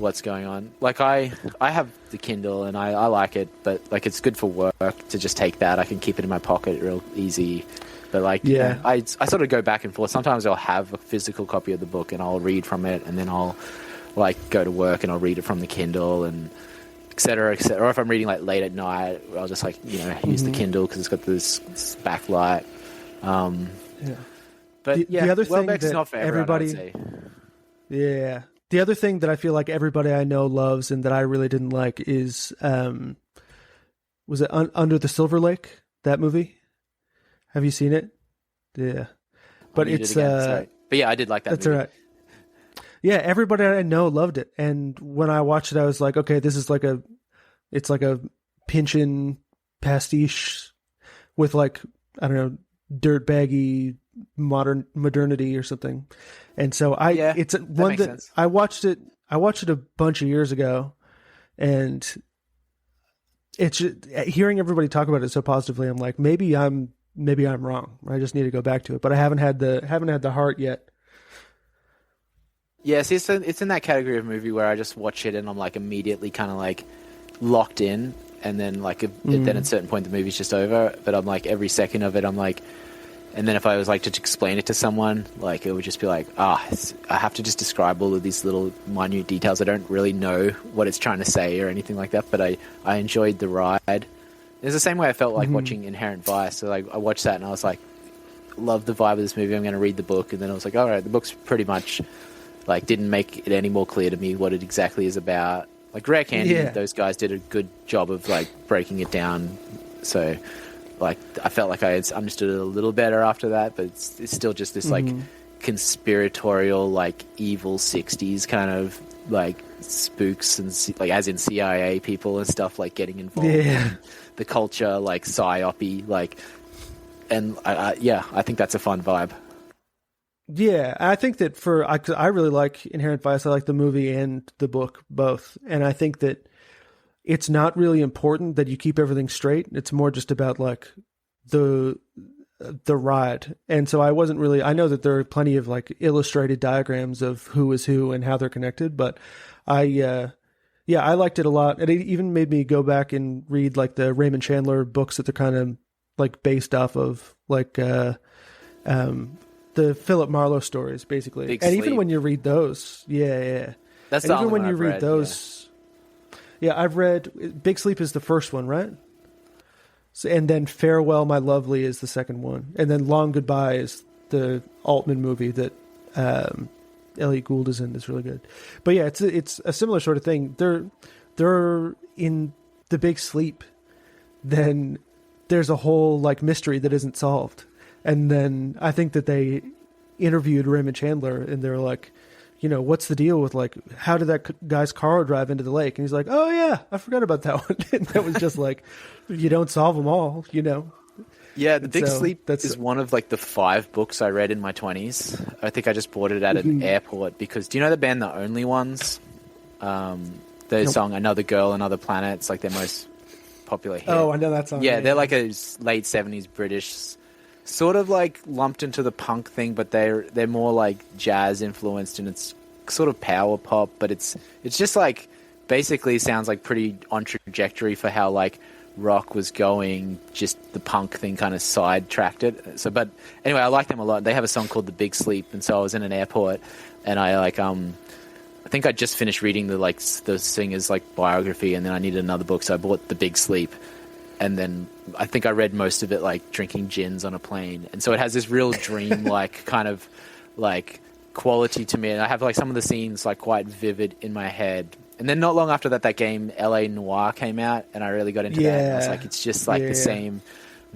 [SPEAKER 2] what's going on. Like I have the Kindle and I like it, but like it's good for work to just take that. I can keep it in my pocket real easy. But like,
[SPEAKER 3] yeah,
[SPEAKER 2] I sort of go back and forth. Sometimes I'll have a physical copy of the book and I'll read from it, and then I'll like go to work and I'll read it from the Kindle and et cetera, et cetera. Or if I'm reading like late at night, I'll just like, use the Kindle because it's got this backlight. But
[SPEAKER 3] the other thing
[SPEAKER 2] Welbeck's
[SPEAKER 3] that
[SPEAKER 2] not for
[SPEAKER 3] everybody,
[SPEAKER 2] everyone,
[SPEAKER 3] yeah, the other thing that I feel like everybody I know loves and that I really didn't like is, was it Under the Silver Lake? That movie? Have you seen it? Yeah, but it's
[SPEAKER 2] but yeah, I did like that.
[SPEAKER 3] That's
[SPEAKER 2] movie.
[SPEAKER 3] all right. Yeah, everybody I know loved it, and when I watched it, I was like, okay, this is like it's like a Pynchon pastiche with like, I don't know, dirtbaggy modernity or something. And so it's one that
[SPEAKER 2] sense.
[SPEAKER 3] I watched it a bunch of years ago, and it's just, hearing everybody talk about it so positively, I'm like, maybe I'm wrong. I just need to go back to it, but I haven't had the heart yet.
[SPEAKER 2] Yes, it's in that category of movie where I just watch it and I'm like immediately kind of like locked in, and then like then at a certain point the movie's just over. But I'm like every second of it, I'm like, and then if I was like to explain it to someone, like it would just be like, I have to just describe all of these little minute details. I don't really know what it's trying to say or anything like that, but I enjoyed the ride. It's the same way I felt like watching Inherent Vice. So like I watched that and I was like, love the vibe of this movie. I'm going to read the book, and then I was like, all right, the book's pretty much like didn't make it any more clear to me what it exactly is about. Like Rare Candy, those guys did a good job of like breaking it down. So like I felt like I understood it a little better after that, but it's still just this like conspiratorial, like evil 60s kind of like spooks and like as in CIA people and stuff like getting involved in the culture, like psyop-y, like, and I think that's a fun vibe.
[SPEAKER 3] Yeah, I think that I really like Inherent Vice. I like the movie and the book both, and I think that it's not really important that you keep everything straight. It's more just about like the ride. And so I wasn't really. I know that there are plenty of like illustrated diagrams of who is who and how they're connected, but I liked it a lot, and it even made me go back and read like the Raymond Chandler books that they're kind of like based off of, like the Philip Marlowe stories, basically.
[SPEAKER 2] Big
[SPEAKER 3] and
[SPEAKER 2] Sleep.
[SPEAKER 3] even when you read those,
[SPEAKER 2] That's
[SPEAKER 3] and
[SPEAKER 2] the
[SPEAKER 3] even
[SPEAKER 2] only
[SPEAKER 3] when
[SPEAKER 2] one
[SPEAKER 3] you
[SPEAKER 2] I've
[SPEAKER 3] read
[SPEAKER 2] read,
[SPEAKER 3] those, I've read Big Sleep is the first one, right? So, and then Farewell, My Lovely is the second one, and then Long Goodbye is the Altman movie that Elliot Gould is in. Is really good. But yeah, it's a similar sort of thing. They're in the Big Sleep, then there's a whole like mystery that isn't solved. And then I think that they interviewed Raymond Chandler, and they're like, what's the deal with like, how did that guy's car drive into the lake? And he's like, oh yeah, I forgot about that one. And that was just like, you don't solve them all,
[SPEAKER 2] Yeah, The Big
[SPEAKER 3] so
[SPEAKER 2] Sleep is one of like the 5 books I read in my 20s. I think I just bought it at an airport because, do you know the band The Only Ones? Their song Another Girl, Another Planet. It's like their most popular hit.
[SPEAKER 3] Oh, I know that song.
[SPEAKER 2] Yeah, they're like a late 70s British, sort of like lumped into the punk thing, but they're more like jazz influenced, and it's sort of power pop, but it's just like basically sounds like pretty on trajectory for how like rock was going, just the punk thing kind of sidetracked it. So, but anyway, I like them a lot. They have a song called The Big Sleep, and so I was in an airport, and I like I think I just finished reading the singer's like biography, and then I needed another book, so I bought The Big Sleep. And then I think I read most of it like drinking gins on a plane. And so it has this real dream-like kind of like quality to me. And I have like some of the scenes like quite vivid in my head. And then not long after that game LA Noire came out, and I really got into that. And I was like, it's just like the same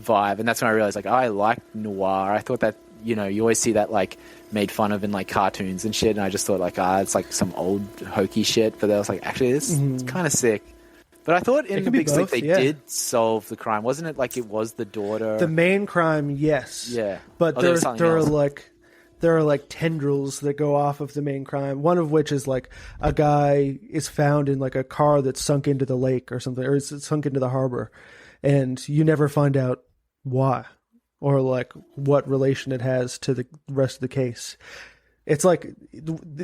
[SPEAKER 2] vibe. And that's when I realized like, I like noir. I thought that, you always see that like made fun of in like cartoons and shit. And I just thought like, it's like some old hokey shit. But I was like, actually, it's kind of sick. But I thought in The Big Sleep they did solve the crime. Wasn't it like it was the daughter?
[SPEAKER 3] The main crime, yes.
[SPEAKER 2] Yeah.
[SPEAKER 3] But there are like tendrils that go off of the main crime. One of which is like a guy is found in like a car that's sunk into the lake or something, or it's sunk into the harbor. And you never find out why or like what relation it has to the rest of the case. It's like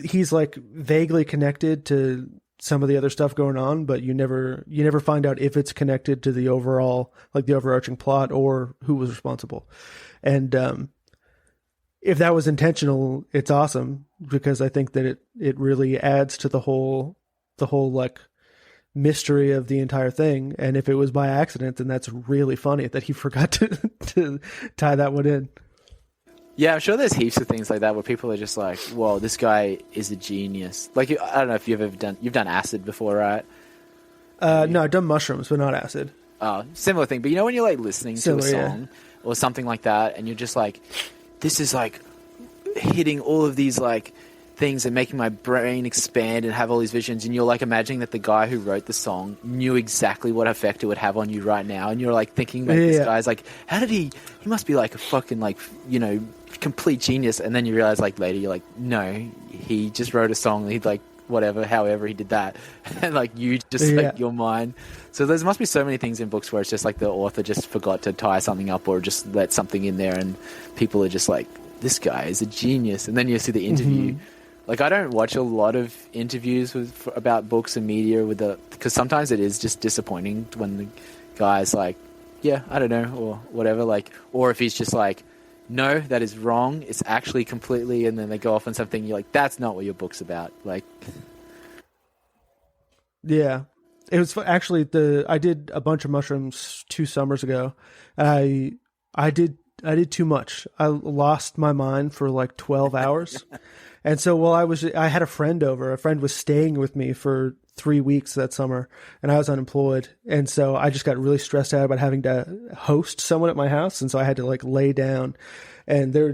[SPEAKER 3] he's like vaguely connected to some of the other stuff going on, but you never find out if it's connected to the overall, like the overarching plot or who was responsible. And if that was intentional, it's awesome, because I think that it really adds to the whole like mystery of the entire thing. And if it was by accident, then that's really funny that he forgot to tie that one in.
[SPEAKER 2] Yeah, I'm sure there's heaps of things like that where people are just like, "Whoa, this guy is a genius." Like, I don't know if you've done acid before, right?
[SPEAKER 3] No, I've done mushrooms, but not acid.
[SPEAKER 2] Similar thing. But you know when you're like listening to a song or something like that, and you're just like, "This is like hitting all of these like things and making my brain expand and have all these visions," and you're like imagining that the guy who wrote the song knew exactly what effect it would have on you right now, and you're like thinking like this guy's like, how did he must be like a fucking like, you know, complete genius. And then you realize like later you're like, no, he just wrote a song, he like whatever, however he did that, and like you just like your mind. So there must be so many things in books where it's just like the author just forgot to tie something up or just let something in there, and people are just like, this guy is a genius. And then you see the interview. Like, I don't watch a lot of interviews about books and media because sometimes it is just disappointing when the guy's like, yeah, I don't know, or whatever, like, or if he's just like, no, that is wrong, it's actually completely, and then they go off on something, you're like, that's not what your book's about. Like, yeah,
[SPEAKER 3] it was actually I did a bunch of mushrooms 2 summers ago, and I did too much. I lost my mind for like 12 hours. And so while I had a friend over. A friend was staying with me for 3 weeks that summer, and I was unemployed. And so I just got really stressed out about having to host someone at my house. And so I had to like lay down, and they were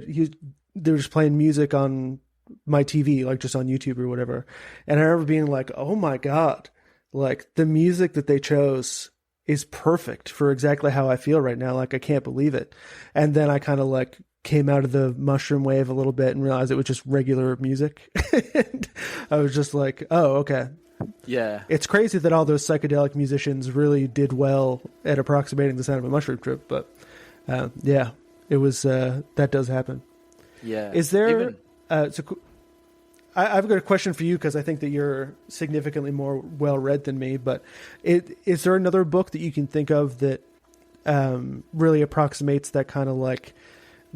[SPEAKER 3] just playing music on my TV, like just on YouTube or whatever. And I remember being like, oh my God, like the music that they chose is perfect for exactly how I feel right now. Like, I can't believe it. And then I kind of like came out of the mushroom wave a little bit and realized it was just regular music. And I was just like, oh, okay.
[SPEAKER 2] Yeah.
[SPEAKER 3] It's crazy that all those psychedelic musicians really did well at approximating the sound of a mushroom trip. But yeah, it was, that does happen.
[SPEAKER 2] Yeah.
[SPEAKER 3] Is there, I've got a question for you, because I think that you're significantly more well-read than me, but is there another book that you can think of that really approximates that kind of like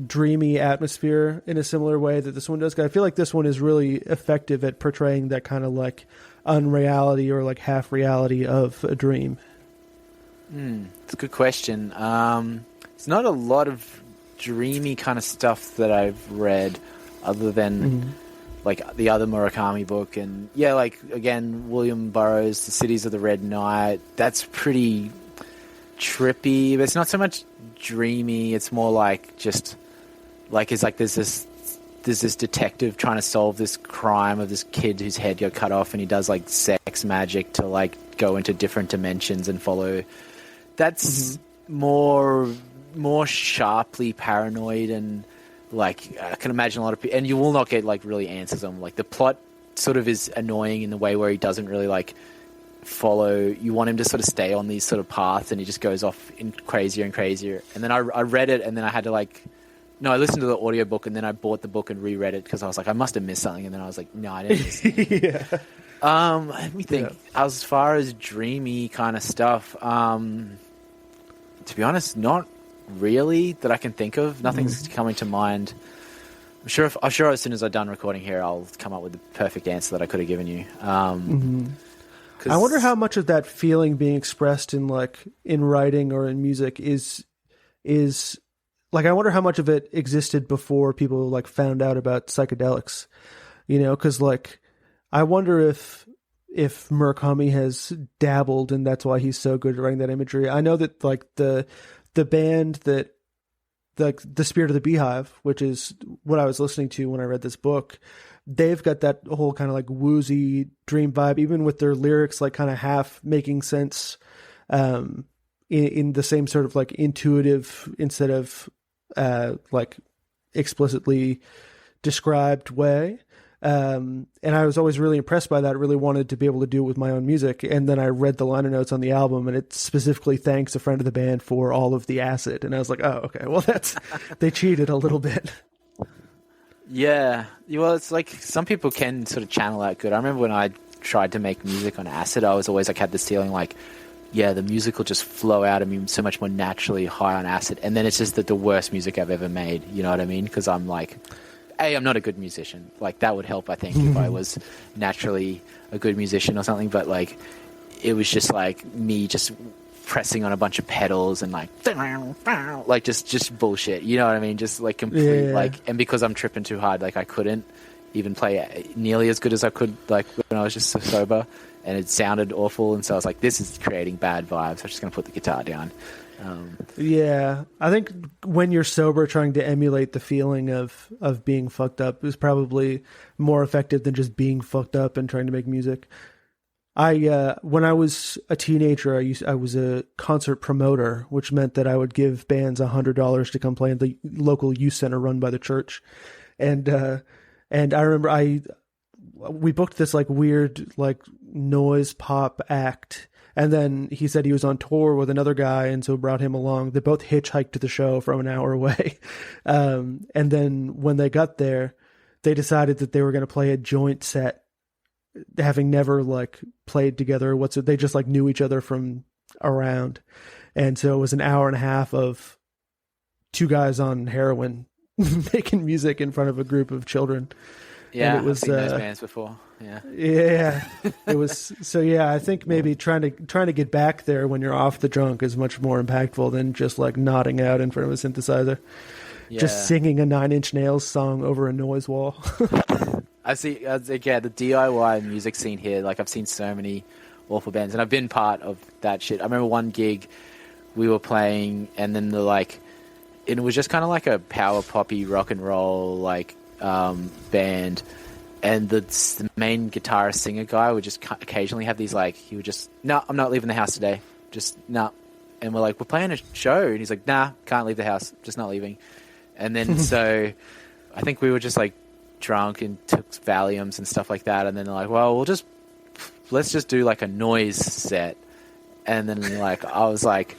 [SPEAKER 3] dreamy atmosphere in a similar way that this one does? 'Cause I feel like this one is really effective at portraying that kind of like unreality or like half reality of a dream.
[SPEAKER 2] It's a good question. It's not a lot of dreamy kind of stuff that I've read other than like the other Murakami book, and yeah, like again, William Burroughs' The Cities of the Red Night. That's pretty trippy, but it's not so much dreamy. It's more like just like it's like there's this detective trying to solve this crime of this kid whose head got cut off, and he does like sex magic to like go into different dimensions and follow. That's more sharply paranoid, and like I can imagine a lot of people, and you will not get like really answers on like the plot sort of is annoying in the way where he doesn't really like follow. You want him to sort of stay on these sort of paths, and he just goes off in crazier and crazier. And then I read it, and then I had to like, no, I listened to the audiobook, and then I bought the book and reread it because I was like, I must have missed something. And then I was like, no, I didn't miss anything.
[SPEAKER 3] Yeah.
[SPEAKER 2] Let me think. Yeah. As far as dreamy kind of stuff, to be honest, not really that I can think of. Nothing's coming to mind. I'm sure as soon as I'm done recording here, I'll come up with the perfect answer that I could have given you.
[SPEAKER 3] I wonder how much of that feeling being expressed in writing or in music is like, I wonder how much of it existed before people like found out about psychedelics, you know, because like I wonder if Murakami has dabbled, and that's why he's so good at writing that imagery. I know that like the band that like the Spirit of the Beehive, which is what I was listening to when I read this book, they've got that whole kind of like woozy dream vibe, even with their lyrics like kind of half making sense in the same sort of like intuitive instead of like explicitly described way. And I was always really impressed by that. I really wanted to be able to do it with my own music. And then I read the liner notes on the album, and it specifically thanks a friend of the band for all of the acid. And I was like, oh, okay, well they cheated a little bit.
[SPEAKER 2] Yeah. Well, it's like some people can sort of channel that good. I remember when I tried to make music on acid, I was always like had this feeling like, yeah, the music will just flow out of me so much more naturally high on acid, and then it's just the worst music I've ever made. You know what I mean? Because I'm like, I'm not a good musician. Like that would help, I think, if I was naturally a good musician or something. But like, it was just like me just pressing on a bunch of pedals and like just bullshit. You know what I mean? Just like complete like, and because I'm tripping too hard, like I couldn't even play nearly as good as I could like when I was just so sober. And it sounded awful, and so I was like, this is creating bad vibes. I'm just going to put the guitar down.
[SPEAKER 3] Yeah, I think when you're sober, trying to emulate the feeling of being fucked up is probably more effective than just being fucked up and trying to make music. When I was a teenager, I was a concert promoter, which meant that I would give bands $100 to come play at the local youth center run by the church. And I remember we booked this like weird like noise pop act, and then he said he was on tour with another guy, and so brought him along. They both hitchhiked to the show from an hour away, and then when they got there, they decided that they were going to play a joint set, having never like played together. They just like knew each other from around, and so it was an hour and a half of two guys on heroin making music in front of a group of children.
[SPEAKER 2] Yeah,
[SPEAKER 3] and it was,
[SPEAKER 2] I've seen those bands before. Yeah,
[SPEAKER 3] it was. So yeah, I think maybe trying to get back there when you're off the drunk is much more impactful than just like nodding out in front of a synthesizer, just singing a Nine Inch Nails song over a noise wall.
[SPEAKER 2] I see. The DIY music scene here. Like I've seen so many awful bands, and I've been part of that shit. I remember one gig we were playing, and then it was just kind of like a power poppy rock and roll like. Band, and the main guitarist singer guy would just occasionally have these like, he would just, no, I'm not leaving the house today, just no. And we're like, we're playing a show, and he's like, nah, can't leave the house, just not leaving. And then so I think we were just like drunk and took Valiums and stuff like that, and then they're like, well, let's just do like a noise set. And then like I was like,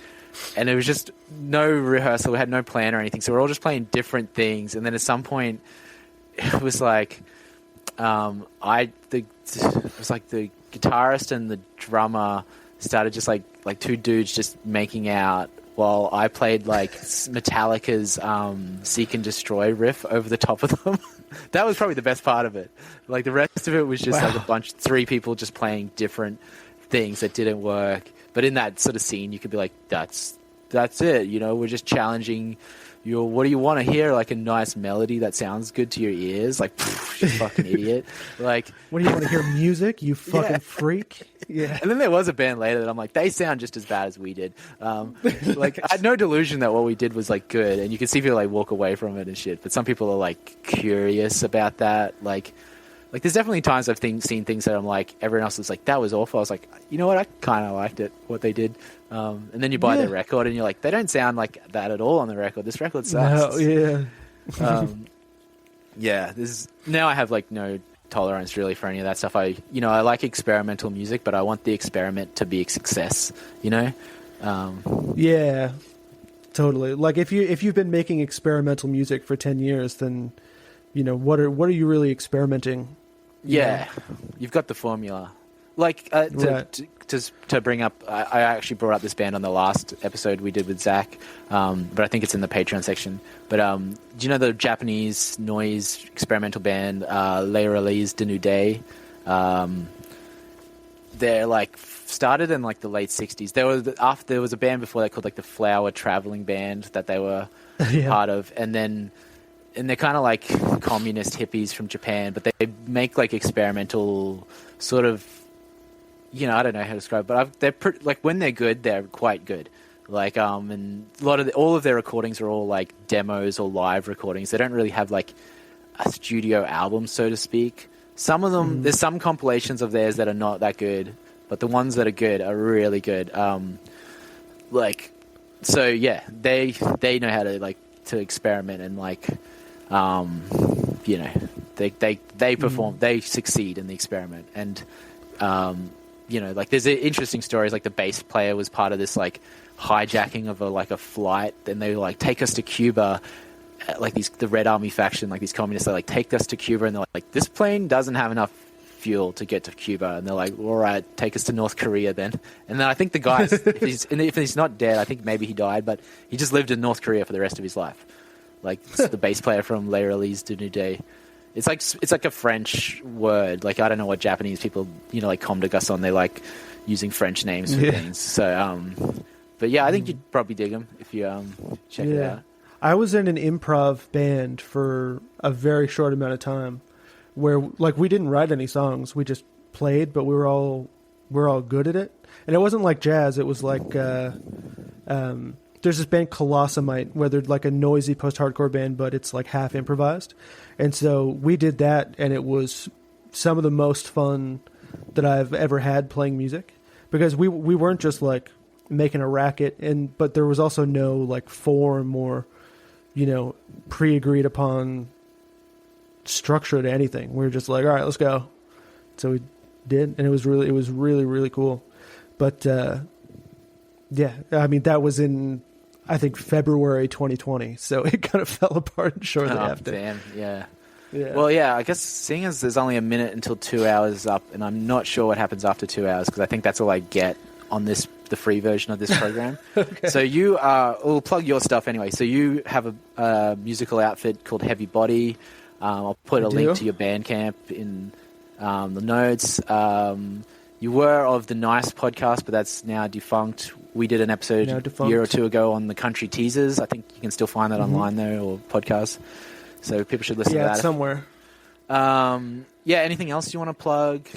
[SPEAKER 2] and it was just no rehearsal, we had no plan or anything, so we're all just playing different things. And then at some point it was like it was like the guitarist and the drummer started just like two dudes just making out while I played like Metallica's Seek and Destroy riff over the top of them. That was probably the best part of it. Like the rest of it was just like three people just playing different things that didn't work. But in that sort of scene, you could be like, that's it. You know, we're just challenging what do you want to hear? Like a nice melody that sounds good to your ears? Like, you fucking idiot. Like,
[SPEAKER 3] what do you want to hear? Music? You fucking freak. Yeah.
[SPEAKER 2] And then there was a band later that I'm like, they sound just as bad as we did. Like, I had no delusion that what we did was like good, and you can see people like walk away from it and shit. But some people are like curious about that. Like there's definitely times I've seen things that I'm like, everyone else is like, that was awful. I was like, you know what? I kind of liked it, what they did. And then you buy their record and you're like, they don't sound like that at all on the record. This record sucks.
[SPEAKER 3] No,
[SPEAKER 2] yeah. Now I have like no tolerance really for any of that stuff. I like experimental music, but I want the experiment to be a success, you know?
[SPEAKER 3] Yeah, totally. Like if you've been making experimental music for 10 years, then, you know, what are you really experimenting?
[SPEAKER 2] Yeah. You've got the formula. Like, to bring up, I actually brought up this band on the last episode we did with Zach, but I think it's in the Patreon section. But do you know the Japanese noise experimental band, Les Relais de Nude? They're like started in like the late 60s. There was a band before that called like the Flower Traveling Band that they were part of, and they're kind of like communist hippies from Japan, but they make like experimental sort of, you know, I don't know how to describe it, but they're like when they're good, they're quite good. Like, and all of their recordings are all like demos or live recordings. They don't really have like a studio album, so to speak. Some of them, there's some compilations of theirs that are not that good, but the ones that are good are really good. So yeah, they know how to like to experiment and like, you know, they perform, they succeed in the experiment. And, you know, like there's interesting stories, like the bass player was part of this like hijacking of a flight, and they were like, take us to Cuba, like the Red Army faction, like these communists, they like take us to Cuba, and they're like, this plane doesn't have enough fuel to get to Cuba, and they're like, all right, take us to North Korea then. And then I think the guy, if he's not dead, I think maybe he died, but he just lived in North Korea for the rest of his life. Like the bass player from Les Release du New Day. It's like a French word. Like I don't know what Japanese people, like comme des garçons, they like using French names for things. So, but yeah, I think you'd probably dig him if you check it out.
[SPEAKER 3] I was in an improv band for a very short amount of time, where like we didn't write any songs, we just played, but we're all good at it. And it wasn't like jazz; it was like there's this band Colossamite, where they're like a noisy post-hardcore band, but it's like half improvised. And so we did that, and it was some of the most fun that I've ever had playing music, because we weren't just like making a racket, but there was also no like form or pre-agreed upon structure to anything. We were just like, all right, let's go. So we did, and it was really, really cool. But yeah, I mean, that was in, I think, February 2020, so it kind of fell apart shortly after.
[SPEAKER 2] Damn, yeah. Well, yeah, I guess seeing as there's only a minute until 2 hours is up, and I'm not sure what happens after 2 hours, because I think that's all I get on the free version of this program. Okay. So we'll plug your stuff anyway. So you have a musical outfit called Heavy Body. I'll put a link to your Bandcamp in the notes. You were of the Nice podcast, but that's now defunct. We did an episode a year or two ago on the Country Teasers. I think you can still find that online though, or podcast. So people should listen to that.
[SPEAKER 3] Yeah, somewhere.
[SPEAKER 2] Anything else you want to plug?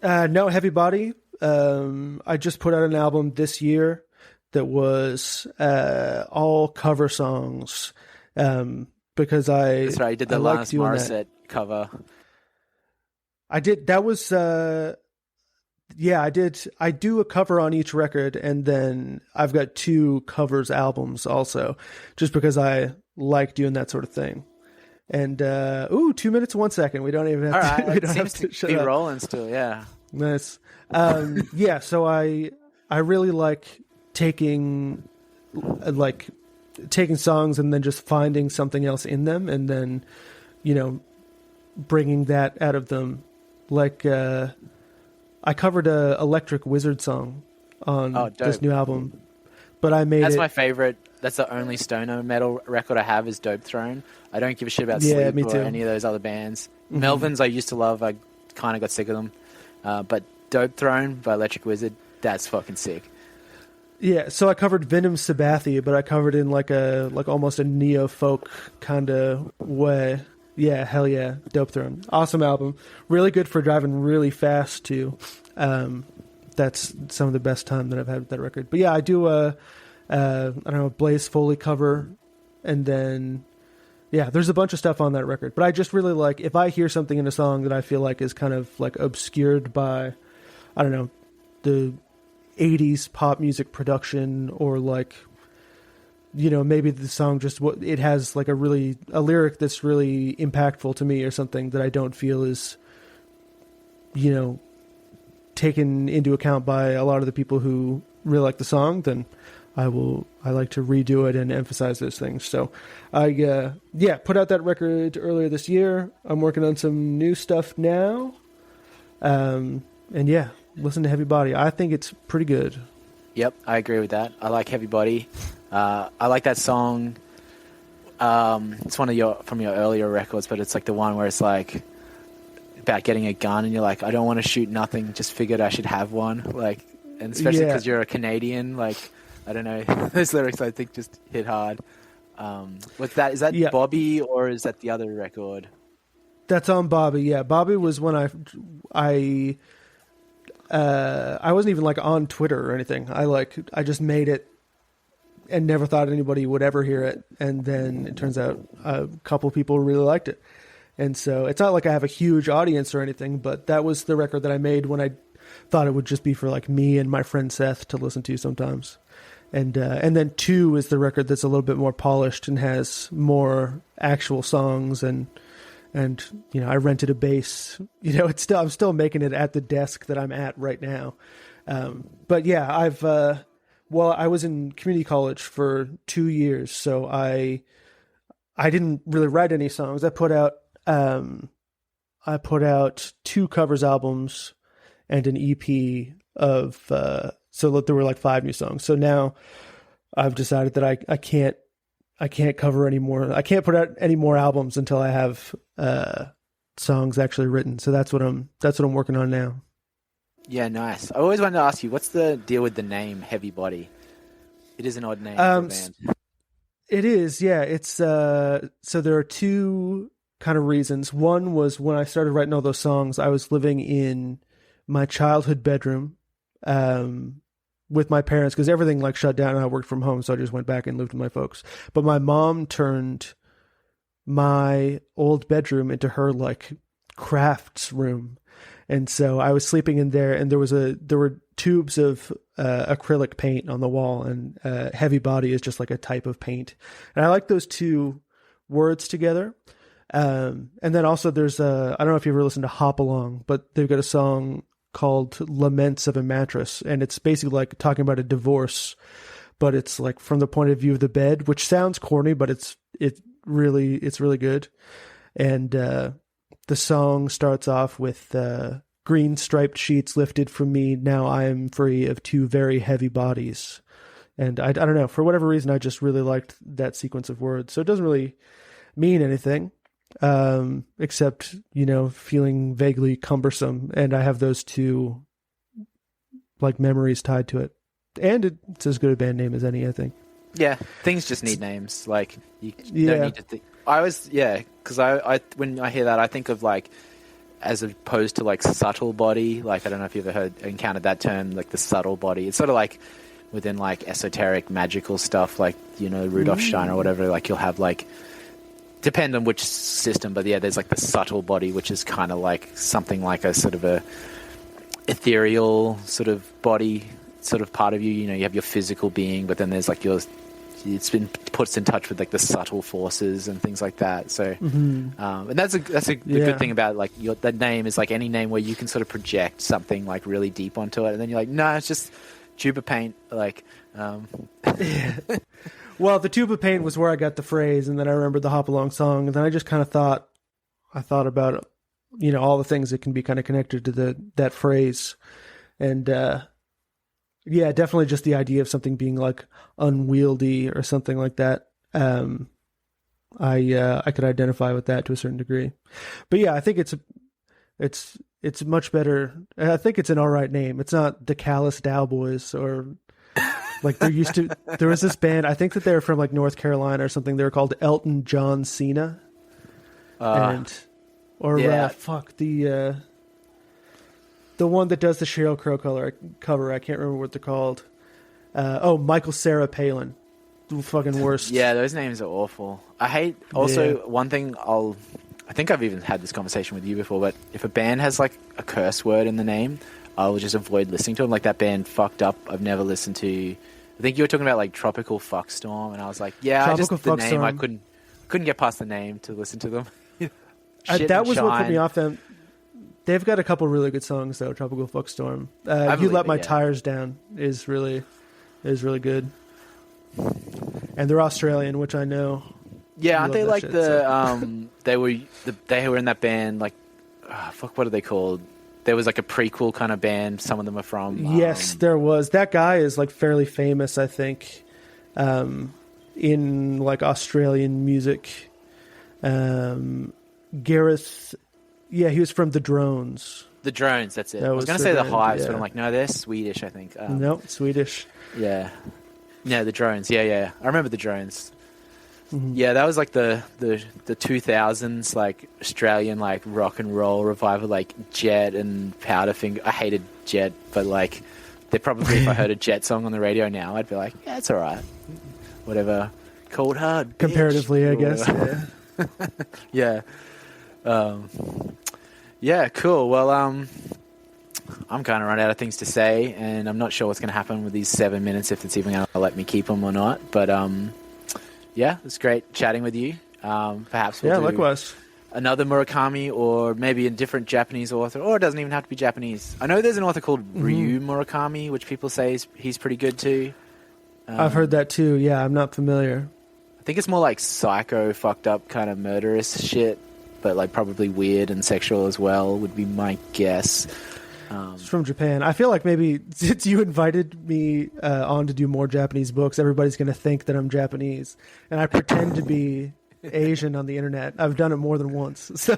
[SPEAKER 3] No, Heavy Body. I just put out an album this year that was all cover songs, because
[SPEAKER 2] that's right, you did the Alanis Morissette cover.
[SPEAKER 3] I did. That was I did. I do a cover on each record, and then I've got 2 covers albums also, just because I like doing that sort of thing. And 2 minutes 1 second. We don't even have
[SPEAKER 2] all
[SPEAKER 3] to.
[SPEAKER 2] Right.
[SPEAKER 3] We don't have to shut
[SPEAKER 2] be
[SPEAKER 3] up.
[SPEAKER 2] Rolling still. Yeah.
[SPEAKER 3] Nice. So I really like taking songs and then just finding something else in them, and then bringing that out of them. Like I covered a Electric Wizard song on this new album, but I made
[SPEAKER 2] that's my favorite. That's the only stoner metal record I have is Dope Throne. I don't give a shit about Sleep or any of those other bands. Mm-hmm. Melvins I used to love. I kind of got sick of them, but Dope Throne by Electric Wizard, that's fucking sick.
[SPEAKER 3] Yeah, so I covered Venom Sabathia, but I covered in like almost a neo-folk kind of way. Yeah, hell yeah, Dope Throne. Awesome album. Really good for driving really fast too. That's some of the best time that I've had with that record. But yeah, I do a Blaze Foley cover, and then there's a bunch of stuff on that record. But I just really like, if I hear something in a song that I feel like is kind of like obscured by, I don't know, the 80s pop music production, or like, maybe the song just, it has like a lyric that's really impactful to me, or something that I don't feel is, taken into account by a lot of the people who really like the song, then I like to redo it and emphasize those things. So I put out that record earlier this year. I'm working on some new stuff now. Listen to Heavy Body. I think it's pretty good.
[SPEAKER 2] Yep, I agree with that. I like Heavy Body. I like that song. It's one of from your earlier records, but it's like the one where it's like about getting a gun, and you're like, I don't want to shoot nothing, just figured I should have one. Like, and especially because you're a Canadian, like, I don't know, those lyrics I think just hit hard. What's that? Is that Bobby, or is that the other record?
[SPEAKER 3] That's on Bobby. Yeah, Bobby was when I wasn't even like on Twitter or anything. I just made it and never thought anybody would ever hear it. And then it turns out a couple people really liked it. And so it's not like I have a huge audience or anything, but that was the record that I made when I thought it would just be for like me and my friend Seth to listen to sometimes. And then 2 is the record that's a little bit more polished and has more actual songs, and I rented a bass. I'm still making it at the desk that I'm at right now. But yeah, I was in community college for 2 years, so I didn't really write any songs. I put out I put out 2 covers albums and an EP of, so there were like 5 new songs. So now I've decided that I can't cover any more. I can't put out any more albums until I have songs actually written. So that's what I'm working on now.
[SPEAKER 2] Yeah, nice. I always wanted to ask you, what's the deal with the name Heavy Body? It is an odd name for a band.
[SPEAKER 3] It is, yeah. It's so there are 2 kind of reasons. One was when I started writing all those songs, I was living in my childhood bedroom with my parents because everything like shut down and I worked from home, so I just went back and lived with my folks. But my mom turned my old bedroom into her like crafts room. And so I was sleeping in there, and there were tubes of acrylic paint on the wall, and Heavy Body is just like a type of paint. And I like those 2 words together. And then also there's I don't know if you ever listened to Hop Along, but they've got a song called Laments of a Mattress, and it's basically like talking about a divorce, but it's like from the point of view of the bed, which sounds corny, but it's really good. And the song starts off with green striped sheets lifted from me, now I am free of 2 very heavy bodies. And I don't know, for whatever reason, I just really liked that sequence of words. So it doesn't really mean anything, except, feeling vaguely cumbersome. And I have those 2 like memories tied to it. And it's as good a band name as any, I think.
[SPEAKER 2] Yeah, things just need names. Like, you don't need to think. I always, because I when I hear that, I think of like, as opposed to like subtle body. Like, I don't know if you've ever encountered that term, like the subtle body. It's sort of like within like esoteric magical stuff, like, Rudolf Steiner or whatever. Like, you'll have like, depend on which system, but yeah, there's like the subtle body, which is kind of like something like a sort of a ethereal sort of body, sort of part of you. You have your physical being, but then there's like it's been puts in touch with like the subtle forces and things like that. So, and that's the good thing about like that name is like any name where you can sort of project something like really deep onto it, and then you're like, no, it's just tube of paint. Like,
[SPEAKER 3] well, the tube of paint was where I got the phrase, and then I remembered the Hop Along song, and then I just kind of thought about all the things that can be kind of connected to that phrase, and yeah, definitely just the idea of something being like unwieldy or something like that. I could identify with that to a certain degree, but yeah, I think it's much better. I think it's an all right name. It's not the Callous Dowboys or like there was this band. I think that they were from like North Carolina or something. They were called Elton John Cena, the one that does the Sheryl Crow cover. I can't remember what they're called. Michael Sarah Palin. The fucking worst.
[SPEAKER 2] Yeah, those names are awful. I hate one thing I think I've even had this conversation with you before, but if a band has like a curse word in the name, I will just avoid listening to them. Like that band Fucked Up, I've never listened to. I think you were talking about like Tropical Fuckstorm, and I was like, I couldn't get past the name to listen to them.
[SPEAKER 3] That was what put me off them. They've got a couple really good songs though. Tropical Fuckstorm. You Let My Tires Down is really good. And they're Australian, which I know.
[SPEAKER 2] Yeah, aren't they like they were in that band like what are they called? There was like a prequel kind of band some of them are from.
[SPEAKER 3] Yes, there was. That guy is like fairly famous, I think, in like Australian music. Gareth, yeah, he was from The Drones.
[SPEAKER 2] The Drones, that's it. I was going to say the Hives, but I'm like, no, they're Swedish, I think.
[SPEAKER 3] No, Swedish.
[SPEAKER 2] Yeah. No, The Drones. Yeah. I remember The Drones.
[SPEAKER 3] Mm-hmm.
[SPEAKER 2] Yeah, that was like the 2000s, like Australian, like rock and roll revival, like Jet and Powderfinger. I hated Jet, but like, they probably, if I heard a Jet song on the radio now, I'd be like, yeah, it's all right. Whatever. Cold Hard. Bitch.
[SPEAKER 3] Comparatively, I guess.
[SPEAKER 2] Yeah. Yeah, cool. Well, I'm kind of run out of things to say, and I'm not sure what's going to happen with these 7 minutes, if it's even going to let me keep them or not. But yeah, it's great chatting with you. Perhaps we'll do
[SPEAKER 3] likewise.
[SPEAKER 2] Another Murakami, or maybe a different Japanese author, or it doesn't even have to be Japanese. I know there's an author called Ryu Murakami, which people say he's pretty good too.
[SPEAKER 3] I've heard that too. Yeah, I'm not familiar.
[SPEAKER 2] I think it's more like psycho, fucked up kind of murderous shit. but like probably weird and sexual as well would be my guess.
[SPEAKER 3] It's from Japan. I feel like maybe since you invited me on to do more Japanese books, everybody's going to think that I'm Japanese, and I pretend to be Asian on the internet. I've done it more than once, so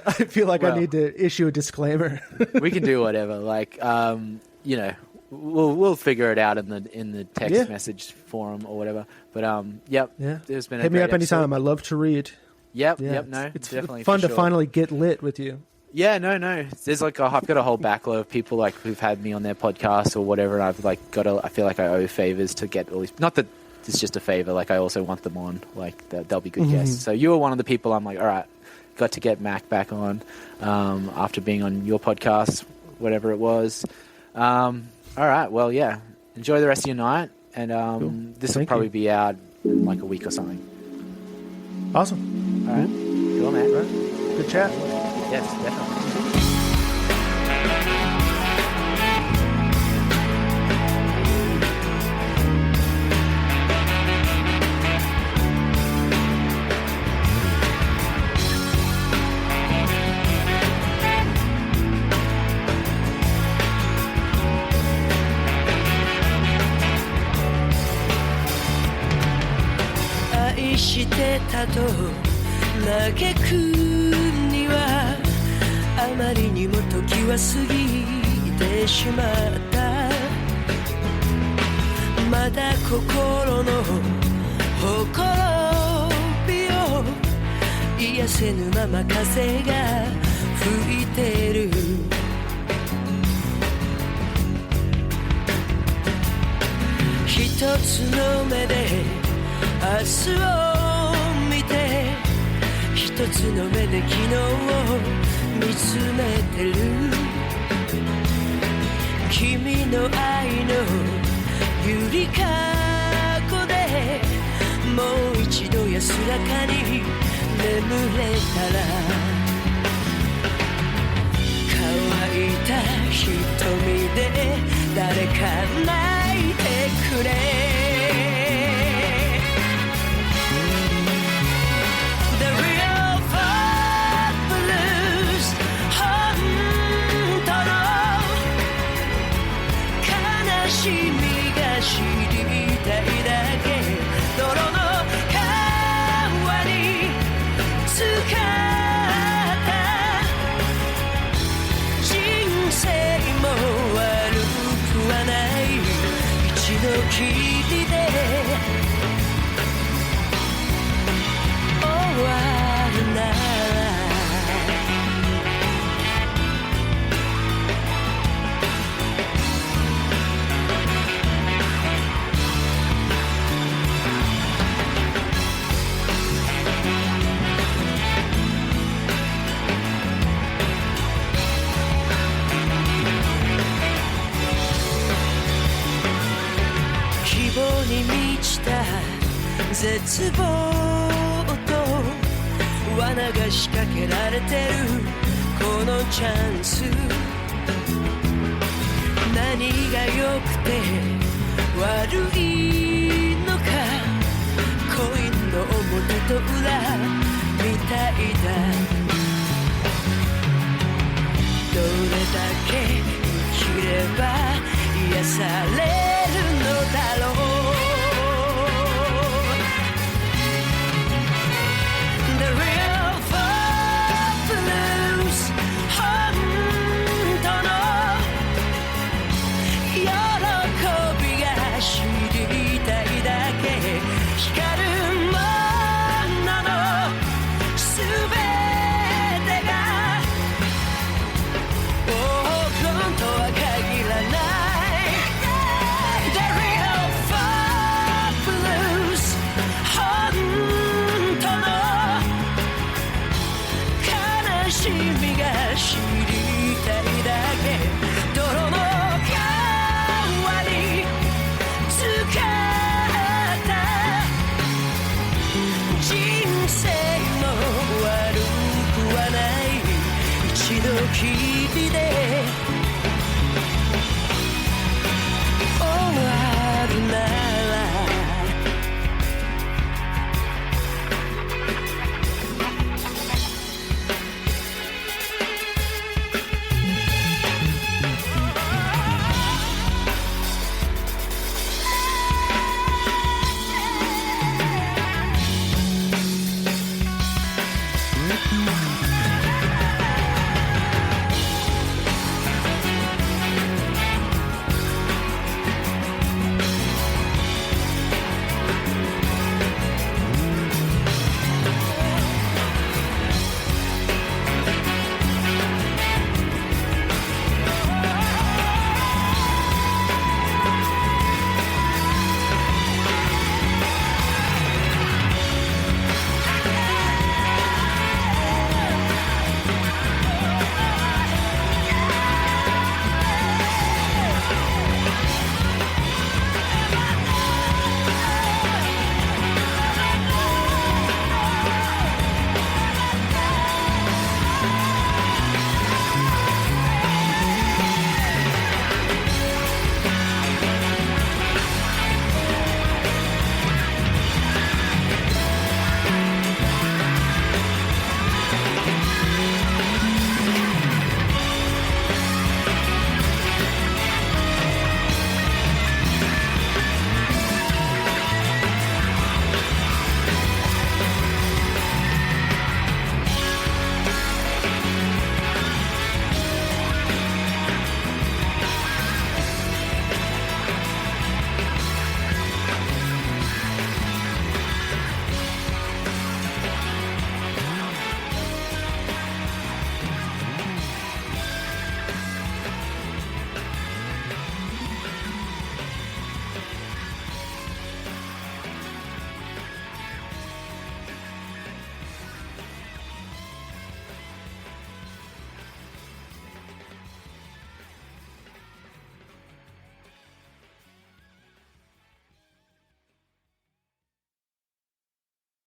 [SPEAKER 3] I feel like I need to issue a disclaimer.
[SPEAKER 2] We can do whatever. Like, you know, we'll figure it out in the text message forum or whatever. But yep, there's been
[SPEAKER 3] hit me up anytime. I love to read.
[SPEAKER 2] Yep. No,
[SPEAKER 3] it's
[SPEAKER 2] definitely
[SPEAKER 3] fun to finally get lit with you.
[SPEAKER 2] Yeah, no. There's like I've got a whole backlog of people like who've had me on their podcast or whatever, and I've like I feel like I owe favors to get all these. Not that it's just a favor, like I also want them on. Like they'll be good guests. So you were one of the people I'm like, all right, got to get Mac back on after being on your podcast, whatever it was. All right, well, yeah. Enjoy the rest of your night, and
[SPEAKER 3] Cool.
[SPEAKER 2] This will probably be out in like a week or something.
[SPEAKER 3] Awesome.
[SPEAKER 2] All right, cool, man.
[SPEAKER 3] All right. Good chat.
[SPEAKER 2] Yes, definitely.
[SPEAKER 5] 愛してたと嘆くにはあまりにも時は過ぎてしまったまだ心のほころびを癒せぬまま風が吹いてる一つの目で明日を見て一つの目で昨日を見つめてる君の愛のゆりかごでもう一度安らかに眠れたら乾いた瞳で誰か泣いてくれ君が知りたいだけ泥の川に浸かった人生も悪くはない一度きりで終わるならに満ちた絶望と罠が仕掛けられてるこのチャンス何が良くて悪いのかコインの表と裏みたいだどれだけ生きれば癒されるのだろう知りたいだけ泥の川に浸かった人生も悪くはない一度きり